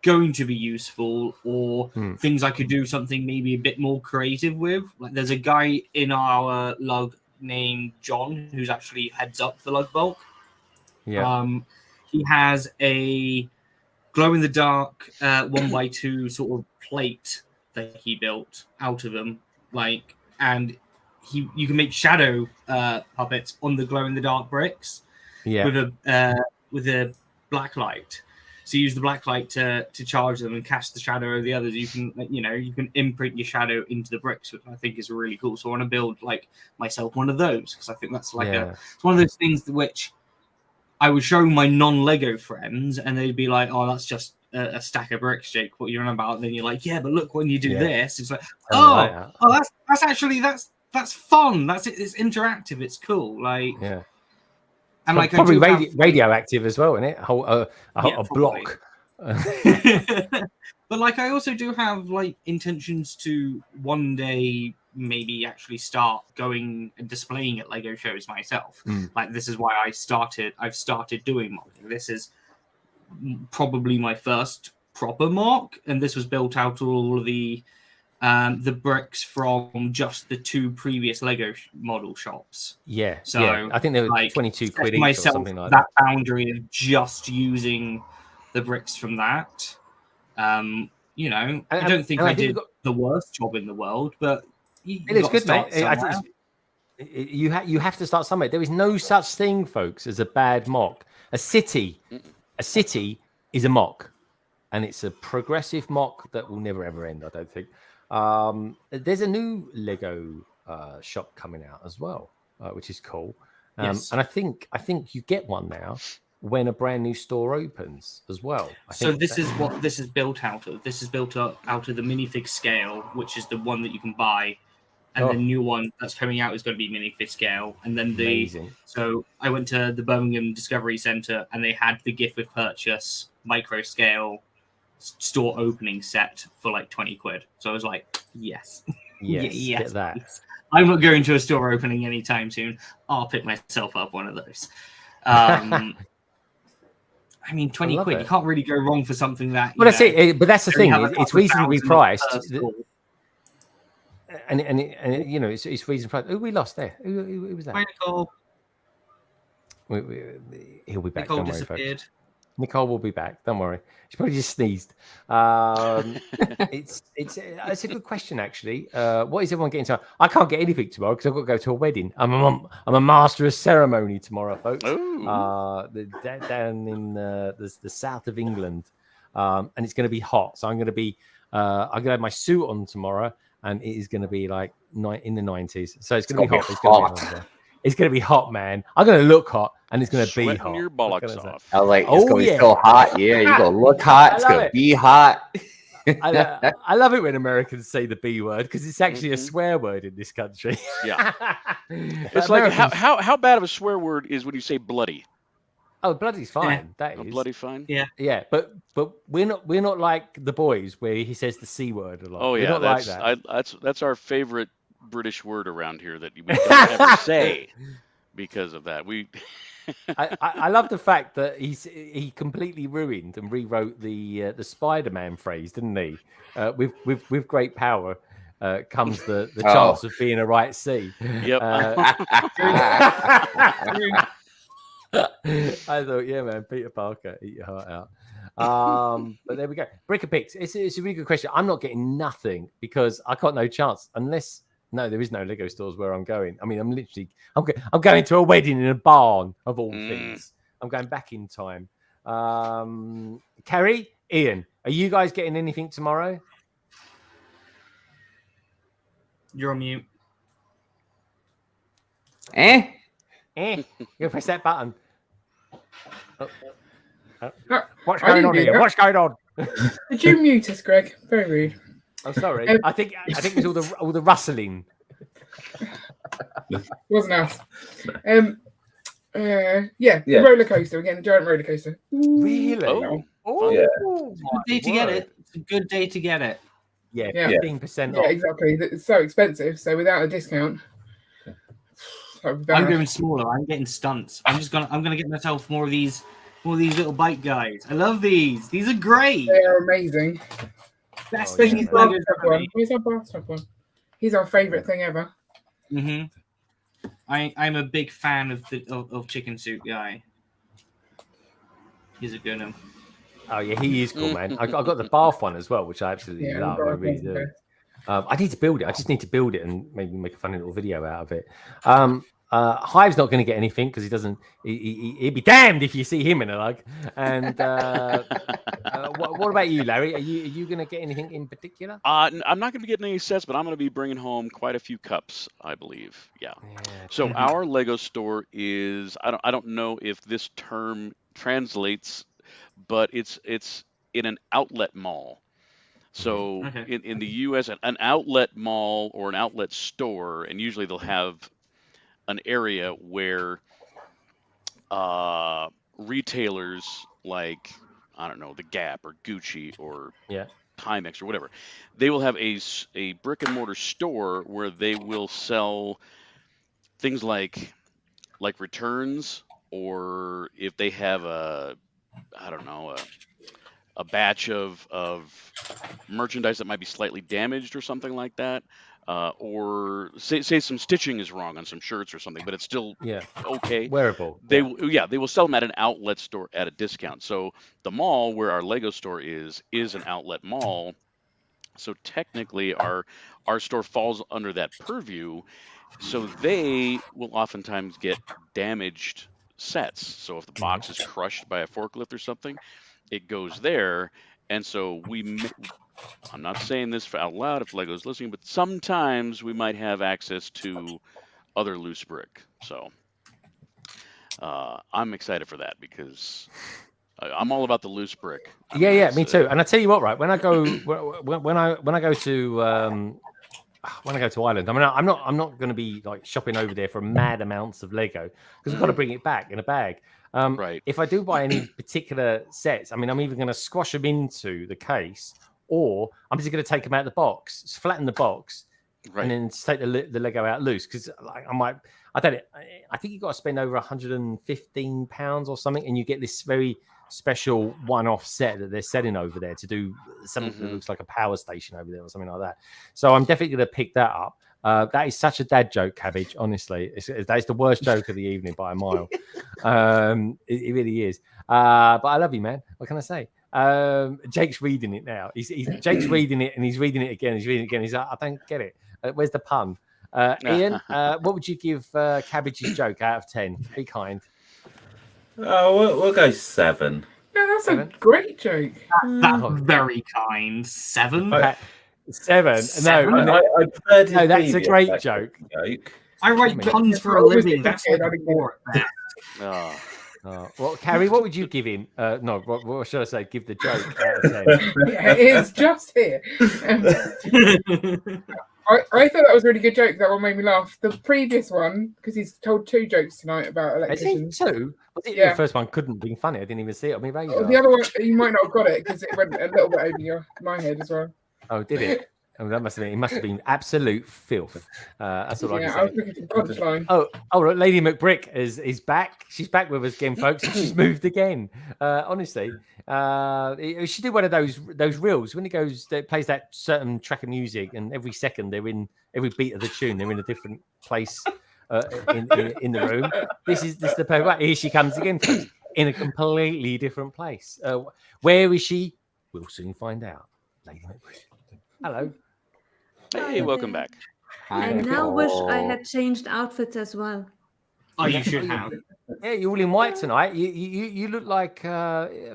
going to be useful, or things I could do something maybe a bit more creative with. Like there's a guy in our lug named John who's actually heads up the lug bulk. Yeah. He has a glow in the dark 1x2 sort of plate that he built out of them, like, and you can make shadow puppets on the glow in the dark bricks with a black light. So you use the black light to charge them and cast the shadow of the others. You can imprint your shadow into the bricks, which I think is really cool. So I want to build like myself one of those, because I think that's like it's one of those things which I would show my non-Lego friends, and they'd be like, "Oh, that's just a stack of bricks, Jake. What you're on about?" And then you're like, "Yeah, but look, when you do this, it's like, that's actually that's fun. It's interactive. It's cool." Like, yeah. And like probably radioactive as well, isn't it? A block. But like, I also do have like intentions to one day maybe actually start going and displaying at Lego shows myself. Like, this is why I've started doing mocking. This is probably my first proper mock, and this was built out of all of the bricks from just the 2 previous Lego model shops. Yeah. So I think they were like 22 quid each or something like that. Boundary of just using the bricks from that. You know, I don't think I did the worst job in the world, but it is good, mate. You have to start somewhere. There is no such thing, folks, as a bad mock. A city is a mock, and it's a progressive mock that will never ever end, I don't think. There's a new Lego shop coming out as well, which is cool. And I think you get one now when a brand new store opens as well. So this is what this is built out of. This is built out of the minifig scale, which is the one that you can buy, and the new one that's coming out is going to be minifig scale. And then so I went to the Birmingham Discovery Centre, and they had the gift with purchase micro scale store opening set for like 20 quid. So I was like, yes, get that. Please. I'm not going to a store opening anytime soon. I'll pick myself up one of those. I mean, 20 quid. You can't really go wrong for something that. Well, that's it. But that's the thing. It's reasonably priced. And you know, it's reasonably priced. Who we lost there? Who was that? Nicole. He'll be back. Nicole Don't worry, disappeared. folks. Nicole will be back. Don't worry. She probably just sneezed. It's a good question, actually. What is everyone getting to? I can't get anything tomorrow because I've got to go to a wedding. I'm a master of ceremony tomorrow, folks. Down in the south of England, and it's going to be hot. So I'm going to have my suit on tomorrow, and it is going to be like in the 90s. So it's going to be hot. It's going to be hot, man. I'm going to look hot, and it's going to be hot. Your bollocks off. I was like, it's going to be so hot. Yeah, you're going to look hot. It's going to be hot. I love it when Americans say the B word because it's actually a swear word in this country. Yeah. It's like how bad of a swear word is when you say bloody? Oh, bloody's fine. That is bloody fine. Yeah, but we're not like the boys where he says the C word a lot. Oh we're yeah, not like that. That's our favorite British word around here that we don't ever say because of that. I love the fact that he completely ruined and rewrote the Spider-Man phrase, didn't he? With great power comes the chance of being a right C. Yep. I thought, yeah, man, Peter Parker, eat your heart out. But there we go. Brick-a-Picks. It's a really good question. I'm not getting nothing because I got no chance unless. No, there is no Lego stores where I'm going. I mean, I'm going to a wedding in a barn of all things. I'm going back in time. Kerry, Ian, are you guys getting anything tomorrow? You're on mute. You press that button. What's going on here? What's going on? Did you mute us, Greg? Very rude. I'm sorry. I think it was all the rustling. Wasn't us. The roller coaster again, the giant roller coaster. Really? Oh, yeah. It's a good day to get it. It's a good day to get it. Yeah, 15% off. Yeah, exactly. It's so expensive. So without a discount, I'm going smaller. I'm getting stunts. I'm gonna get myself more of these little bike guys. I love these. These are great. They are amazing. Best thing is He's our bathtub one. He's our favorite thing ever. I'm a big fan of Chicken Soup guy. He's a good one. Oh yeah, he is cool, man. I got the bath one as well, which I absolutely love. I really do. I need to build it. I just need to build it and maybe make a funny little video out of it. Hive's not going to get anything because he doesn't. He'd be damned if you see him in a lug. And what about you, Larry? Are you going to get anything in particular? I'm not going to be getting any sets, but I'm going to be bringing home quite a few cups, I believe. Yeah. So our Lego store is. I don't know if this term translates, but it's in an outlet mall. So in the U.S., an outlet mall or an outlet store, and usually they'll have an area where retailers like, I don't know, the Gap or Gucci or Timex or whatever, they will have a brick and mortar store where they will sell things like returns, or if they have a batch of merchandise that might be slightly damaged or something like that. Or say some stitching is wrong on some shirts or something, but it's still okay. Wearable. They will sell them at an outlet store at a discount. So the mall where our Lego store is an outlet mall. So technically our store falls under that purview. So they will oftentimes get damaged sets. So if the box is crushed by a forklift or something, it goes there. And so I'm not saying this out loud if Lego's listening, but sometimes we might have access to other loose brick. So I'm excited for that because I'm all about the loose brick. Yeah, me too. And I tell you what, right? When I go when I go to Ireland, I mean, I'm not going to be like shopping over there for mad amounts of Lego because I've got to bring it back in a bag. Right. If I do buy any particular sets, I mean, I'm either going to squash them into the case, or I'm just going to take them out of the box, flatten the box, and then take the Lego out loose. Because I think you've got to spend over £115 or something, and you get this very special one-off set that they're selling over there to do something that looks like a power station over there or something like that. So I'm definitely going to pick that up. That is such a dad joke, Cabbage. Honestly, that's the worst joke of the evening by a mile. It really is. But I love you, man. What can I say? Jake's reading it now. Jake's reading it, and he's reading it again. He's reading it again. He's like, I don't get it. Where's the pun? Ian, what would you give Cabbage's joke out of 10? Be kind. Oh, we'll go 7. No, that's a great joke. That's very kind. 7. 7. No, that's a great joke. I write puns for a living. That's like Well, Carrie, what would you give him? No, what should I say? Give the joke out of 10. Yeah, it is just here. I thought that was a really good joke. That one made me laugh. The previous one, because he's told 2 jokes tonight about electricians. 2? The first one couldn't have been funny. I didn't even see it on my radar. The other one, you might not have got it because it went a little bit over my head as well. Oh, did it? Oh, that must have been. It must have been absolute filth. That's all I can say. I was looking for punchline. Oh, Lady McBrick is back. She's back with us again, folks. She's moved again. Honestly, she did one of those reels when it plays that certain track of music, and every second they're in every beat of the tune. They're in a different place in the room. This is the right. Here she comes again, folks, in a completely different place. Where is she? We'll soon find out. Lady McBrick. Hello. Hey, welcome back. I now wish I had changed outfits as well. Oh, you should have. Yeah, you're all in white tonight. You look like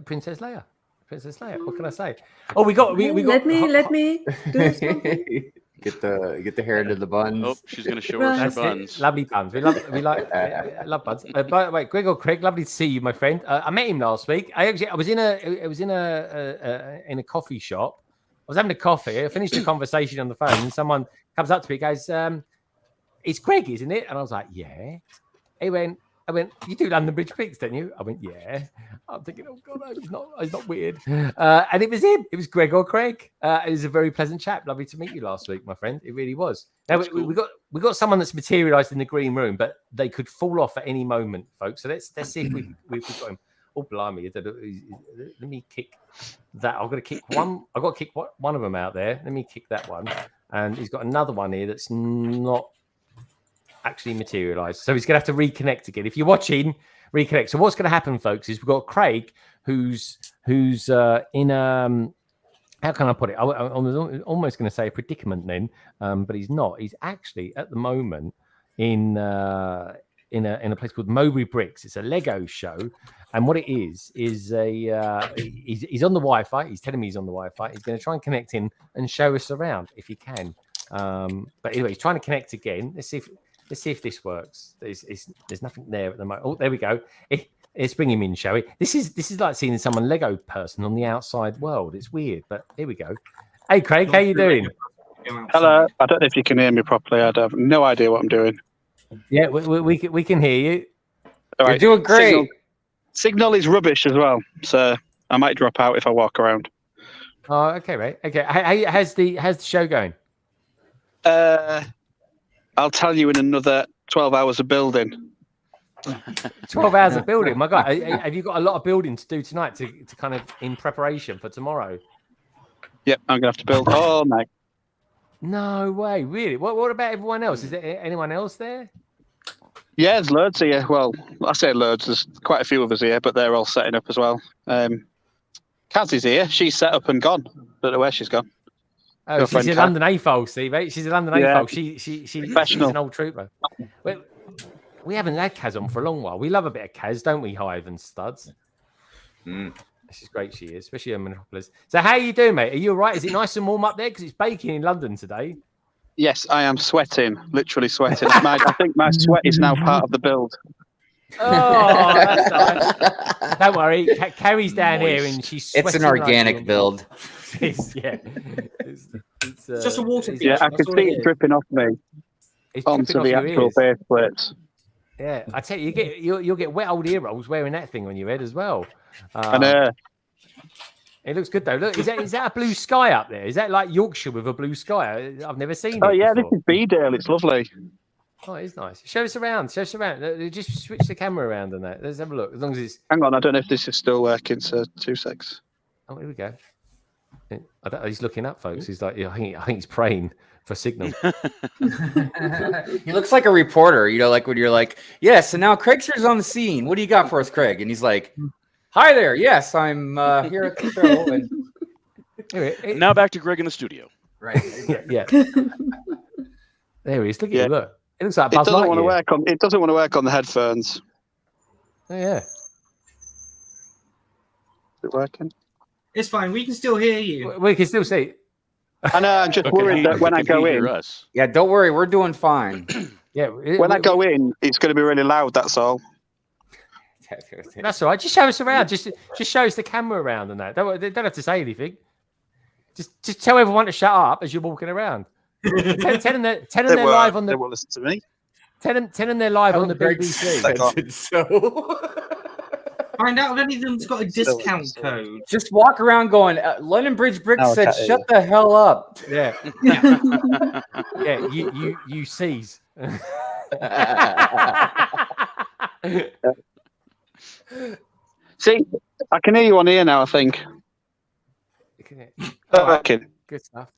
Princess Leia. Princess Leia. What can I say? Oh, we got. Let me do something. Get the hair into the buns. Oh, she's going to show us her That's buns. it. Lovely buns. We love buns. By the way, Gregor Craig, lovely to see you, my friend. I met him last week. I was in a coffee shop. I was having a coffee. I finished the conversation on the phone, and someone comes up to me, goes, "It's Greg, isn't it?" And I was like, "Yeah." I went, "You do London Bridge Picks, don't you?" I went, "Yeah." I'm thinking, "Oh God, it's not weird." And it was him. It was Greg or Craig. It was a very pleasant chap. Lovely to meet you last week, my friend. It really was. Now we got someone that's materialised in the green room, but they could fall off at any moment, folks. So let's see if we've got him. Oh blimey! Let me kick that. I've got to kick one. I've got to kick one of them out there. Let me kick that one, and he's got another one here that's not actually materialised. So he's going to have to reconnect again. If you're watching, reconnect. So what's going to happen, folks, is we've got Craig, who's in how can I put it? I was almost going to say a predicament then, but he's not. He's actually at the moment in a place called Mowbray Bricks. It's a Lego show, and what it is he's on the Wi-Fi. He's telling me he's on the Wi-Fi. He's going to try and connect in and show us around if he can. But anyway, he's trying to connect again. Let's see if this works. There's nothing there at the moment. Oh, there we go. Let's bring him in, shall we? This is like seeing someone Lego person on the outside world. It's weird, but here we go. Hey, Craig, how you doing? Hello. I don't know if you can hear me properly. I have no idea what I'm doing. Yeah, we can hear you. All right. You're doing great. Signal is rubbish as well, so I might drop out if I walk around. Oh, okay, mate. Okay, how's the show going? I'll tell you in another 12 hours of building. 12 hours of building. My God, have you got a lot of building to do tonight to kind of in preparation for tomorrow? Yep, I'm gonna have to build all night. No way, really? What about everyone else? Is there anyone else there? Yeah, there's loads here. Well, I say loads. There's quite a few of us here, but they're all setting up as well. Kaz is here. She's set up and gone. Don't know where she's gone. Oh, she's a London AFOL, see, mate. She's a London AFOL. She's an old trooper. We haven't had Kaz on for a long while. We love a bit of Kaz, don't we, Hive and Studs? She's great, she is, especially in Monopolis. So how are you doing, mate? Are you all right? Is it nice and warm up there? Because it's baking in London today. Yes, I am sweating, literally sweating. I think my sweat is now part of the build. Oh, that's nice. Don't worry, Carrie's down here and she's sweating. It's an organic build. It's just a water. Yeah, I can see it dripping off me onto the actual base plates. Yeah, I tell you, you'll get wet old ear rolls wearing that thing on your head as well. It looks good though. Look, is that a blue sky up there? Is that like Yorkshire with a blue sky? I've never seen it. Oh yeah, before. This is Beedale. It's lovely. Oh, it's nice. Show us around. Just switch the camera around and that. Let's have a look. As long as it's. Hang on, I don't know if this is still working. So 2 secs. Oh, here we go. He's looking up, folks. He's like, I think he's praying for signal. He looks like a reporter, like when you're like, yes, and now Craig's on the scene. What do you got for us, Craig? And he's like, hi there. Yes, I'm here at the show. And now back to Greg in the studio. Right. Yeah. There he is. Look at you. Look. It looks like Buzz Lightyear. It doesn't want to work on the headphones. Oh yeah. Is it working? It's fine. We can still hear you. We can still see. I know. I'm just worried that when I go in. Yeah, don't worry. We're doing fine. Yeah. When I go in, it's going to be really loud. That's all. That's all right. Just show us around. Just show us the camera around and that. They don't have to say anything. Just tell everyone to shut up as you're walking around. Tell them they're live on the. They will listen to me. Tell them they're live on the BBC. So Find out if any of them's got a discount code. just walk around going, London Bridge Brick said, "Shut the hell up." Yeah. Yeah. You seize. See, I can hear you on here now, I think. All right. Good stuff.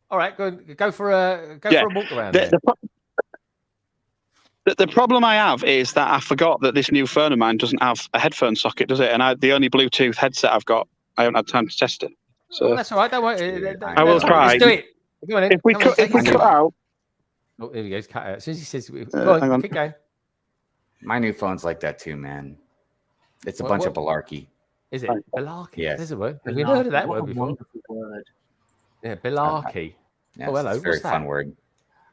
All right, go for a walk around. The problem I have is that I forgot that this new phone of mine doesn't have a headphone socket, does it? And the only Bluetooth headset I've got, I haven't had time to test it. So that's all right. Don't worry. I will try. Let's do it. Go on, if we cut out. Oh, there we go. It's cut out. As soon as he says, go on, hang on. keep going. My new phone's like that too, man. It's a bunch of malarkey. Is it malarkey? Yes. There's a word. Have you heard of that word before? Yeah, malarkey. Yes, oh, hello. It's a very What's fun that? word.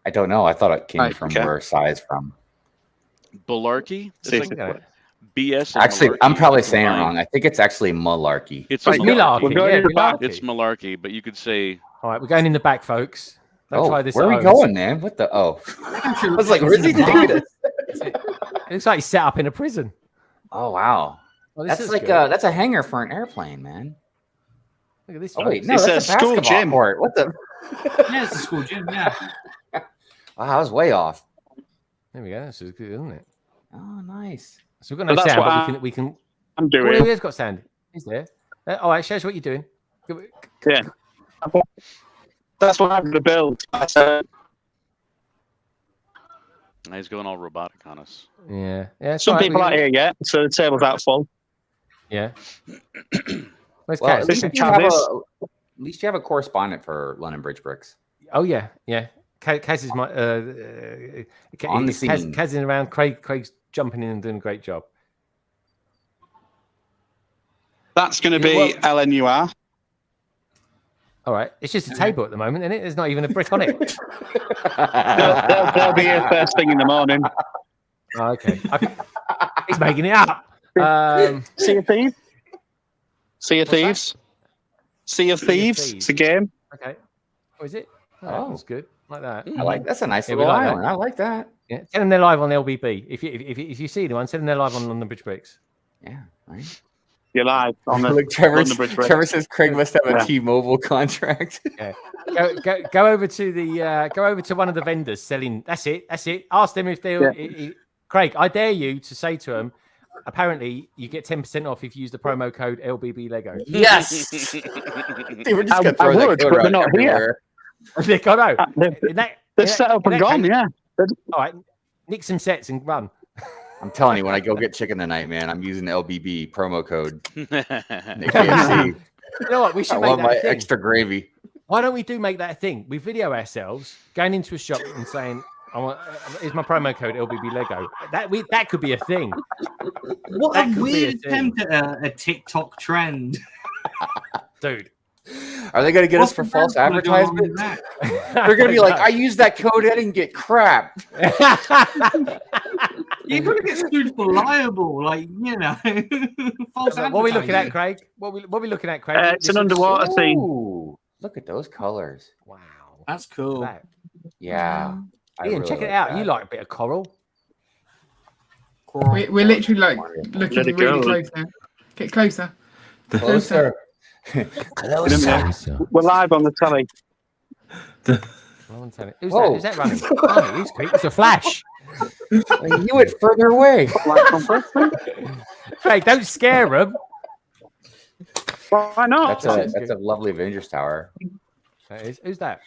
I don't know. I thought it came from where size from. Balarkey? It's like BS. Actually, malarkey I'm probably saying it combined. wrong. I think it's actually malarkey. It's malarkey. Yeah, malarkey. It's malarkey, but you could say. All right, we're going in the back, folks. Don't try this where are we at home. going, man? What the? Oh, I was like, where's he taking us? It looks like he's set up in a prison. Oh wow, Well, this that's is like good. that's a hangar for an airplane, man. Look at this. Oh wait, folks. no, It's that's a a school basketball gym. court. What the? Yeah, it's a school gym. Yeah. Wow, I was way off. There we go. This is good, isn't it? Oh, nice. So we've got no But that's sound, what but we can. I'm Oh, doing. he's got sound. He's there. All right, show us what you're doing. Yeah. That's what I'm going to build. He's going all robotic on us. Yeah. It's Some all right, people aren't here yet, so the table's out full. Yeah. Where's Well, Kaz? at least you have a correspondent for London Bridge Bricks. Oh yeah. Kaz is my On the scene. Kaz is around. Craig's jumping in and doing a great job. That's going to be LNUR. All right, it's just a table at the moment, isn't it? There's not even a brick on it. They'll be here first thing in the morning. Oh, okay. He's making it up. Sea of Thieves. Sea of Thieves. Sea of Thieves. It's a game. Okay. What is it? Oh, that's good. Like that. I like that's a nice Yeah, we little like that. island. I like that. Yeah. Tell them they're live on LBB. If you see anyone, tell them they're live on London Bridge Bricks. Yeah, right. You're live on the Look, Trevor Bridge. says Craig must have a T-Mobile contract. Yeah. Go over to the go over to one of the vendors selling. That's it. Ask them if they'll. Craig, I dare you to say to them. Apparently, you get 10% off if you use the promo code LBB Lego. Yes. Dude, we're just gonna throw I would, that code but they're around not everywhere. Nick, I know. They're set up and gone. Yeah. All right, nick some sets and run. I'm telling you, when I go get chicken tonight, man, I'm using the LBB promo code. KFC. You know what? We should I make love that my a thing. extra gravy. Why don't we make that a thing? We video ourselves going into a shop and saying, "I want is my promo code LBB Lego." That could be a thing. What That a could be weird a thing. attempt at a TikTok trend. Dude. Are they going to get us for false advertisement? They're going to be like, I used that code, I didn't get crap. You're going to get sued for liable, like, you know. False What are we looking at, advertising. Craig? What are we looking at, Craig? It's an underwater scene. Ooh, look at those colors. Wow. That's cool. That. Yeah. I Ian, really check it like out. that. You like a bit of coral. We're literally like looking Let it really go. close now. Get closer. Closer. We're live on the telly. Who's that running? Oh, it's a flash. You went further away. Craig, don't scare them. Why not? That's a lovely Avengers Tower. That is. Who's that?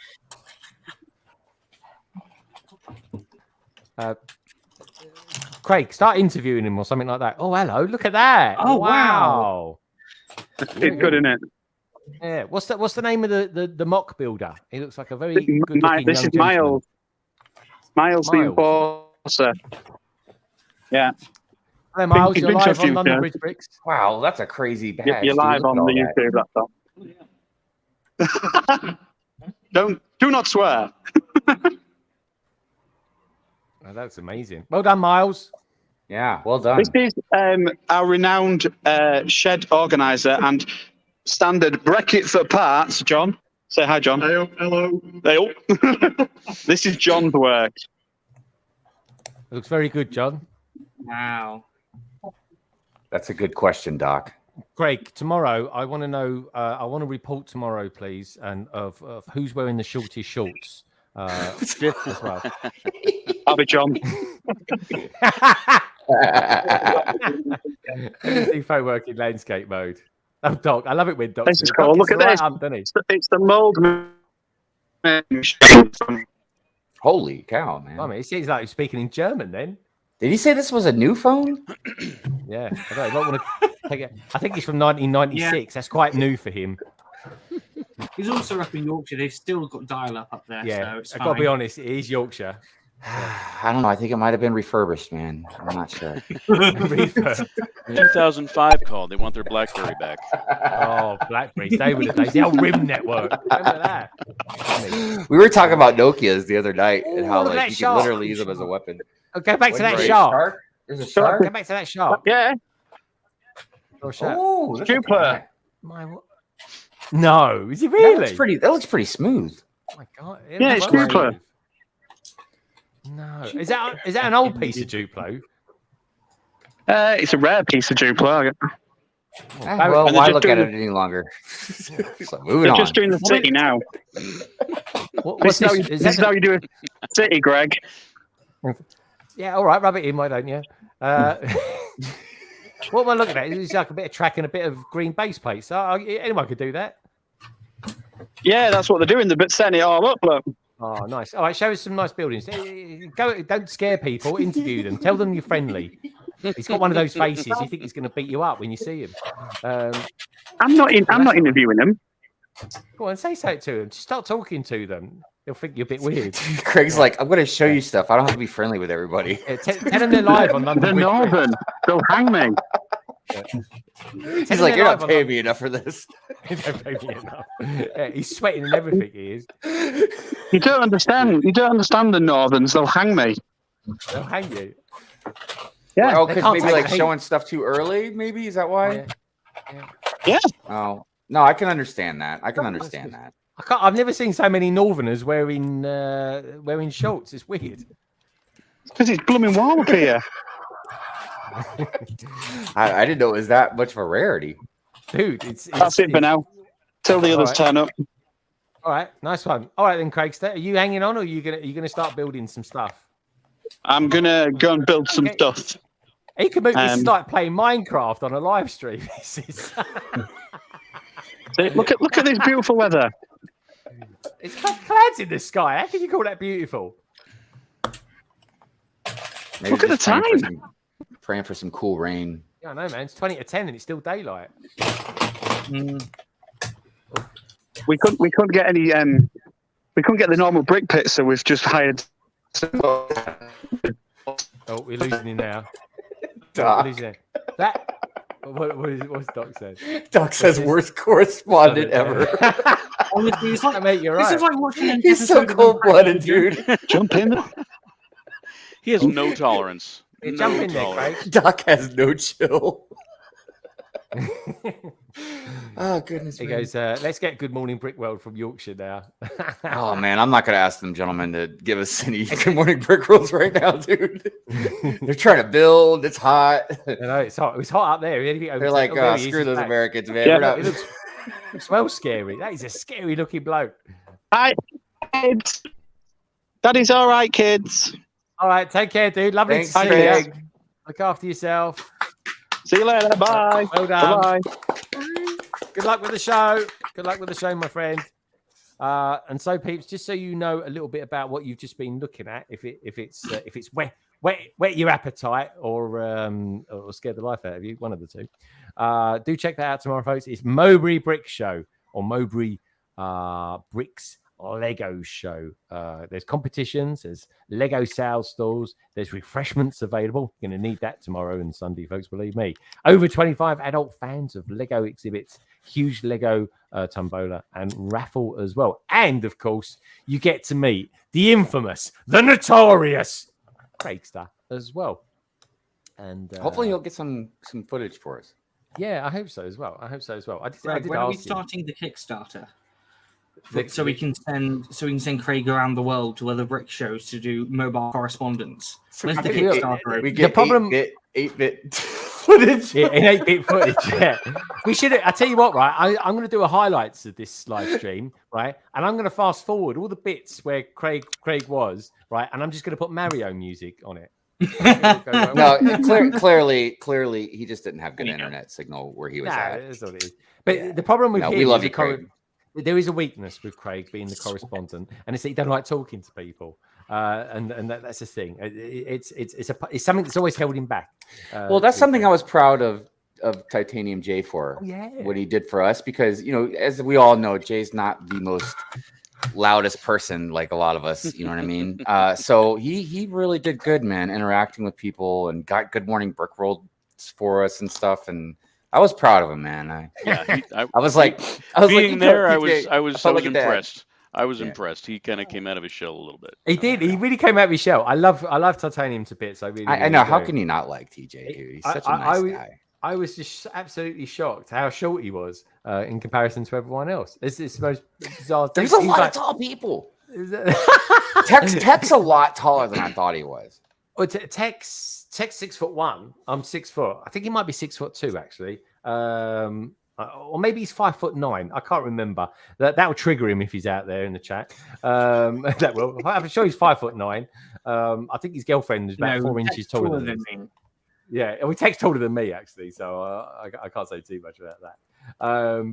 Craig, start interviewing him or something like that. Oh, hello! Look at that! Oh, wow. It's good, isn't it? Yeah. What's the name of the mock builder? He looks like a very good looking This is young gentleman. Miles the Enforcer. Yeah. Hello, Miles. He's You're been to a live on few London shows. Bridge Bricks. Wow, that's a crazy badge. You're live dude. on Look the at all YouTube laptop. Do not swear. Oh, that's amazing. Well done, Miles. Yeah, well done. This is our renowned shed organizer and standard bracket for parts, John. Say hi, John. Hello. Hey, this is John's work. It looks very good, John. Wow. That's a good question, Doc. Craig, tomorrow I want to know. I want to report tomorrow, please, and of who's wearing the shortest shorts. As well. I'll be John. Defo working landscape mode. Oh, Doc, I love it when Doc. This is cool. Look at this. It's the mold. Holy cow, man! I mean, it seems like he's speaking in German. Then did he say this was a new phone? Yeah, I don't want to take it. I think it's from 1996. Yeah. That's quite new for him. He's also up in Yorkshire. They've still got dial-up up there. Yeah, so it's I've got to be honest. It is Yorkshire. I don't know. I think it might have been refurbished, man. I'm not sure. 2005 call. They want their BlackBerry back. Oh, BlackBerries. They were the days. The old RIM network. Remember that? We were talking about Nokias the other night and how like you can literally use them as a weapon. Oh, go back to that shark. There's a shark. Go back to that shark. Yeah. Oh, Jupiter. No, is it really? That looks pretty smooth. Oh my god. Yeah, it's Duplo. No, is that an old piece of Duplo? It's a rare piece of Duplo. Well, why look at it any longer? So moving They're on. just doing the city now. This is how you do a city, Greg. Yeah, all right, rub it in, why don't you? What am I looking at? It's like a bit of track and a bit of green base plate. So anyone could do that. Yeah, that's what they're doing. They're setting it all up, look. Oh, nice. All right, show us some nice buildings. Go, don't scare people. Interview them. Tell them you're friendly. He's got one of those faces. You think he's going to beat you up when you see him. I'm not interviewing them. Go on, say something to them. Just start talking to them. They'll think you're a bit weird. Craig's like, I'm going to show you stuff. I don't have to be friendly with everybody. Yeah, tell them they're live on London. They're Northern. They'll hang me. He's like, you're not paying me enough for this. You don't pay me enough. Yeah, he's sweating and everything. He is. You don't understand. You don't understand the Northerns. They'll hang me. They'll hang you. Yeah. Oh, because maybe like showing stuff too early. Maybe is that why? Yeah. Oh no, I can understand that. I can understand that. I've never seen so many Northerners wearing shorts. It's weird. Because it's blooming warm up here. I didn't know it was that much of a rarity, dude. That's it for now. Till the others turn up. All right, nice one. All right then, Craig. Are you hanging on, or are you gonna start building some stuff? I'm gonna go and build some stuff. He could move. This is like playing Minecraft on a live stream. Look at this beautiful weather. It's clouds in the sky. How can you call that beautiful? Maybe look at the time. Praying for some cool rain. Yeah, I know, man. It's 20 to 10 and it's still daylight. We couldn't get any we couldn't get the normal brick pit, so we've just hired. Oh, we're losing him now. Doc. What's Doc said? Doc says worst correspondent ever. Honestly, it's like, mate, you're right. This is like watching an He's so cold-blooded, dude. Jump in. He has no tolerance. Yeah, jump in there, Craig. Doc has no chill. Oh goodness! He goes, let's get Good Morning Brickworld from Yorkshire now. Oh man, I'm not gonna ask them gentlemen to give us any Good Morning Brickworlds right now, dude. They're trying to build. It's hot. I know it's hot. It's hot up there. They're like, screw those Americans, man. Yeah. It smells scary. That is a scary looking bloke. Hi, kids. Daddy's all right, kids. All right, take care, dude. Lovely Thanks, to see Craig. you. Look after yourself. See you later. Bye. Well done. Bye. Good luck with the show. Good luck with the show, my friend. And so, peeps, just so you know a little bit about what you've just been looking at, if it's whet your appetite or scare the life out of you, one of the two. Do check that out tomorrow, folks. It's Mowbray Brick Show or Mowbray Bricks Lego Show. There's competitions, there's Lego sales stalls, there's refreshments available. You're going to need that tomorrow and Sunday, folks, believe me. Over 25 adult fans of Lego exhibits, huge Lego tombola and raffle as well. And of course, you get to meet the infamous, the notorious Craigster as well. And hopefully he'll get some footage for us. Yeah, I hope so as well. I did When are we starting the Kickstarter? So we can send Craig around the world to other brick shows to do mobile correspondence. When's the Kickstarter? We get 8-bit footage. Yeah, in 8-bit footage. Yeah, we should. I tell you what, right? I'm going to do a highlights of this live stream, right? And I'm going to fast forward all the bits where Craig was, right? And I'm just going to put Mario music on it. No, clearly, he just didn't have good internet signal where he was at. That's what it is. But the problem with him, we love you, Craig. There is a weakness with Craig being the correspondent, and it's that he don't like talking to people, and that's the thing. It's something that's always held him back. Well, that's something I was proud of Titanium J for. Oh, yeah. What he did for us, because as we all know, Jay's not the most loudest person like a lot of us. You know what I mean? So he really did good, man, interacting with people and got Good Morning BrickWorld for us and stuff, and I was proud of him, man. I was like, there. I was impressed. I was impressed. He kind of came out of his shell a little bit. He did. He really came out of his shell. I love Titanium to bits. I know. How can you not like TJ, dude? He's such a nice guy. I was just absolutely shocked how short he was in comparison to everyone else. It's the most bizarre thing. There's a lot of tall people. Tech's a lot taller than I thought he was. Well, Tech's 6'1". I'm 6 foot. I think he might be 6'2" actually. Or maybe he's 5'9". I can't remember. That will trigger him if he's out there in the chat. That will. I'm sure he's 5'9". I think his girlfriend is about 4 inches taller than me. Yeah, well, Tech's taller than me actually, so I can't say too much about that.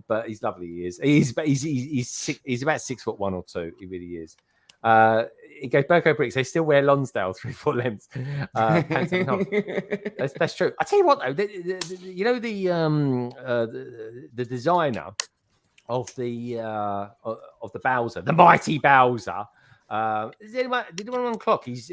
But he's lovely. He is. He's about 6'1" or 2". He really is. He goes, Burko Bricks, they still wear Lonsdale 3/4 lengths. That's true. I tell you what, though, the designer of the Bowser, the mighty Bowser. Did anyone on clock? His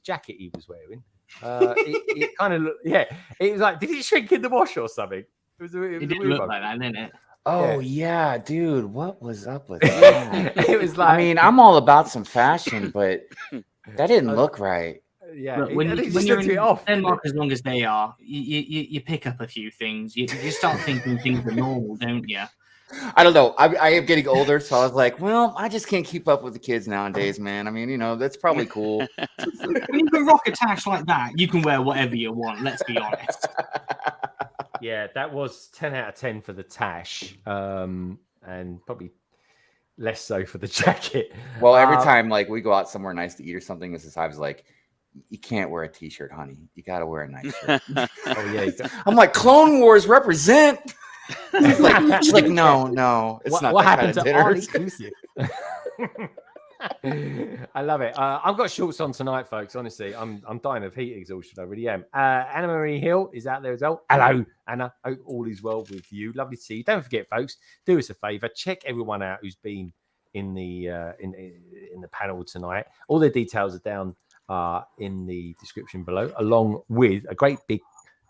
jacket he was wearing. It kind of looked, yeah. It was like, did he shrink in the wash or something? It didn't look like that, didn't it? Oh yeah, dude, what was up with that? It was like, I mean, I'm all about some fashion, but that didn't look right. Yeah, look, when you're in Denmark, as long as they are, you pick up a few things. You start thinking things are normal, don't you? I don't know. I am getting older, so I was like, well, I just can't keep up with the kids nowadays, man. I mean, that's probably cool. When you can rock a tash like that, you can wear whatever you want. Let's be honest. Yeah, that was 10 out of 10 for the tash, and probably less so for the jacket. Well, every time like we go out somewhere nice to eat or something, Mrs. Hive's like, you can't wear a t-shirt, honey. You got to wear a nice shirt. Oh yeah, I'm like, Clone Wars represent. She's like, no, it's not. What that happened kind to of all dinner. inclusive? I love it. I've got shorts on tonight, folks. Honestly, I'm dying of heat exhaustion. I really am. Anna Marie Hill is out there as well. Hello, Anna. Hope all is well with you. Lovely to see you. Don't forget, folks, do us a favor. Check everyone out who's been in the panel tonight. All the details are down in the description below, along with a great big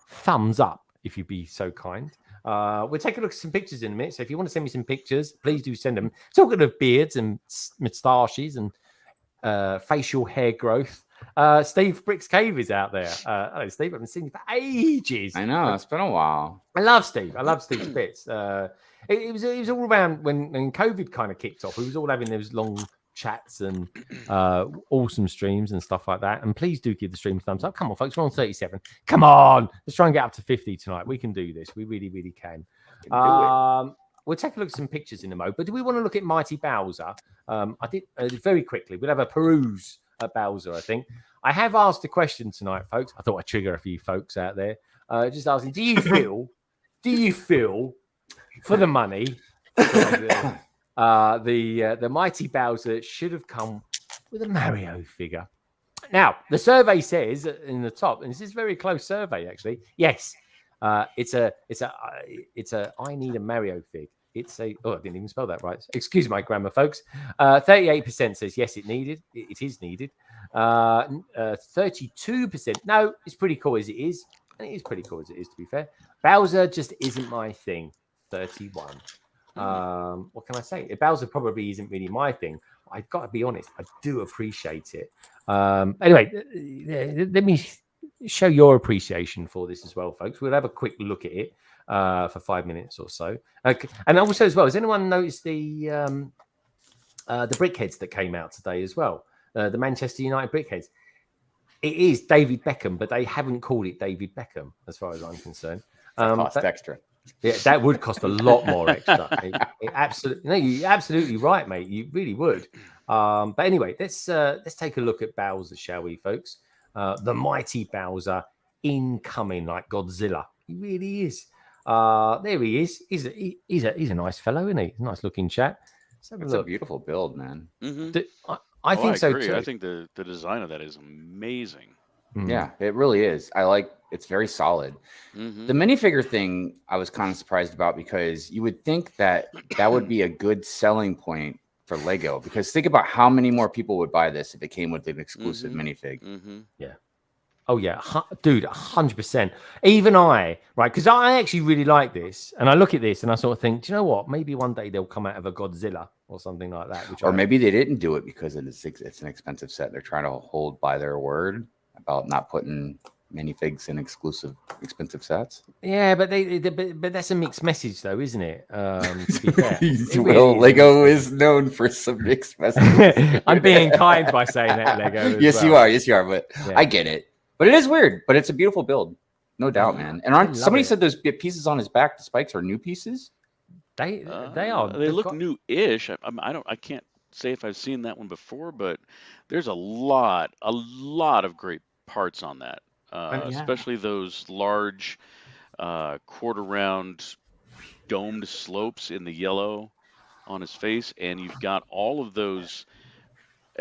thumbs up, if you'd be so kind. We'll take a look at some pictures in a minute. So if you want to send me some pictures, please do send them. Talking of beards and moustaches and facial hair growth, Steve Brick's Cave is out there. Hello, Steve. I haven't seen you for ages. I know, it's been a while. I love Steve. I love Steve's bits. It was all around when COVID kind of kicked off. We was all having those long chats and awesome streams and stuff like that. And please do give the stream a thumbs up. Come on, folks, we're on 37. Come on, let's try and get up to 50 tonight. We can do this. We really, really can. We'll take a look at some pictures in a moment. But do we want to look at Mighty Bowser? I did very quickly. We'll have a peruse at Bowser, I think. I have asked a question tonight, folks. I thought I'd trigger a few folks out there. Just asking, do you feel for the money the mighty Bowser should have come with a Mario figure? Now, the survey says in the top, and this is a very close survey actually. Yes, it's a I need a Mario fig. It's a I didn't even spell that right. Excuse my grammar, folks. 38% says yes, it is needed. 32% no, it's pretty cool as it is, and it is pretty cool as it is, to be fair. Bowser just isn't my thing. 31. What can I say? Bowser probably isn't really my thing. I've got to be honest, I do appreciate it. Anyway, let me show your appreciation for this as well, folks. We'll have a quick look at it for 5 minutes or so. And also as well, has anyone noticed the brickheads that came out today as well? The Manchester United brickheads. It is David Beckham, but they haven't called it David Beckham, as far as I'm concerned. Cost extra. Yeah, that would cost a lot more extra. It absolutely, no, you're absolutely right, mate. You really would. But anyway, let's take a look at Bowser, shall we, folks? The mighty Bowser incoming like Godzilla. He really is. There he is. He's a nice fellow, isn't he? He's a nice looking chap. It's a beautiful build, man. I think so agree. too. I think the design of that is amazing. Yeah, it really is. It's very solid. The minifigure thing I was kind of surprised about because you would think that would be a good selling point for Lego, because think about how many more people would buy this if it came with an exclusive minifig. Yeah. Oh yeah, dude, 100%. Even I, right? Because I actually really like this, and I look at this and I sort of think, do you know what? Maybe one day they'll come out of a Godzilla or something like that. Or maybe they didn't do it because it's an expensive set. They're trying to hold by their word about not putting minifigs in expensive sets. Yeah, but but that's a mixed message, though, isn't it? To be fair. Lego is known for some mixed messages. I'm being kind by saying that, Lego. Yes, you are. Yes, you are. But yeah. I get it. But it is weird. But it's a beautiful build, no doubt, man. And somebody said those pieces on his back, the spikes, are new pieces. They are. They look new-ish. I can't say if I've seen that one before, but there's a lot of great parts on that. Especially those large quarter-round domed slopes in the yellow on his face, and you've got all of those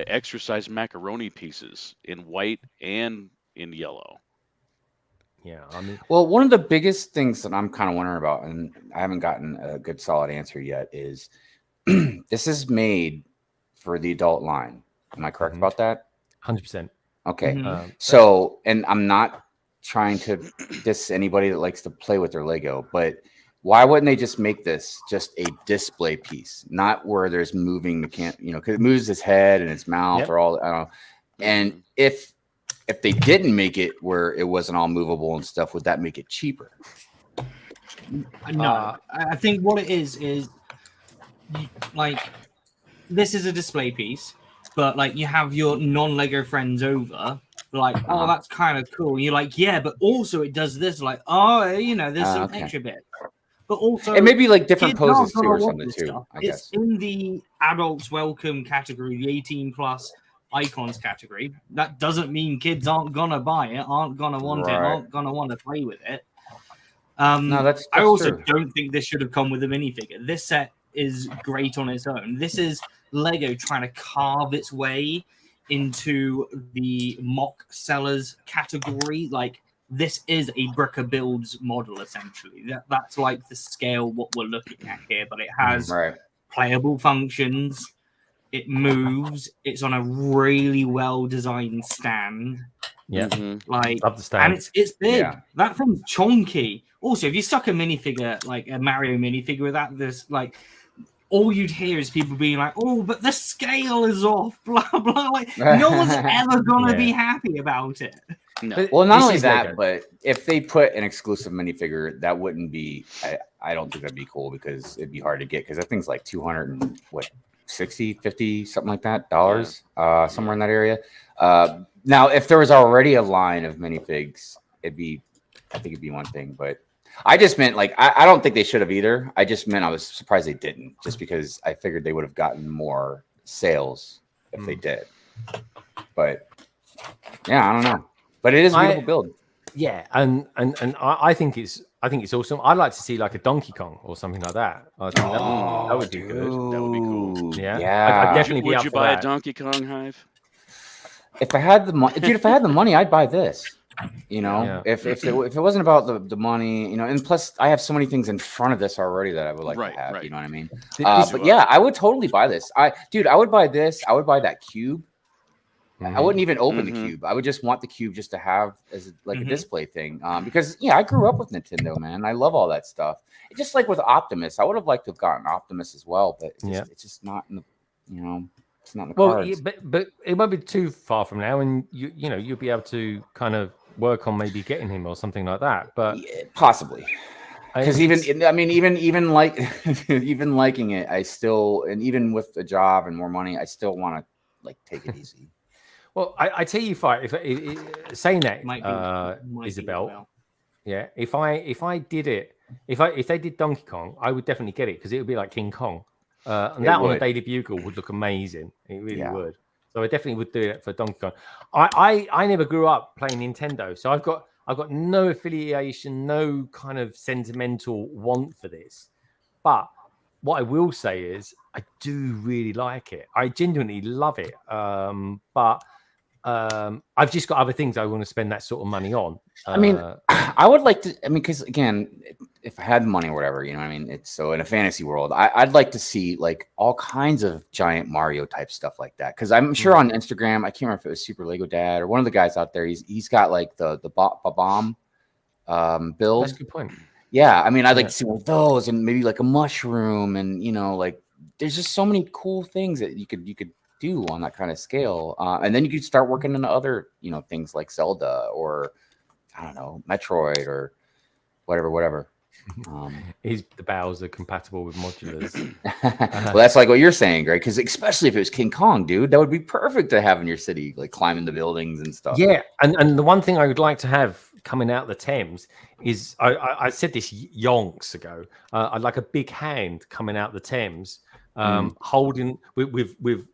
exercise macaroni pieces in white and in yellow. Yeah, I mean, well, one of the biggest things that I'm kind of wondering about, and I haven't gotten a good solid answer yet, is this is made for the adult line. Am I correct about that? 100%. Okay. So, and I'm not trying to diss anybody that likes to play with their Lego, but why wouldn't they just make this just a display piece, not where there's moving because it moves his head and his mouth or all, I don't know. And if they didn't make it where it wasn't all movable and stuff, would that make it cheaper? No, I think what it is like, this is a display piece, but like you have your non-Lego friends over, like, oh, that's kind of cool. And you're like, yeah, but also it does this, like, oh, there's some extra bit. But also, it may be like different poses too, or something too. I guess it's in the adults welcome category, the 18+ icons category. That doesn't mean kids aren't gonna buy it, aren't gonna want it, aren't gonna want to play with it. No, that's I also true. don't think this should have come with a minifigure. This set is great on its own. This is Lego trying to carve its way into the mock sellers category. Like, this is a BrickBuilds model, essentially. That's like the scale what we're looking at here, but it has playable functions. It moves. It's on a really well designed stand. Yeah, like, love the stand. And it's big. Yeah. That thing's chunky. Also, if you stuck a minifigure, like a Mario minifigure with that, there's like, all you'd hear is people being like, "Oh, but the scale is off." Blah blah. Like, no one's ever gonna be happy about it. No. Well, not only that, but if they put an exclusive minifigure, that wouldn't be. I don't think that'd be cool, because it'd be hard to get, because that thing's like 200 and what, 60, 50, something like that, dollars, somewhere in that area. Now, if there was already a line of minifigs, I think it'd be one thing, but I just meant, like, I don't think they should have either. I just meant I was surprised they didn't, just because I figured they would have gotten more sales if they did. But yeah, I don't know. But it is a beautiful build. Yeah, and I think it's awesome. I'd like to see like a Donkey Kong or something like that. I think that would be good. That would be cool. Yeah. I'd definitely be up for that. Would you buy a Donkey Kong Hive? If I had the money, dude, if I had the money, I'd buy this. If it wasn't about the money, and plus I have so many things in front of this already that I would like to have. You know what I mean? But yeah, I would totally buy this. I would buy this. I would buy that cube. I wouldn't even open the cube. I would just want the cube just to have as like a display thing. Because I grew up with Nintendo, man. I love all that stuff. It's just like with Optimus. I would have liked to have gotten Optimus as well, but it's just not in the, it's not in the cards. But it won't be too far from now, and you'll be able to kind of work on maybe getting him or something like that. But yeah, possibly. Because even like even liking it, I still, and even with a job and more money, I still want to like take it easy. Well, I tell you, if saying that, might Isabel, yeah, if I did it, if they did Donkey Kong, I would definitely get it because it would be like King Kong, and that on the Daily Bugle would look amazing. It really would. So I definitely would do it for Donkey Kong. I never grew up playing Nintendo, so I've got no affiliation, no kind of sentimental want for this. But what I will say is I do really like it. I genuinely love it. But I've just got other things I want to spend that sort of money on. I mean, I would like to. I mean, because again, if I had the money or whatever, you know what I mean? It's so in a fantasy world, I'd like to see like all kinds of giant Mario type stuff like that. Because I'm sure on Instagram, I can't remember if it was Super Lego Dad or one of the guys out there. He's got like the bomb build. That's a good point. Yeah, I mean, I'd like to see one of those and maybe like a mushroom, and like there's just so many cool things that you could do on that kind of scale, and then you could start working into other things like Zelda or I don't know, Metroid or whatever. Is the Bowser compatible with modulars? Well, that's like what you're saying, Greg, because especially if it was King Kong, dude, that would be perfect to have in your city, like climbing the buildings and stuff. Yeah, and the one thing I would like to have coming out the Thames is I said this yonks ago. I'd like a big hand coming out the Thames, holding with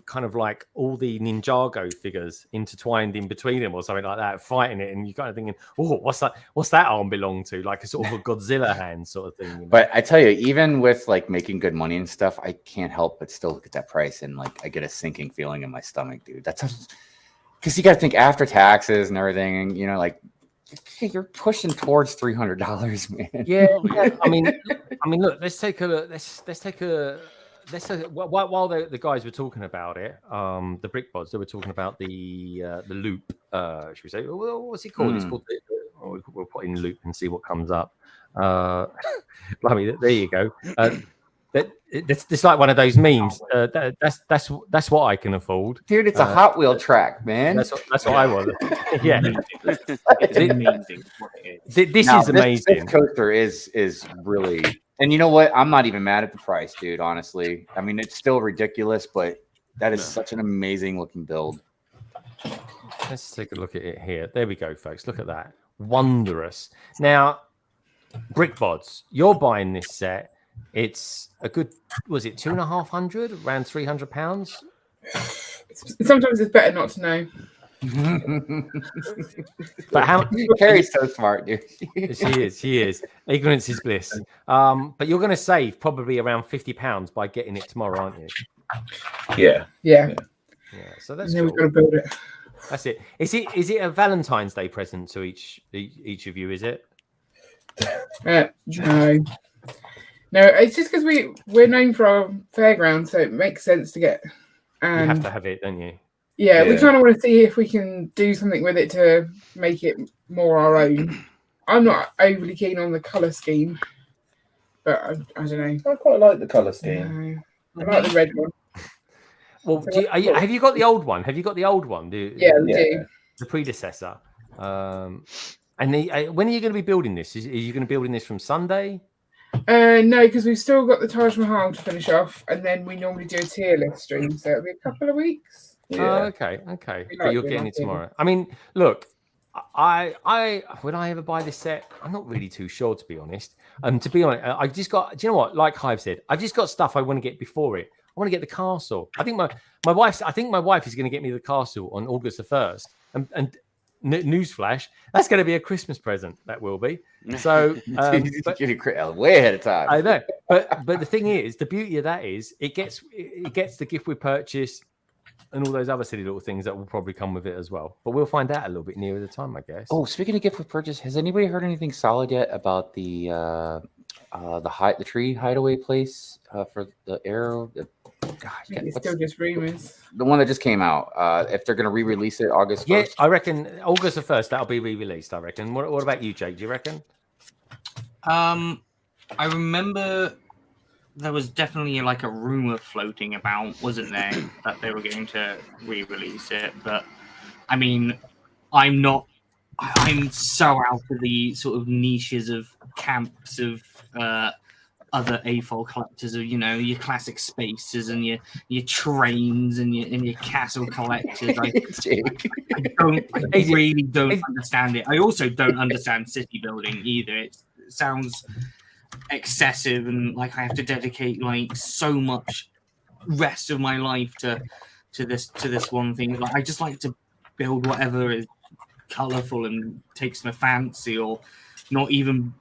kind of like all the Ninjago figures intertwined in between them or something like that, fighting it, and you're kind of thinking, oh, what's that arm belong to? Like a sort of a Godzilla hand sort of thing. But I tell you, even with like making good money and stuff, I can't help but still look at that price and like I get a sinking feeling in my stomach, dude. That's because you got to think after taxes and everything, like you're pushing towards $300, man. Yeah, I mean, look, let's take a while the guys were talking about it, the Brickbods, they were talking about the loop. Should we say? Well, what's it called? It's called. We'll put in loop and see what comes up. I mean, there you go. It's like one of those memes. That's what I can afford, dude. It's a Hot Wheel track, man. That's what I want. Yeah, it's amazing. This is amazing. This coaster is really. And you know what? I'm not even mad at the price, dude. Honestly, I mean, it's still ridiculous, but that is such an amazing looking build. Let's take a look at it here. There we go, folks. Look at that. Wondrous. Now, Brickbods, you're buying this set. It's a good, was it 250, around £300? Sometimes it's better not to know. But how Carrie's so smart, dude. She is. Ignorance is bliss. But you're going to save probably around £50 by getting it tomorrow, aren't you? Yeah. So that's cool. We've got to build it. That's it. Is it a Valentine's Day present to each of you? Is it? No, it's just because we're known for our fairground, so it makes sense to get. You have to have it, don't you? Yeah, we kind of want to see if we can do something with it to make it more our own. I'm not overly keen on the colour scheme, but I don't know. I quite like the colour scheme. I like the red one. Well, have you got the old one? Have you got the old one? Yeah, we do. The predecessor. And when are you going to be building this? Are you going to be building this from Sunday? No, because we've still got the Taj Mahal to finish off, and then we normally do a tier list stream, so it'll be a couple of weeks. Yeah. Okay. But you're getting it tomorrow. I mean, look, I would I ever buy this set? I'm not really too sure, to be honest. To be honest, I just got. Do you know what? Like Hive said, I've just got stuff I want to get before it. I want to get the castle. I think my wife is going to get me the castle on August the 1st. And newsflash, that's going to be a Christmas present. That will be. So way ahead of time. I know, but the thing is, the beauty of that is it gets the gift we purchase and all those other silly little things that will probably come with it as well. But we'll find out a little bit nearer the time, I guess. Oh, speaking of gift with purchase, has anybody heard anything solid yet about the tree hideaway place for the arrow? It's still just rumors. The one that just came out. If they're going to re-release it August 1st? Yeah, I reckon August the 1st, that'll be re-released, I reckon. What about you, Jake? Do you reckon? I remember there was definitely like a rumor floating about, wasn't there, that they were going to re-release it. But I mean, I'm so out of the sort of niches of camps of other AFOL collectors of, your classic spaces and your trains and your castle collectors. I really don't understand it. I also don't understand city building either. It sounds excessive and like I have to dedicate like so much rest of my life to this one thing. Like I just like to build whatever is colourful and takes my fancy, or not even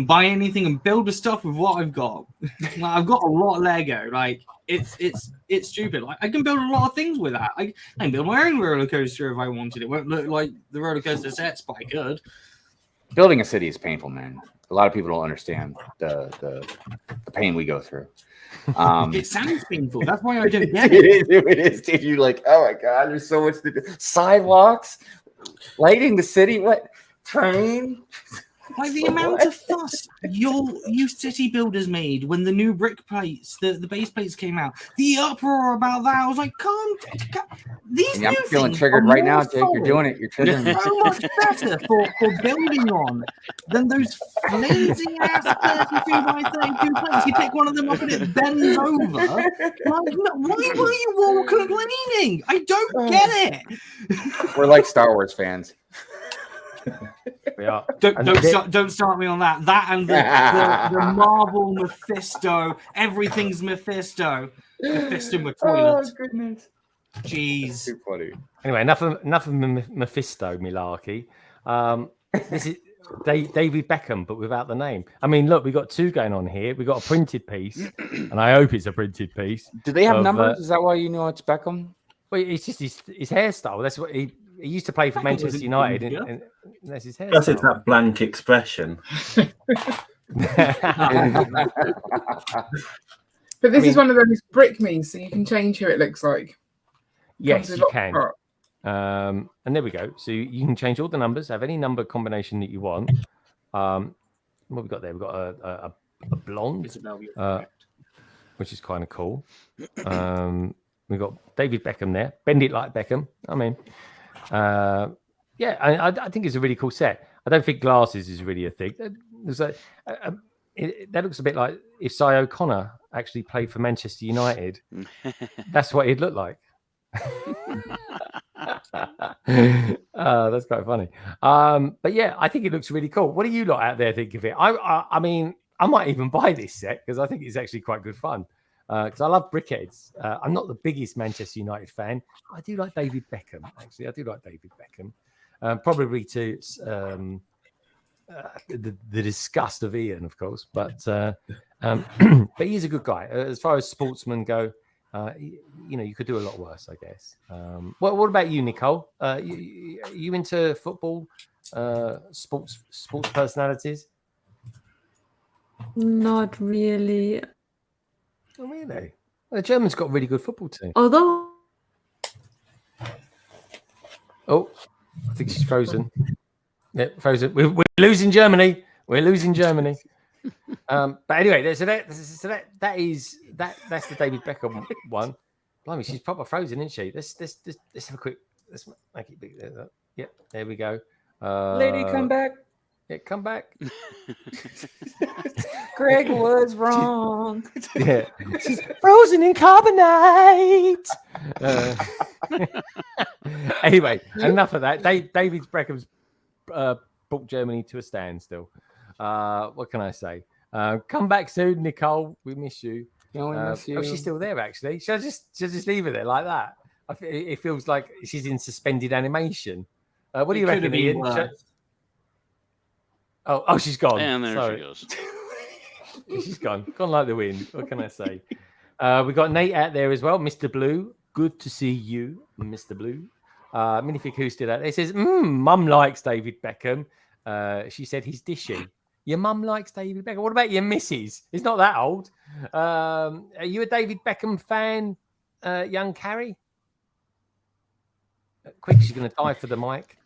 buy anything and build the stuff with what I've got. Like, I've got a lot of Lego. Like it's stupid. Like I can build a lot of things with that. I can build my own roller coaster if I wanted. It won't look like the roller coaster sets, but I could. Building a city is painful, man. A lot of people don't understand the pain we go through. It sounds painful. That's why I don't get it. It is, dude. You're like, oh my god, there's so much to do. Sidewalks, lighting the city. What train? Like the amount of fuss you city builders made when the new brick plates, the base plates came out. The uproar about that. I was like, these new I'm feeling things triggered are right now, more Jake. You're doing it. You're triggering me. so much better for building on than those flimsy ass 32 by 32 plates. You pick one of them up and it bends over. Like, why were you all complaining? I don't get it. We're like Star Wars fans. We are. Don't start me on that. That and the Marvel Mephisto. Everything's Mephisto. Mephisto with toilet. Oh goodness. Jeez. Too funny. Anyway, enough of Mephisto malarkey. This is David Beckham, but without the name. I mean, look, we got two going on here. We got a printed piece, and I hope it's a printed piece. Do they have numbers? Is that why you know it's Beckham? Well, it's just his hairstyle. That's what he used to play for Manchester United, and that's his hairstyle. That's that blank expression. But this is one of those brick means, so you can change who it looks like. Yes, you can. And there we go. So you can change all the numbers, have any number combination that you want. What have we got there? We've got a blonde, which is kind of cool. We've got David Beckham there. Bend it like Beckham. I mean, I think it's a really cool set. I don't think glasses is really a thing. That looks a bit like if Si O'Connor actually played for Manchester United. That's what he'd look like. That's quite funny. But yeah, I think it looks really cool. What do you lot out there think of it? I mean, I might even buy this set because I think it's actually quite good fun. Because I love Brickheads. I'm not the biggest Manchester United fan. I do like David Beckham. Actually, I do like David Beckham. Probably to the disgust of Ian, of course. But he's a good guy. As far as sportsmen go, you could do a lot worse, I guess. What about you, Nicole? You into football, sports personalities? Not really. Oh, really? Well, the Germans got a really good football team. Although... Oh, I think she's frozen. Yeah, frozen. We're losing Germany. We're losing Germany. But anyway, that's the David Beckham one. Blimey, she's proper frozen, isn't she? Let's have a quick. Let's make it big. Yep, there we go. Lady, come back. Yeah, come back. Greg was wrong. Yeah, she's frozen in carbonate. Anyway, enough of that. David Beckham's brought Germany to a standstill. What can I say? Come back soon, Nicole. We miss you. Oh, she's still there, actually. She'll just leave her there like that. It feels like she's in suspended animation. What do you reckon, Ian? Oh, she's gone. And there Sorry. she goes. She's gone like the wind. What can I say? We got Nate out there as well, Mr. Blue. Good to see you, Mr. Blue. Minifig Who's still out there. It says, Mum likes David Beckham. She said he's dishy. Your mum likes David Beckham. What about your missus? He's not that old. Are you a David Beckham fan, young Carrie? Quick, she's going to die for the mic.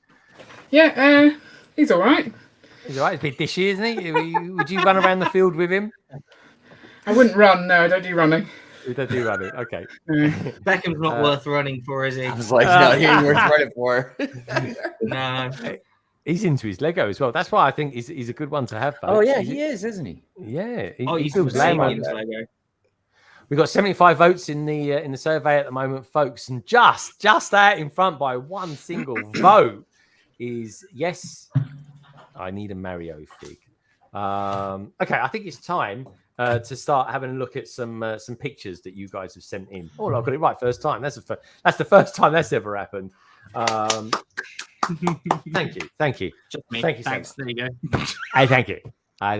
Yeah, he's all right. He's all right. He's a bit dishy, isn't he? Would you run around the field with him? I wouldn't run. No, I don't do running. We don't do running. Okay. Beckham's not worth running for, is he? I was like, no, he ain't worth running for. No. He's into his Lego as well. That's why I think he's a good one to have. Folks. Oh yeah, he is, isn't he? Yeah. He's builds land. Lego. We've got 75 votes in the survey at the moment, folks, and just out in front by one single vote is yes. I need a Mario fig. Okay, I think it's time to start having a look at some pictures that you guys have sent in. Oh, I got it right first time. That's the first time that's ever happened. Thank you. Thank you. Thank you. Thanks. There you go. I thank you. I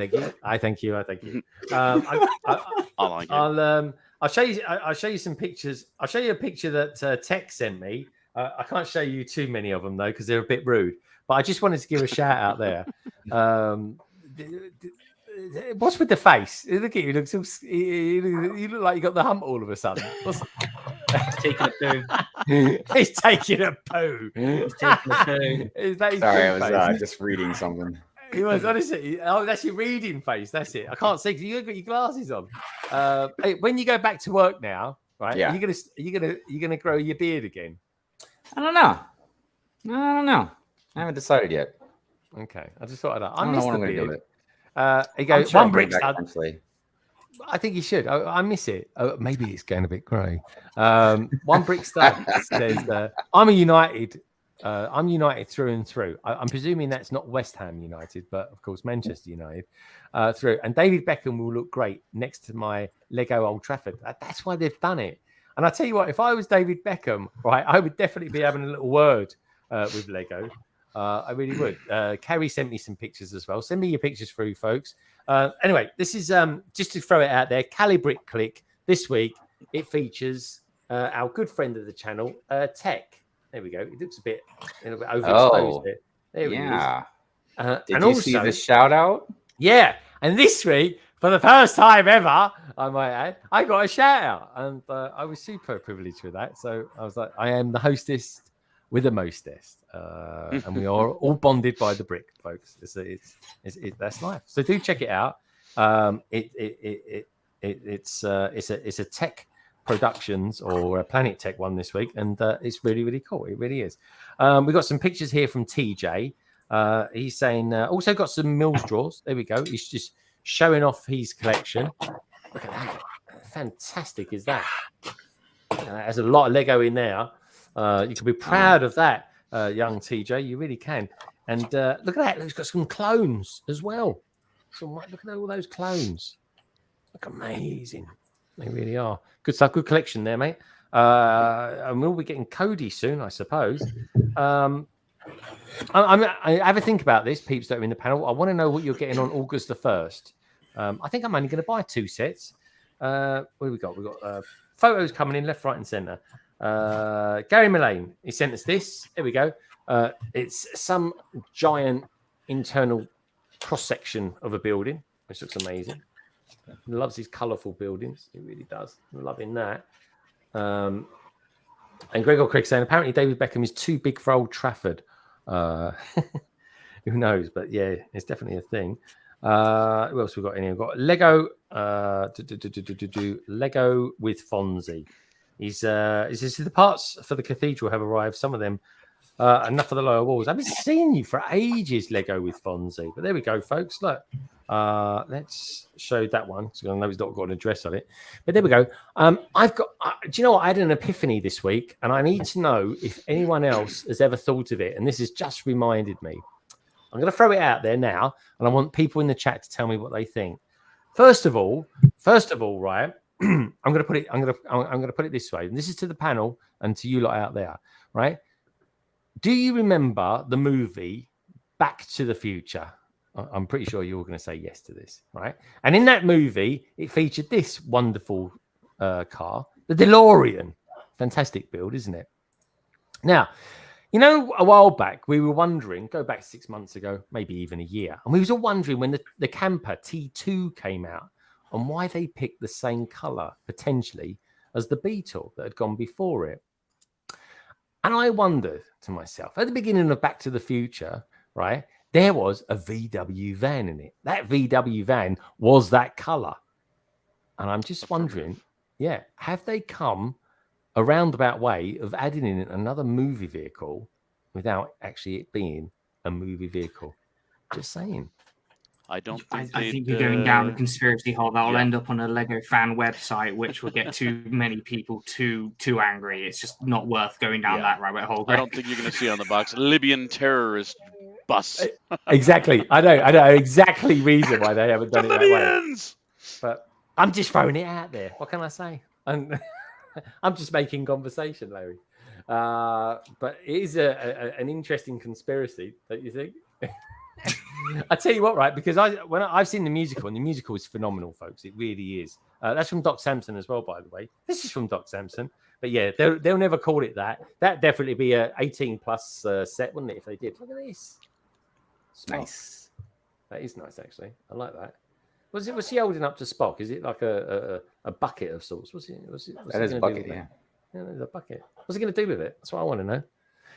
thank you. I'll show you some pictures. I'll show you a picture that Tech sent me. I can't show you too many of them though because they're a bit rude. But I just wanted to give a shout out there. What's with the face? Look at you. You look like you got the hump all of a sudden. Taking a poo. He's taking a poo. He's taking a poo. Sorry, I was just reading something. He was honestly. Oh, that's your reading face. That's it. I can't see because you've got your glasses on. Hey, when you go back to work now, right? Yeah. Are you gonna grow your beard again? I don't know. I haven't decided yet. Okay, I just thought I miss the beard. He goes, sure one BrickStud. eventually. I think you should. I miss it. Maybe it's going a bit grey. One BrickStud says, I'm United through and through. I'm presuming that's not West Ham United, but of course Manchester United through. And David Beckham will look great next to my Lego Old Trafford. That's why they've done it. And I tell you what, if I was David Beckham, right, I would definitely be having a little word with Lego. I really would. Carrie sent me some pictures as well. Send me your pictures through, folks. Anyway, this is just to throw it out there. Calibrick Click this week. It features our good friend of the channel, Tech. There we go. It looks a bit overexposed. There yeah. Did you see the shout out? Yeah. And this week, for the first time ever, I might add, I got a shout out, and I was super privileged with that. So I was like, I am the hostess with the mostest, and we are all bonded by the brick, folks. That's life. So do check it out. It's a Tech Productions or a Planet Tech one this week, and it's really, really cool. It really is. We've got some pictures here from TJ. He's saying also got some Mills drawers. There we go. He's just showing off his collection. Look at that. Fantastic is that? There's a lot of Lego in there. You can be proud of that, young TJ. You really can. And look at that. It's got some clones as well. Look at all those clones. Look amazing. They really are. Good stuff. Good collection there, mate. And we'll be getting Cody soon, I suppose. I have a think about this, peeps that are in the panel. I want to know what you're getting on August the 1st. I think I'm only going to buy 2 sets. What have we got? We've got photos coming in left, right, and centre. Gary Mullane, he sent us this. There we go. It's some giant internal cross-section of a building, which looks amazing. He loves his colourful buildings. He really does. I'm loving that. And Gregor Craig saying, apparently David Beckham is too big for Old Trafford. Who knows? But yeah, it's definitely a thing. Who else we got in here? We've got Lego. Lego with Fonzie. He says the parts for the cathedral have arrived. Some of them, enough for the lower walls. I've been seeing you for ages, Lego with Fonzie. But there we go, folks. Look, let's show that one. So I know it's not got an address on it. But there we go. I've got. Do you know what? I had an epiphany this week, and I need to know if anyone else has ever thought of it. And this has just reminded me. I'm going to throw it out there now, and I want people in the chat to tell me what they think. First of all, right. I'm going to put it this way, and this is to the panel and to you lot out there, right? Do you remember the movie Back to the Future? I'm pretty sure you're going to say yes to this, right? And in that movie, it featured this wonderful car, the DeLorean. Fantastic build, isn't it? Now, you know, a while back, we were wondering, go back 6 months ago, maybe even a year, and we was all wondering when the camper T2 came out, and why they picked the same color potentially as the Beetle that had gone before it. And I wondered to myself, at the beginning of Back to the Future, right, there was a VW van in it. That VW van was that color. And I'm just wondering Yeah. Have they come a roundabout way of adding in another movie vehicle without actually it being a movie vehicle? Just saying. I don't think I think you're going down the conspiracy hole. That'll end up on a Lego fan website, which will get too many people too angry. It's just not worth going down that rabbit hole. I don't think you're going to see on the box Libyan terrorist bus. Exactly. I know exactly reason why they haven't done it that way. But I'm just throwing it out there. What can I say? I'm just making conversation, Larry. But it is an interesting conspiracy, don't you think? I tell you what, right? Because when I've seen the musical, and the musical is phenomenal, folks. It really is. That's from Doc Samson as well, by the way. This is from Doc Samson. But yeah, they'll never call it that. That'd definitely be a 18+ set, wouldn't it? If they did. Look at this. Spock. Nice. That is nice, actually. I like that. Was he holding up to Spock? Is it like a bucket of sorts? That is a bucket, yeah. Yeah, there's a bucket. What's he going to do with it? That's what I want to know.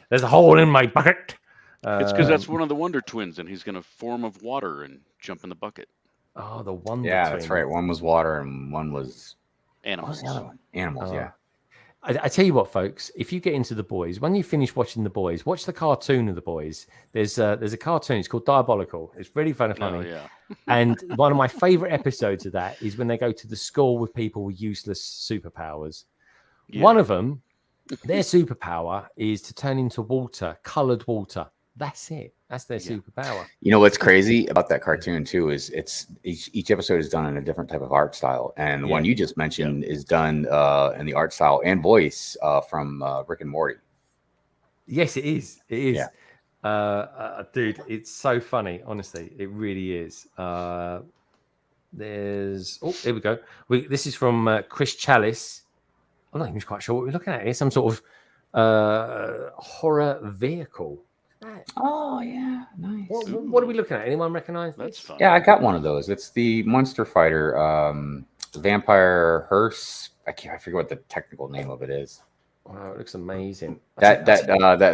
There's a hole in my bucket. It's because that's one of the Wonder Twins, and he's going to form of water and jump in the bucket. Oh, the Wonder Yeah, Twin. that's right. One was water and one was animals. What was the other one? Animals, yeah. I tell you what, folks, if you get into The Boys, when you finish watching The Boys, watch the cartoon of The Boys. There's a cartoon. It's called Diabolical. It's really funny. Oh, yeah. And one of my favorite episodes of that is when they go to the school with people with useless superpowers. Yeah. One of them, their superpower is to turn into water, colored water. That's it. That's their superpower. You know what's crazy about that cartoon too is each episode is done in a different type of art style, and the one you just mentioned is done in the art style and voice from Rick and Morty. Yes, it is. It is. Yeah. Dude, it's so funny. Honestly, it really is. There's here we go. This is from Chris Chalice. I'm not even quite sure what we're looking at here. Some sort of horror vehicle. Oh yeah, nice. What are we looking at? Anyone recognize this? That's fun. Yeah, I got one of those. It's the Monster Fighter Vampire Hearse. I forget what the technical name of it is. Wow, it looks amazing. That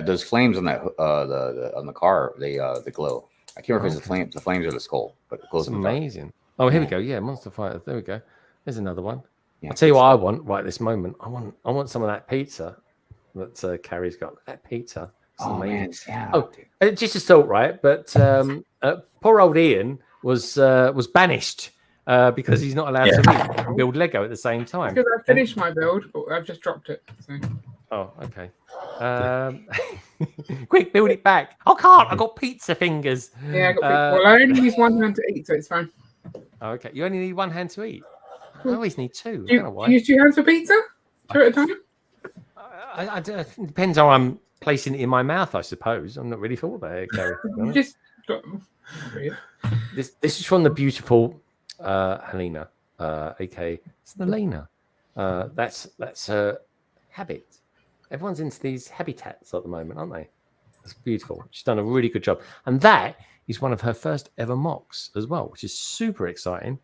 those flames on that on the car, they glow. I can't remember if it's the flames or the skull, but it glows. It's amazing. Oh, here we go. Yeah, Monster Fighter. There we go. There's another one. Yeah, I'll tell you what I want right this moment. I want some of that pizza that Carrie's got. That pizza. Man, yeah. Oh, just a thought, right? But poor old Ian was banished because he's not allowed to build Lego at the same time. Because I finished my build, but I've just dropped it. So. Oh, okay. Quick, build it back. I can't. I got pizza fingers. Yeah, I got pizza. Well, I only use one hand to eat, so it's fine. Oh, okay. You only need one hand to eat. I always need two. Do you use 2 hands for pizza? 2 at a time? It depends how I'm placing it in my mouth, I suppose. I'm not really thought about it, Gary. You just got... This is from the beautiful Helena, aka Selena. That's her habit. Everyone's into these habitats at the moment, aren't they? It's beautiful. She's done a really good job, and that is one of her first ever mocks as well, which is super exciting.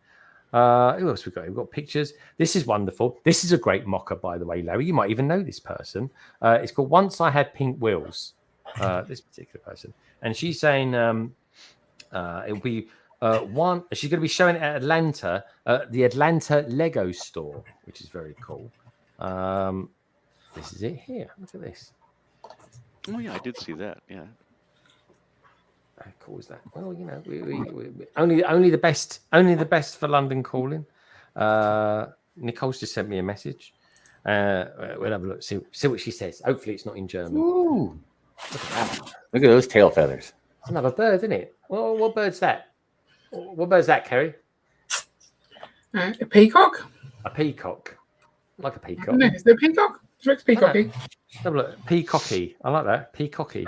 Who else we got? We've got pictures. This is wonderful. This is a great mocker, by the way, Larry. You might even know this person. It's called Once I Had Pink Wheels. This particular person, and she's saying it'll be one. She's going to be showing it at Atlanta, the Atlanta Lego store, which is very cool. This is it here. Look at this. Oh yeah, I did see that. Yeah. How cool is that? Well, you know, we only the best for London calling. Nicole's just sent me a message. We'll have a look, see what she says. Hopefully, it's not in German. Ooh. Look at those tail feathers. It's another bird, isn't it? Well, what bird's that? What bird's that, Kerry? A peacock. A peacock, like a peacock. No, is it a peacock? It looks peacocky. Have a look. Peacocky. I like that. Peacocky.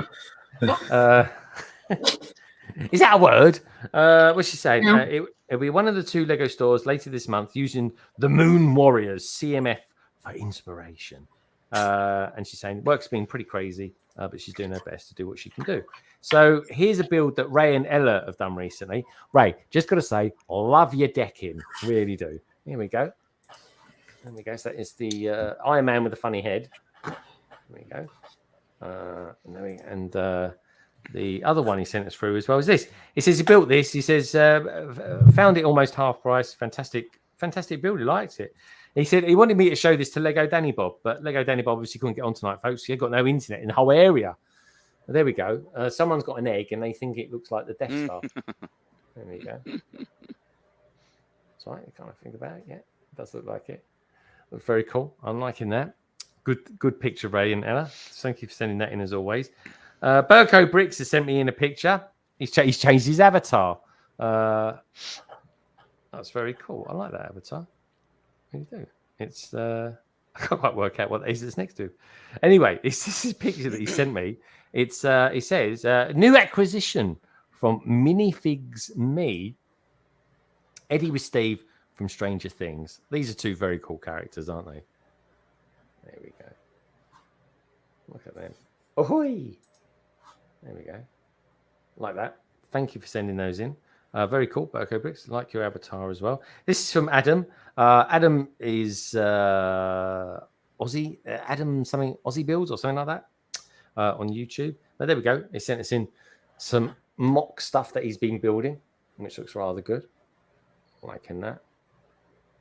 Is that a word? What's she saying? Yeah. It'll be one of the 2 Lego stores later this month using the Moon Warriors CMF for inspiration. And she's saying work's been pretty crazy, but she's doing her best to do what she can do. So here's a build that Ray and Ella have done recently. Ray, just got to say, love your decking. Really do. Here we go. There we go. So that is the Iron Man with a funny head. There we go. And the other one he sent us through as well is this. He says he built this. He says found it almost half price. Fantastic build. He likes it. He said he wanted me to show this to LEGOdaniBob, but LEGOdaniBob obviously couldn't get on tonight, folks. He had got no internet in the whole area. But there we go. Someone's got an egg and they think it looks like the Death Star. There we go. That's right. You can't think about it yet. It does look like it. Looks very cool. I'm liking that. Good picture, Ray and Ella. Thank you for sending that in as always. Burko Bricks has sent me in a picture. He's changed his avatar. That's very cool. I like that avatar. What do you do? It's I can't quite work out what it is that's next to. Anyway, this is a picture that he sent me. It's it says new acquisition from Minifigs Me. Eddie with Steve from Stranger Things. These are two very cool characters, aren't they? There we go. Look at them. Ahoy! There we go. Like that. Thank you for sending those in. Very cool, Burko Bricks. Like your avatar as well. This is from Adam. Adam is Aussie. Adam something Aussie Builds or something like that on YouTube. But there we go. He sent us in some mock stuff that he's been building, which looks rather good. Liking that.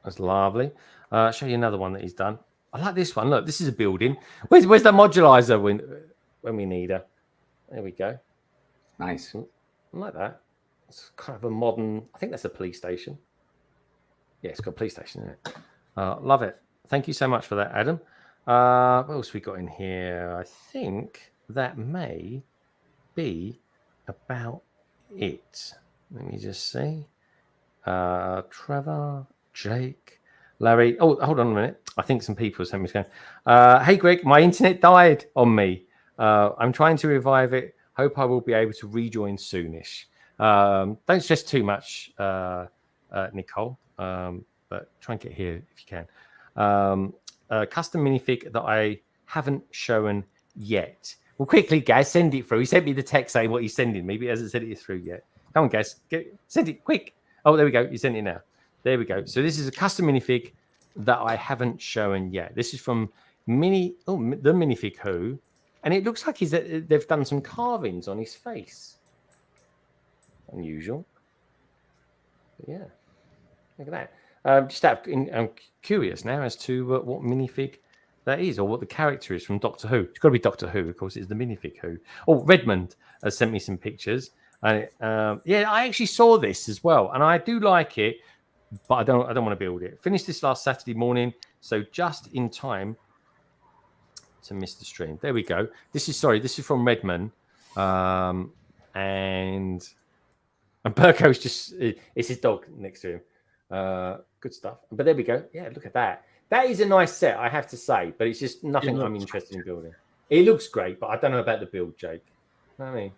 That's lovely. I'll show you another one that he's done. I like this one. Look, this is a building. Where's the modularizer when we need her? There we go. Nice. I like that. It's kind of a modern. I think that's a police station. Yeah, it's got a police station in it. Love it. Thank you so much for that, Adam. What else we got in here? I think that may be about it. Let me just see. Trevor, Jake, Larry. Oh, hold on a minute. I think some people sent me going. Hey, Greg, my internet died on me. I'm trying to revive it. Hope I will be able to rejoin soonish. Don't stress too much, Nicole, but try and get here if you can. Custom minifig that I haven't shown yet. Well, quickly, guys, send it through. He sent me the text saying what he's sending me, but he hasn't sent it through yet. Come on, guys, send it quick. Oh, there we go. You sent it now. There we go. So this is a custom minifig that I haven't shown yet. This is from the Minifig Who, and it looks like they've done some carvings on his face. Unusual. But yeah, look at that. I'm curious now as to what minifig that is, or what the character is from Doctor Who. It's got to be Doctor Who, of course. It's the Minifig Who. Oh, Redmond has sent me some pictures, and yeah, I actually saw this as well, and I do like it, but I don't want to build it. Finished this last Saturday morning, so just in time to miss the stream. There we go. This is from Redmond, and Burko's just, it's his dog next to him. Good stuff. But there we go. Yeah, look at that. That is a nice set, I have to say, but it's just nothing I'm interested in building. It looks great, but I don't know about the build, Jake. You know what I mean?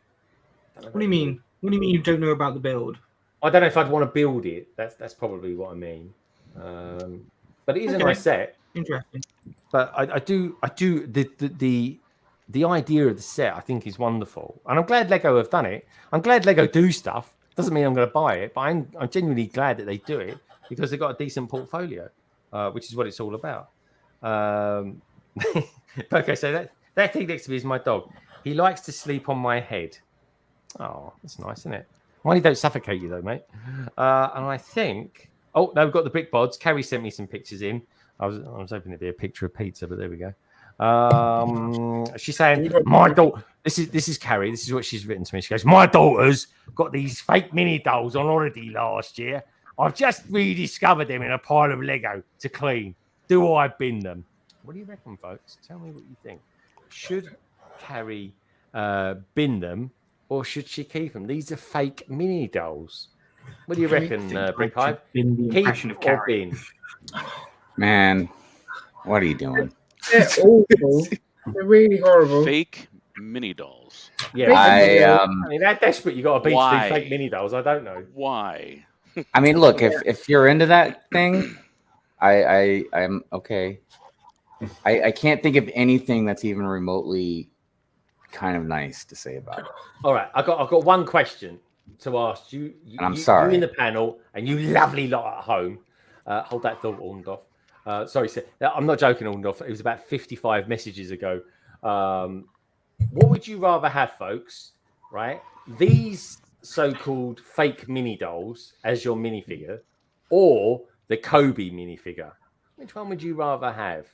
What do you mean? What do you mean you don't know about the build? I don't know if I'd want to build it. That's probably what I mean. But it is a nice set. Interesting. But I do the idea of the set I think is wonderful, and I'm glad Lego have done it. I'm glad Lego do stuff. Doesn't mean I'm going to buy it, but I'm genuinely glad that they do it because they've got a decent portfolio, which is what it's all about. Okay, so that thing next to me is my dog. He likes to sleep on my head. Oh, that's nice, isn't it? Why don't suffocate you though, mate? And I think. Oh no, we've got the Brickbods. Carrie sent me some pictures in. I was hoping it'd be a picture of pizza, but there we go. She's saying, my daughter, this is Carrie, this is what she's written to me. She goes, my daughter's got these fake mini dolls on holiday last year. I've just rediscovered them in a pile of Lego to clean. Do I bin them? What do you reckon, folks? Tell me what you think. Should Carrie bin them, or should she keep them? These are fake mini dolls. What do you reckon, Brickhive? Keep or bin? Man, what are you doing? They're awful. They're really horrible. Fake mini dolls. Yeah, I mean, that desperate. You got to beat these fake mini dolls. I don't know why. I mean, look, if you're into that thing, I'm okay. I can't think of anything that's even remotely kind of nice to say about it. All right, I've got one question to ask you. And I'm sorry. You in the panel, and you lovely lot at home. Hold that thought, Orndorff. Sorry, I'm not joking, Orndorff. It was about 55 messages ago. What would you rather have, folks? Right? These so-called fake mini dolls as your minifigure, or the Kobe minifigure? Which one would you rather have?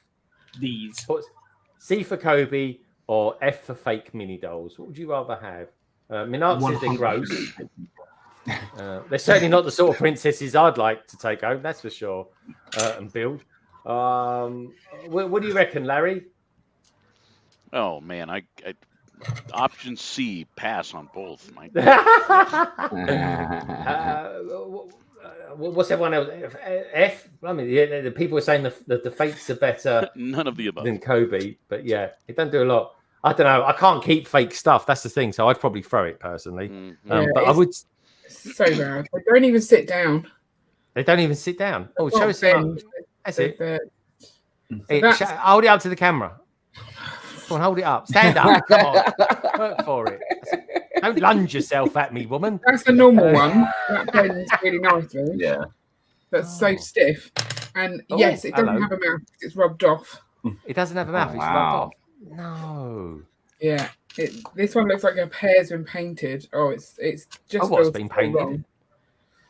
These. C for Kobe or F for fake mini dolls? What would you rather have? Minark says they're gross. They're certainly not the sort of princesses I'd like to take home, that's for sure, and build. What do you reckon, Larry? Oh man, I option C, pass on both. What's everyone else? F? I mean, the people are saying the fakes are better. None of the above than Kobe, but yeah, it don't do a lot. I don't know. I can't keep fake stuff. That's the thing. So I'd probably throw it personally. But I would. So bad. They don't even sit down. They don't even sit down. Oh, show us. That's it. Hold it up to the camera. Come on, hold it up. Stand up. Come on. Work for it. Don't lunge yourself at me, woman. That's a normal one. That bends really nicely. Yeah. That's so stiff. And yes, it doesn't have a mouth. It's rubbed off. It doesn't have a mouth. It's rubbed off. No. Yeah. This one looks like a pear's been painted. Oh, it's just. What's been painted?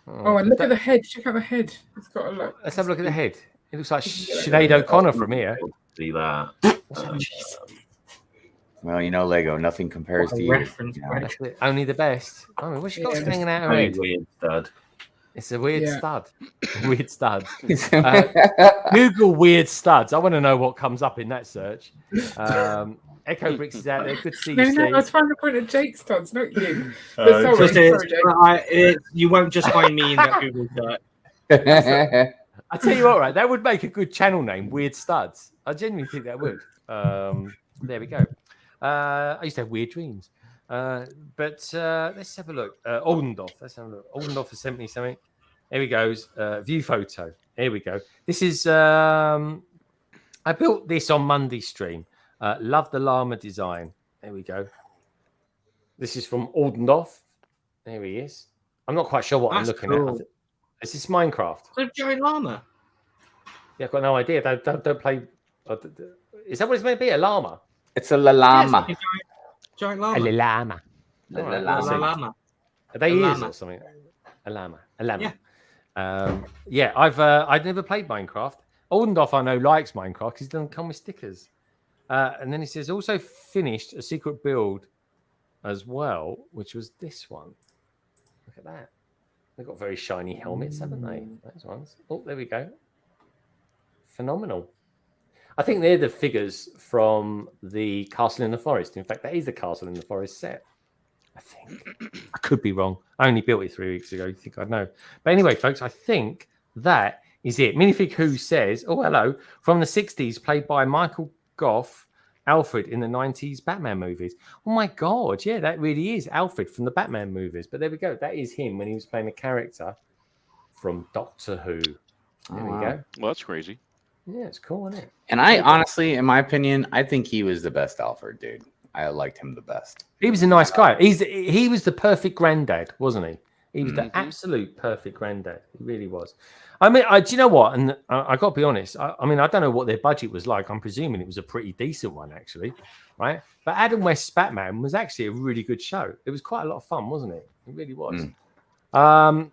Oh, and look at the head. Check out the head. It's got a look. Let's have a look at the head. It looks like Sinead O'Connor from here. See that? Well, you know, Lego, nothing compares to you. That's it. Only the best. I mean, what's she got hanging out her head? Weird stud. It's a weird stud. Weird stud. Google weird studs. I want to know what comes up in that search. Echo Bricks is out there. Good to see you, Steve. No, I was trying to point at JakeStuds, not you. Sorry, Jake. You won't just find me in that Google search. I tell you what, right? That would make a good channel name, Weird Studs. I genuinely think that would. There we go. I used to have weird dreams. But let's have a look. Oldendorf. Let's have a look. Oldendorf has sent me something. Here we go. View photo. Here we go. This is. I built this on Monday stream. Love the llama design. There we go. This is from Oldendorf. There he is. I'm not quite sure what I'm looking at. Is this Minecraft? The giant llama. Yeah, I've got no idea. Don't play. Is that what it's meant to be? A llama? It's a llama. Yes, giant llama. A llama. Llama. Are they ears or something? A llama. A llama. Yeah. I'd never played Minecraft. Oldendorf, I know, likes Minecraft because he doesn't come with stickers. And then he says also finished a secret build as well, which was this one. Look at that. They've got very shiny helmets, haven't they? Those ones. Oh, there we go. Phenomenal. I think they're the figures from the Castle in the Forest. In fact, that is the Castle in the Forest set. I think. I could be wrong. I only built it 3 weeks ago. You think I'd know? But anyway, folks, I think that is it. Minifig Who says, oh, hello, from the 60s, played by Michael Gough, Alfred in the 90s Batman movies. Oh, my God. Yeah, that really is Alfred from the Batman movies. But there we go. That is him when he was playing a character from Doctor Who. There we go. Well, that's crazy. Yeah, it's cool, isn't it? And I honestly, in my opinion, I think he was the best Alfred, dude. I liked him the best. He was a nice guy. He was the perfect granddad, wasn't he? He was the absolute perfect granddad. He really was. I mean, do you know what? And I got to be honest. I mean, I don't know what their budget was like. I'm presuming it was a pretty decent one, actually, right? But Adam West's Batman was actually a really good show. It was quite a lot of fun, wasn't it? It really was.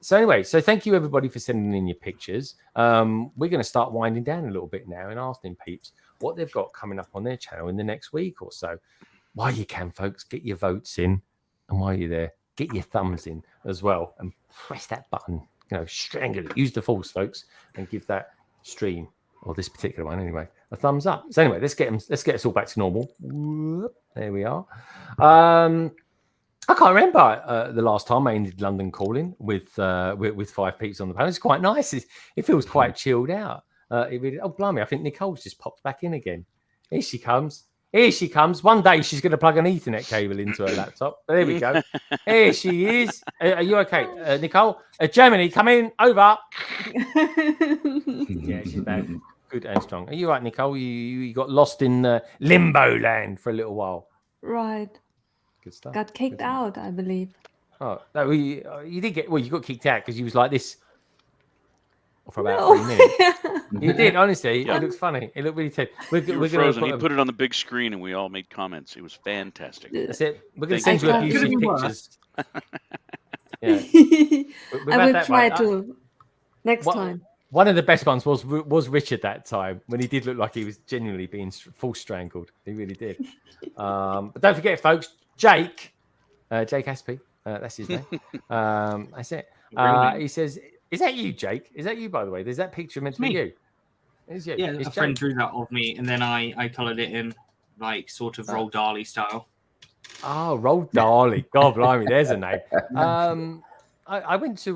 So anyway, so thank you everybody for sending in your pictures. We're going to start winding down a little bit now and asking peeps what they've got coming up on their channel in the next week or so. While you can, folks, get your votes in, and while you're there, get your thumbs in as well, and press that button. You know, strangle it. Use the force, folks, and give that stream or this particular one anyway a thumbs up. So anyway, let's get us all back to normal. There we are. I can't remember the last time I ended London calling with 5 peeps on the panel. It's quite nice. It feels quite chilled out. It really, oh, blimey, I think Nicole's just popped back in again. Here she comes. Here she comes. One day she's going to plug an Ethernet cable into her laptop. There we go. Here she is. Are you okay, Nicole? Germany, come in. Over. Yeah, she's back. Good and strong. Are you right, Nicole? You got lost in limbo land for a little while. Right. Good stuff. Got kicked out, I believe. Oh, no, you did get. Well, you got kicked out because you was like this for about 3 minutes. You did, honestly. Yeah. It looks funny. It looked really tense. We're frozen. He put it on the big screen, and we all made comments. It was fantastic. That's it. We're going to send you abusive pictures. Yeah. I will try to next time. One of the best ones was Richard that time when he did look like he was genuinely being full strangled. He really did. But don't forget, folks, Jake Aspie, that's his name. That's it. He says, "Is that you, Jake? Is that you, by the way? Is that picture meant to be you?" It's you. Yeah, it's a friend drew that of me, and then I coloured it in like sort of Roald Dahl style. Oh, Roald Dahl. God blimey, there's a name. I went to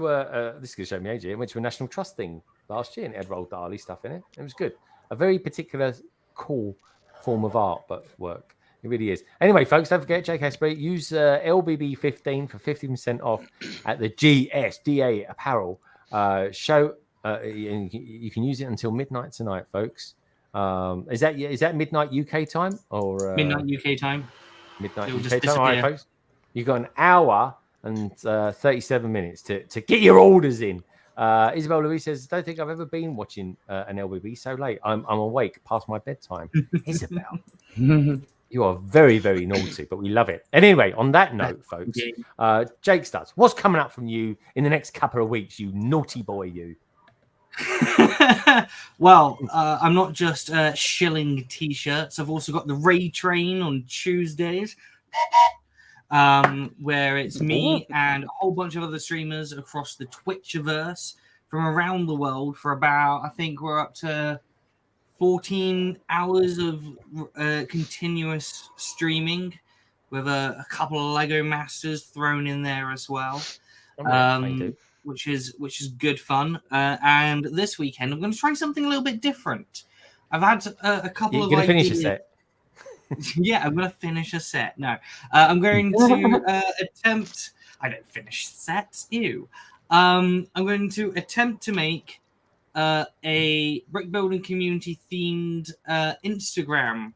this is going to show me age here. I went to a National Trust thing last year and it had Roald Dahl stuff in it. It was good. A very particular, cool form of art, but work. It really is. Anyway, folks, don't forget, Jake Aspie, use LBB15 for 15% off at the GSDA apparel show. You can use it until midnight tonight, folks. Is that midnight UK time or midnight UK time? Midnight UK time. All right, folks. You've got an hour and 37 minutes to get your orders in. Isabel Louise says, "Don't think I've ever been watching an LBB so late. I'm awake past my bedtime." Isabel, you are very, very naughty, but we love it. And anyway, on that note, folks, JakeStuds, what's coming up from you in the next couple of weeks, you naughty boy, you? Well, I'm not just shilling t-shirts. I've also got the Ray Train on Tuesdays, where it's me and a whole bunch of other streamers across the Twitchiverse from around the world for about, I think we're up to 14 hours of continuous streaming with a couple of Lego Masters thrown in there as well. Which is good fun. And this weekend, I'm going to try something a little bit different. I've had a couple of ideas. Finish a set? Yeah, I'm going to finish a set. No, I'm going to attempt. I don't finish sets. Ew. I'm going to attempt to make a brick building community themed Instagram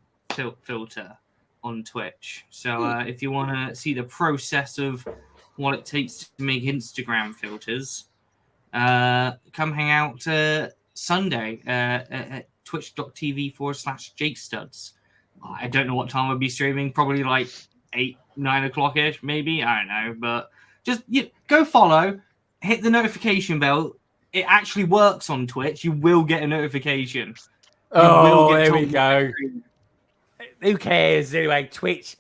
filter on Twitch. So if you want to see the process of what it takes to make Instagram filters, come hang out Sunday at twitch.tv/JakeStuds. I don't know what time I'll be streaming, probably like 8-9 o'clock-ish, maybe. I don't know, but just go follow, hit the notification bell. It actually works on Twitch. You will get a notification. There we go. Who cares? Anyway, Twitch.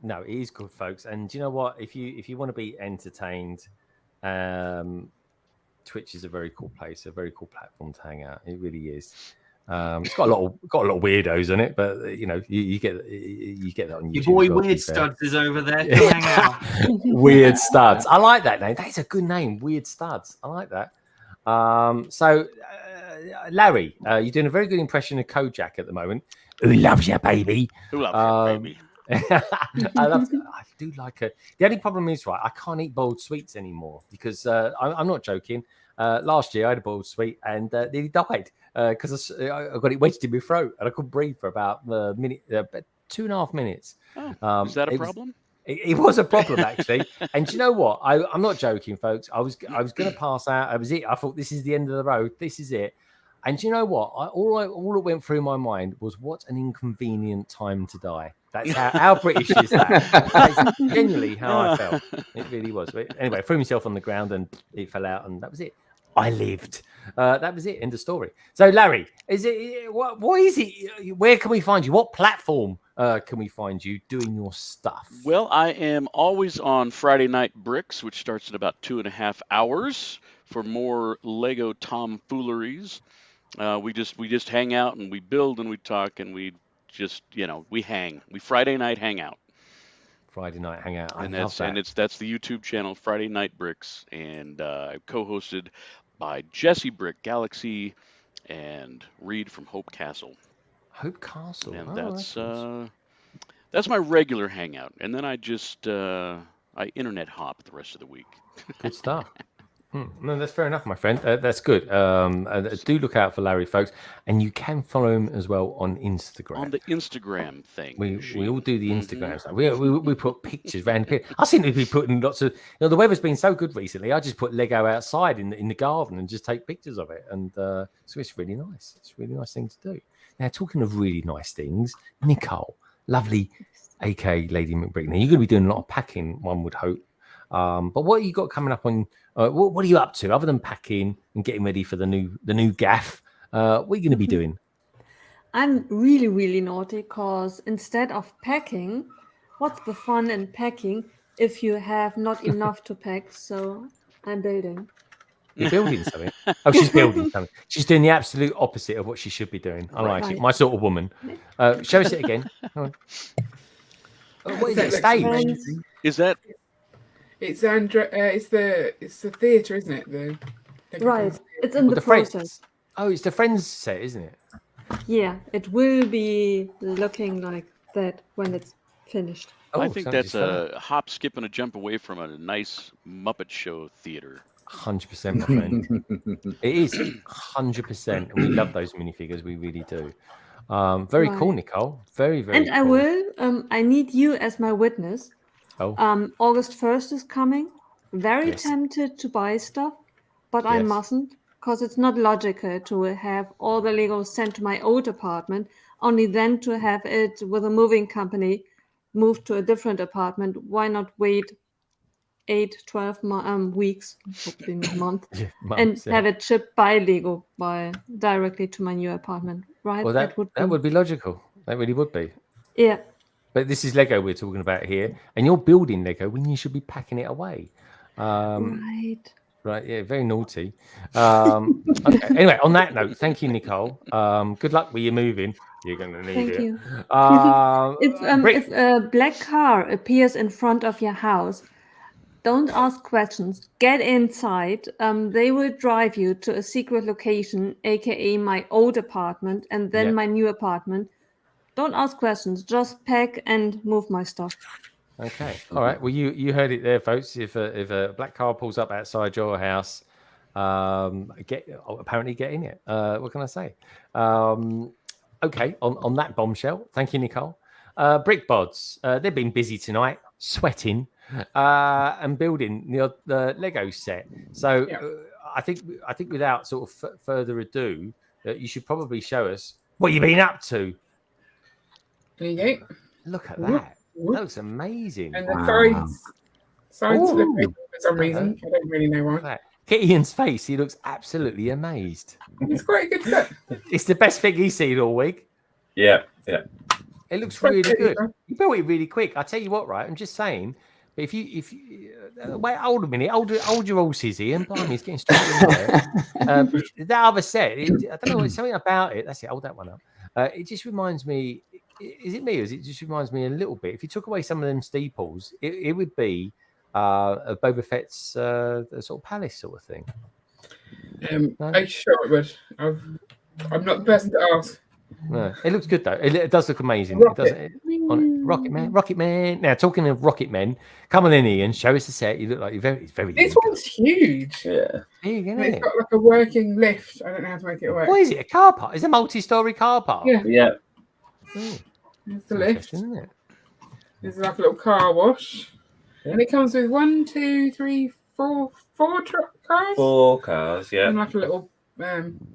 No, it is good, folks. And do you know what? If you want to be entertained, Twitch is a very cool place, a very cool platform to hang out. It really is. It's got a lot of weirdos in it, but you get that on YouTube. Your boy Weird Studs is over there. Come hang out. Weird Studs. I like that name. That's a good name. Weird Studs. I like that. So Larry, you're doing a very good impression of Kojak at the moment. Who loves you, baby? Who loves you, baby? I do like it. The only problem is, right, I can't eat boiled sweets anymore because I'm not joking. Last year I had a boiled sweet and nearly died because I got it wedged in my throat and I couldn't breathe for about a minute, 2.5 minutes. Is that a problem? It was a problem actually. And do you know what? I'm not joking, folks. I was going to pass out. That was it. I thought this is the end of the road. This is it. And do you know what? All that went through my mind was what an inconvenient time to die. That's how British is that. That's genuinely how I felt. It really was. But anyway, I threw myself on the ground and it fell out, and that was it. I lived. That was it. End of story. So, Larry, is it what is it? Where can we find you? What platform can we find you doing your stuff? Well, I am always on Friday Night Bricks, which starts in about 2.5 hours for more Lego tomfooleries. We just hang out and we build and we talk and we just we hang. We Friday night hang out. Friday night hang out. That's the YouTube channel Friday Night Bricks, and co-hosted by Jesse Brick Galaxy and Reed from Hope Castle. Hope Castle. And that's my regular hangout, and then I just I internet hop the rest of the week. Good stuff. No, that's fair enough, my friend. That's good. Do look out for Larry, folks, and you can follow him as well on Instagram. On the Instagram thing, we all do the Instagram stuff. We put pictures around here. I seem to be putting lots of. The weather's been so good recently. I just put Lego outside in the garden and just take pictures of it, and so it's really nice. It's a really nice thing to do. Now, talking of really nice things, Nicole, lovely, aka Lady McBrick. Now you're going to be doing a lot of packing, one would hope. But what you got coming up on? What are you up to other than packing and getting ready for the new gaff? What are you going to be doing? I'm really, really naughty because instead of packing, what's the fun in packing if you have not enough to pack? So I'm building. You're building something. Oh, she's building something. She's doing the absolute opposite of what she should be doing. I like it. My sort of woman. Show us it again. What is it? Stage? Is that? It's it's the theatre, isn't it? Right. It's in the process. Oh, it's the Friends set, isn't it? Yeah, it will be looking like that when it's finished. I think that's a hop, skip, and a jump away from a nice Muppet Show theater. 100%, my friend. It is 100%, and we love those minifigures. We really do. Very cool, Nicole. Very, very. And cool. I will. I need you as my witness. Oh. August 1st is coming. Very tempted to buy stuff, but I mustn't. Because it's not logical to have all the Legos sent to my old apartment, only then to have it with a moving company moved to a different apartment. Why not wait 8-12 weeks, hopefully not month, and have it shipped by Lego directly to my new apartment? Right? Well, that would be logical. That really would be. Yeah. But this is Lego we're talking about here, and you're building Lego when you should be packing it away. Right. Right, yeah, very naughty. Okay. Anyway, on that note, thank you, Nicole. Good luck with your moving. You're going to need it. Thank you. If a black car appears in front of your house, don't ask questions. Get inside. They will drive you to a secret location, aka my old apartment, and then my new apartment. Don't ask questions. Just pack and move my stuff. Okay. All right. Well, you heard it there, folks. If a black car pulls up outside your house, apparently get in it. What can I say? Okay. On that bombshell, thank you, Nicole. Brickbods. They've been busy tonight, sweating and building the Lego set. So I think without sort of further ado, you should probably show us what you've been up to. There you go. Look at that. That looks amazing. And the sides of the face for some reason. I don't really know why. Kitty-Ian's face, he looks absolutely amazed. It's quite a good set. It's the best thing he's seen all week. Yeah. It looks really good. You built it really quick. I tell you what, right? I'm just saying. But if you wait, hold a minute, hold your horses here, and blimey, he's getting straight in there. That other set, I don't know, it's something about it. That's it. Hold that one up. It just reminds me. Is it me, or is it just reminds me a little bit? If you took away some of them steeples, it would be a Boba Fett's sort of palace sort of thing. I'm sure it would. I'm not the person to ask. No, it looks good though. It does look amazing. Rocket Man. Now, talking of Rocket Men, come on in here and show us the set. You look like you're very. This one's huge. Yeah. It's got like a working lift. I don't know how to make it work. What is it? A car park? It's a multi-story car park. Yeah. Oh, there's the lift. Isn't it? There's like a little car wash, and it comes with 1, 2, 3, 4 cars. 4 cars, yeah. And like a little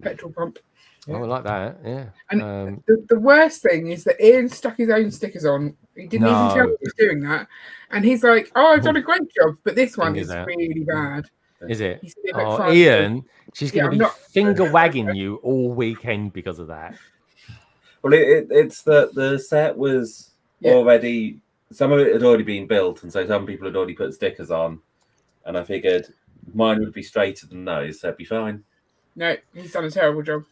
petrol pump. Yeah. Oh, I like that. Yeah. And the worst thing is that Ian stuck his own stickers on. He didn't even tell me he was doing that, and he's like, "Oh, I've done a great job," but this one is really bad. Is it? Like Ian, she's going to be finger wagging you all weekend because of that. Well, it's that the set was already, some of it had already been built, and so some people had already put stickers on, and I figured mine would be straighter than those, so it'd be fine. No, he's done a terrible job.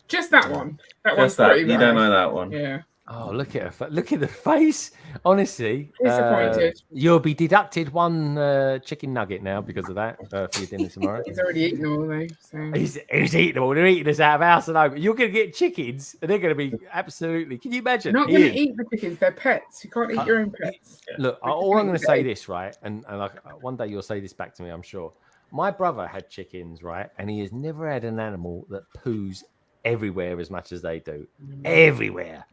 Just that one. That one's pretty bad. You don't know that one. Yeah. Oh, look at her! Look at the face. Honestly, disappointed. You'll be deducted 1 chicken nugget now because of that for your dinner tomorrow. He's already eaten them all, though. So. He's eating them all. They're eating us out of house and home. You're going to get chickens, and they're going to be absolutely. Can you imagine? You're not going to eat the chickens. They're pets. You can't eat your own pets. Look, all I'm going to say this, right, and like one day you'll say this back to me, I'm sure. My brother had chickens, right, and he has never had an animal that poos everywhere as much as they do. Everywhere.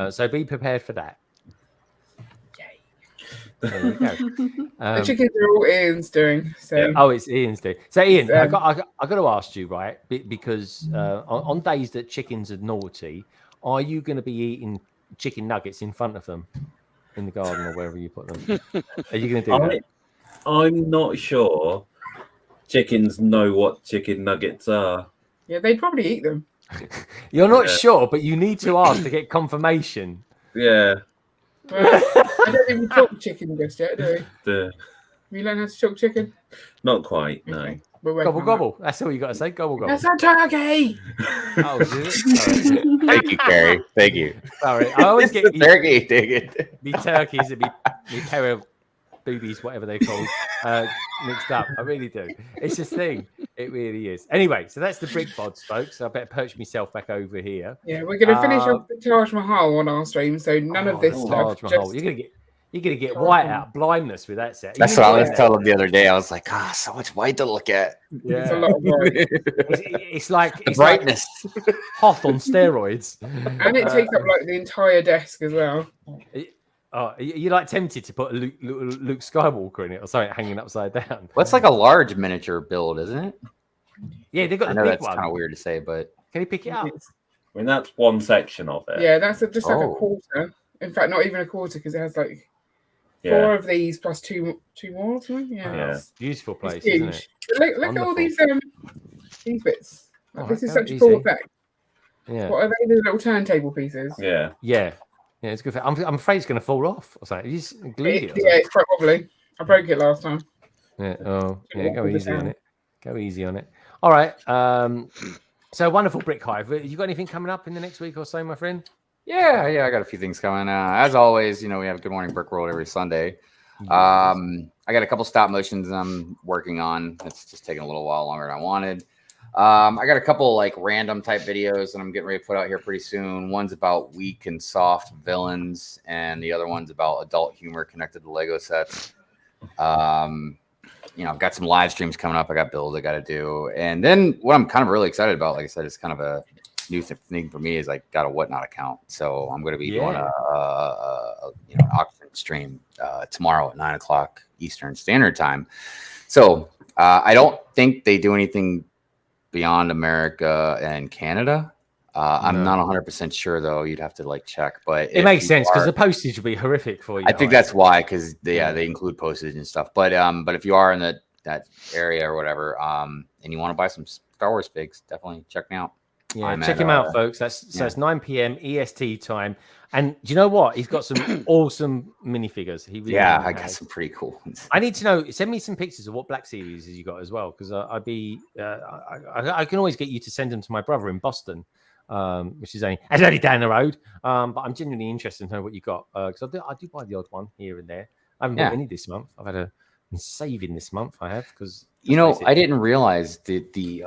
So be prepared for that. There you go. The chickens are all Ian's doing. So. Oh, it's Ian's doing. So Ian, I got to ask you, right? Because on days that chickens are naughty, are you going to be eating chicken nuggets in front of them in the garden or wherever you put them? Are you going to do that? I'm not sure chickens know what chicken nuggets are. Yeah, they'd probably eat them. You're not Yeah. sure, but you need to ask to get confirmation. Yeah. Well, I don't even talk chicken just yet, do The, we? You learn how to talk chicken? not quite, no. Okay. We're working Gobble on gobble. That's all you got to say. Gobble gobble. that. That's a turkey! Oh, is it? Sorry. Thank you, Carrie. Thank you. Sorry. I always It's get the turkey. Dig it. me turkeys and me terror boobies, whatever they're called, mixed up. I really do. It's a thing. It really is. Anyway, so that's the Brickbods, folks. I better perch myself back over here. Yeah, we're going to finish off the Taj Mahal on our stream, so none of this stuff. Taj Mahal. Just... You're gonna get white out blindness with that set. That's what I was telling him the other day. I was like, so much white to look at. Yeah. It's a lot of white. It's like The brightness. like Hoth on steroids. And it takes up like the entire desk as well. Oh, you're like tempted to put Luke Skywalker in it or something hanging upside down. Well, it's like a large miniature build, isn't it? Yeah, they've got I the know big that's one. kind of weird to say, but Can you pick it up? I mean, that's one section of it. Yeah, that's just like a Oh. quarter. In fact, not even a quarter because it has like Yeah. 4 of these plus two more or something. Yeah, Yeah. it's Beautiful place, huge. isn't it? But look at all Wonderful. these bits. Like, Oh, this is that's such a cool easy. effect. Yeah. What are they? The little turntable pieces. Yeah. Yeah, it's good. I'm afraid it's going to fall off or something. You just glued it. or Yeah, it's quite wobbly. I broke it last time. something. Yeah. Oh, yeah. Go All the easy on time. it. Go easy on it. All right. So wonderful Brickhive. You got anything coming up in the next week or so, my friend? yeah, I got a few things coming. As always, we have Good Morning BrickWorld every Sunday. I got a couple stop motions I'm working on. It's just taking a little while longer than I wanted. I got a couple like random type videos that I'm getting ready to put out here pretty soon. One's about weak and soft villains, and the other one's about adult humor connected to Lego sets. I've got some live streams coming up. I got builds I got to do, and then what I'm kind of really excited about, like I said, it's kind of a new thing for me is I got a Whatnot account, so I'm going to be doing an auction stream tomorrow at 9:00 Eastern Standard Time. So I don't think they do anything beyond America and Canada. I'm not 100% sure though. You'd have to like check, but It makes sense because the postage would be horrific for you. I think that's why, because they include postage and stuff. But if you are in that area or whatever, and you want to buy some Star Wars figs, definitely check me out. Yeah, check him out, folks. That's 9 p.m. EST time. And do you know what? He's got some awesome minifigures. He really I got some pretty cool ones. I need to know. Send me some pictures of what Black Series you got as well, because I can always get you to send them to my brother in Boston, which is only down the road. But I'm genuinely interested to know what you got, because I do buy the odd one here and there. I haven't bought any this month. I've had I'm saving this month. I have because I didn't realize that the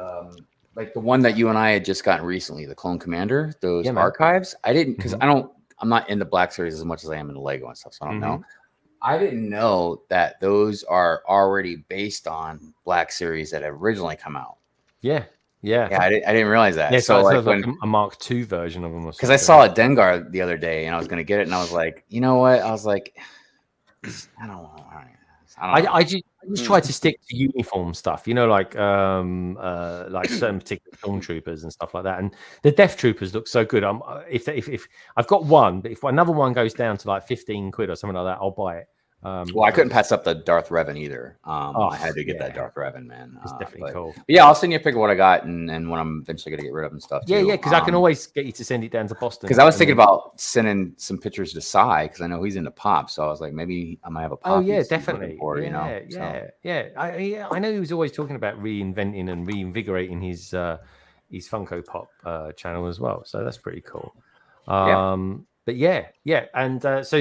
like the one that you and I had just gotten recently, the Clone Commander, those archives. I didn't because I'm not in the Black Series as much as I am in the Lego and stuff, so I don't know. I didn't know that those are already based on Black Series that had originally come out. Yeah. I didn't realize that. Yeah, so like when a Mark II version of them. Because I saw a Dengar the other day and I was going to get it, and I was like, you know what? I was like, I don't know. I just try to stick to uniform stuff, like certain particular stormtroopers and stuff like that. And the Death Troopers look so good. If I've got one, but if another one goes down to like 15 quid or something like that, I'll buy it. Well, I couldn't pass up the Darth Revan either. I had to get that Darth Revan, man. It's definitely cool. But yeah, I'll send you a pic of what I got and what I'm eventually going to get rid of and stuff. Yeah, because I can always get you to send it down to Boston. Because I was thinking about sending some pictures to Sai, because I know he's into pop. So I was like, maybe I might have a pop. Oh yeah, definitely. For, I know he was always talking about reinventing and reinvigorating his Funko Pop channel as well. So that's pretty cool. But and so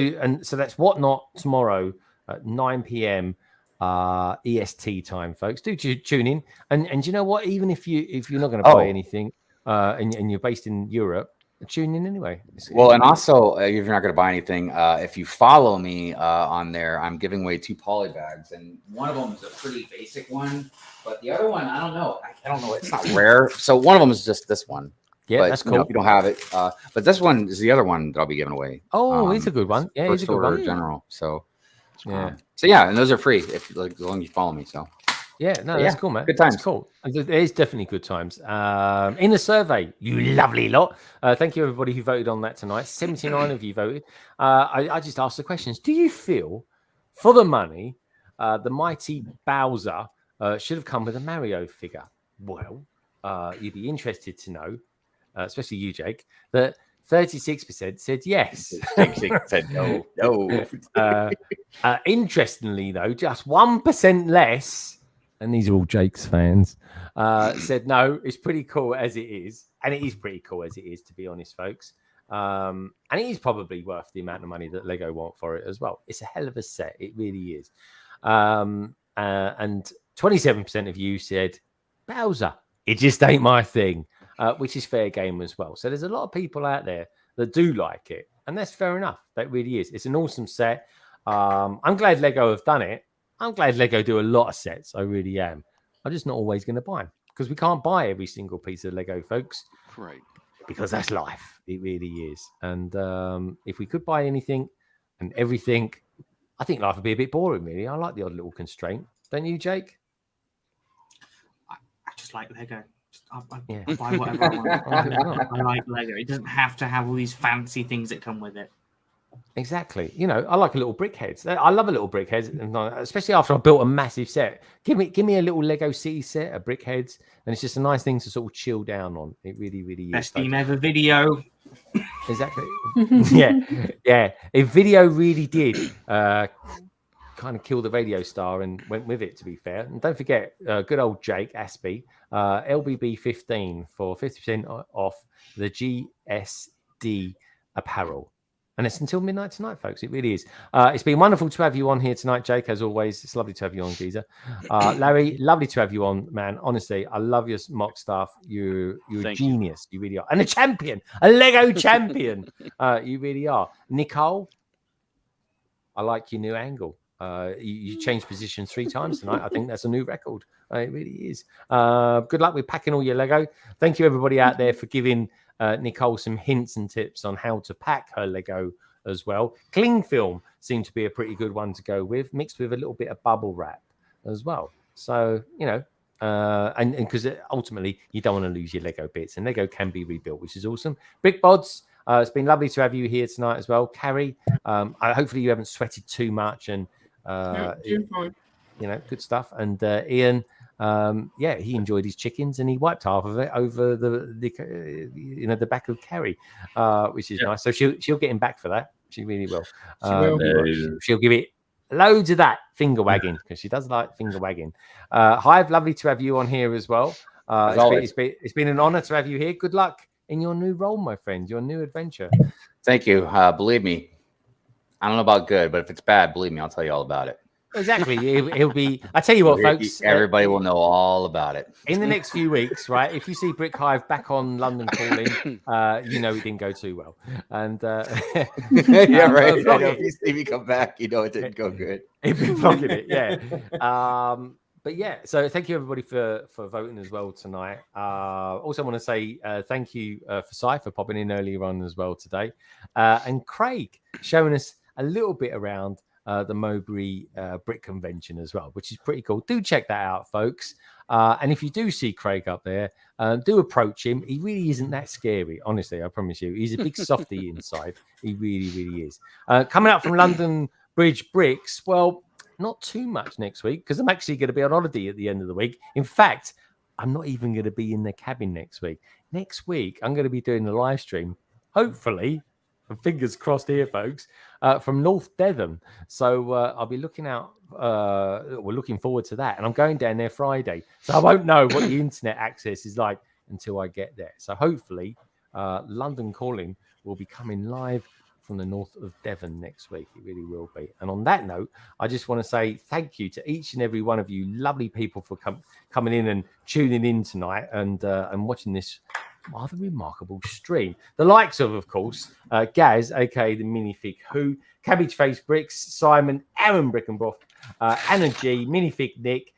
that's Whatnot tomorrow at 9 p.m. EST time, folks. Do tune in, and you know what? Even if you're not going to buy anything, and you're based in Europe, tune in anyway. Well, and also if you're not going to buy anything, if you follow me on there, I'm giving away 2 poly bags, and one of them is a pretty basic one, but the other one, I don't know. It's not rare. So one of them is just this one. Yeah, but, that's cool. If you don't have it, but this one is the other one that I'll be giving away. Oh, it's a good one. Yeah, it's a good one. General. So yeah. And those are free as long as you follow me. So that's cool, man. Good times. That's cool. It is definitely good times. In the survey, you lovely lot. Thank you everybody who voted on that tonight. 79 of you voted. I just asked the questions. Do you feel for the money the mighty Bowser should have come with a Mario figure. Well, you'd be interested to know, especially you, Jake, that 36% said yes. 36% said no. Interestingly, though, just 1% less, and these are all Jake's fans, said no, it's pretty cool as it is. And it is pretty cool as it is, to be honest, folks. And it is probably worth the amount of money that Lego want for it as well. It's a hell of a set. It really is. And 27% of you said, Bowser, it just ain't my thing, which is fair game as well. So there's a lot of people out there that do like it. And that's fair enough. That really is. It's an awesome set. I'm glad Lego have done it. I'm glad Lego do a lot of sets. I really am. I'm just not always going to buy them because we can't buy every single piece of Lego, folks. Right. Because that's life. It really is. And if we could buy anything and everything, I think life would be a bit boring, really. I like the odd little constraint. Don't you, Jake? I just like Lego. I buy whatever I want. I like Lego. It doesn't have to have all these fancy things that come with it. Exactly. You know, I like a little brickheads. I love a little brickheads, especially after I built a massive set. Give me a little Lego City set of brickheads, and it's just a nice thing to sort of chill down on. It really, really is. Best team ever video. Exactly. yeah. If video really did kind of kill the radio star and went with it, to be fair. And don't forget, good old Jake Aspie, LBB 15 for 50% off the GSD apparel. And it's until midnight tonight, folks. It really is. It's been wonderful to have you on here tonight, Jake, as always. It's lovely to have you on, Geezer. Larry, lovely to have you on, man. Honestly, I love your mock stuff. You're a genius. You really are. And a champion, a Lego champion. You really are. Nicole, I like your new angle. You changed position 3 times tonight. I think that's a new record. It really is. Good luck with packing all your Lego. Thank you, everybody out there, for giving Nicole some hints and tips on how to pack her Lego as well. Cling film seemed to be a pretty good one to go with, mixed with a little bit of bubble wrap as well. So, you know, and because ultimately you don't want to lose your Lego bits, and Lego can be rebuilt, which is awesome. Brickbods, it's been lovely to have you here tonight as well. Carrie, hopefully you haven't sweated too much, and you know, good stuff. And Ian, he enjoyed his chickens and he wiped half of it over the back of Carrie, which is nice. So she'll get him back for that. She really will. She'll give it loads of that finger wagging because she does like finger wagging. Hive, lovely to have you on here as well. It's been an honor to have you here. Good luck in your new role, my friend, your new adventure. Thank you. Believe me, I don't know about good, but if it's bad, believe me, I'll tell you all about it. Exactly. He'll be. I tell you what, folks. Everybody will know all about it in the next few weeks, right? If you see Brickhive back on London Calling, you know it didn't go too well. And yeah, right. If you see me come back, you know it didn't go good. He'll be vlogging it, yeah. But yeah, so thank you everybody for voting as well tonight. Also want to say thank you for Cy for popping in earlier on as well today, and Craig showing us a little bit around the Mowbray Brick Convention as well, which is pretty cool. Do check that out, folks. And if you do see Craig up there, do approach him. He really isn't that scary, honestly, I promise you. He's a big softie inside. He really, really is. Coming up from London Bridge Bricks, well, not too much next week because I'm actually going to be on holiday at the end of the week. In fact, I'm not even going to be in the cabin next week. Next week, I'm going to be doing a live stream, hopefully, and fingers crossed here, folks, from North Devon. So I'll be looking out. We're looking forward to that. And I'm going down there Friday. So I won't know what the internet access is like until I get there. So hopefully London Calling will be coming live from the north of Devon next week. It really will be. And on that note, I just want to say thank you to each and every one of you lovely people for coming in and tuning in tonight and watching this rather remarkable stream. The likes of course, Gaz, aka the Minifig Who, Cabbage Face Bricks, Simon, Aaron Brickenbrough, Anna G, Minifig Nick,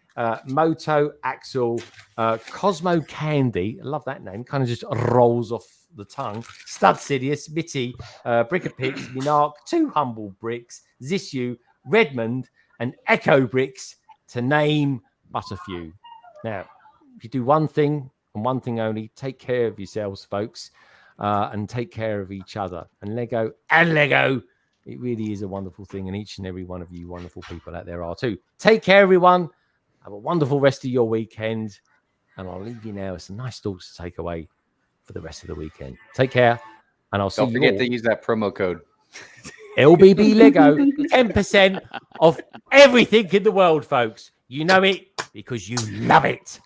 Moto, Axel, Cosmo Candy, I love that name, kind of just rolls off the tongue, Stud Sidious, Mitty, Brickapix, Minark, Two Humble Bricks, Zissou, Redmond, and Echo Bricks, to name but a few. Now, if you do one thing and one thing only, take care of yourselves, folks, and take care of each other. And Lego It really is a wonderful thing, and each and every one of you wonderful people out there are too. Take care, everyone. Have a wonderful rest of your weekend, and I'll leave you now with some nice thoughts to take away for the rest of the weekend. Take care, and I'll see you all. Don't forget to use that promo code. LBB Lego, 10% off everything in the world, folks. You know it because you love it.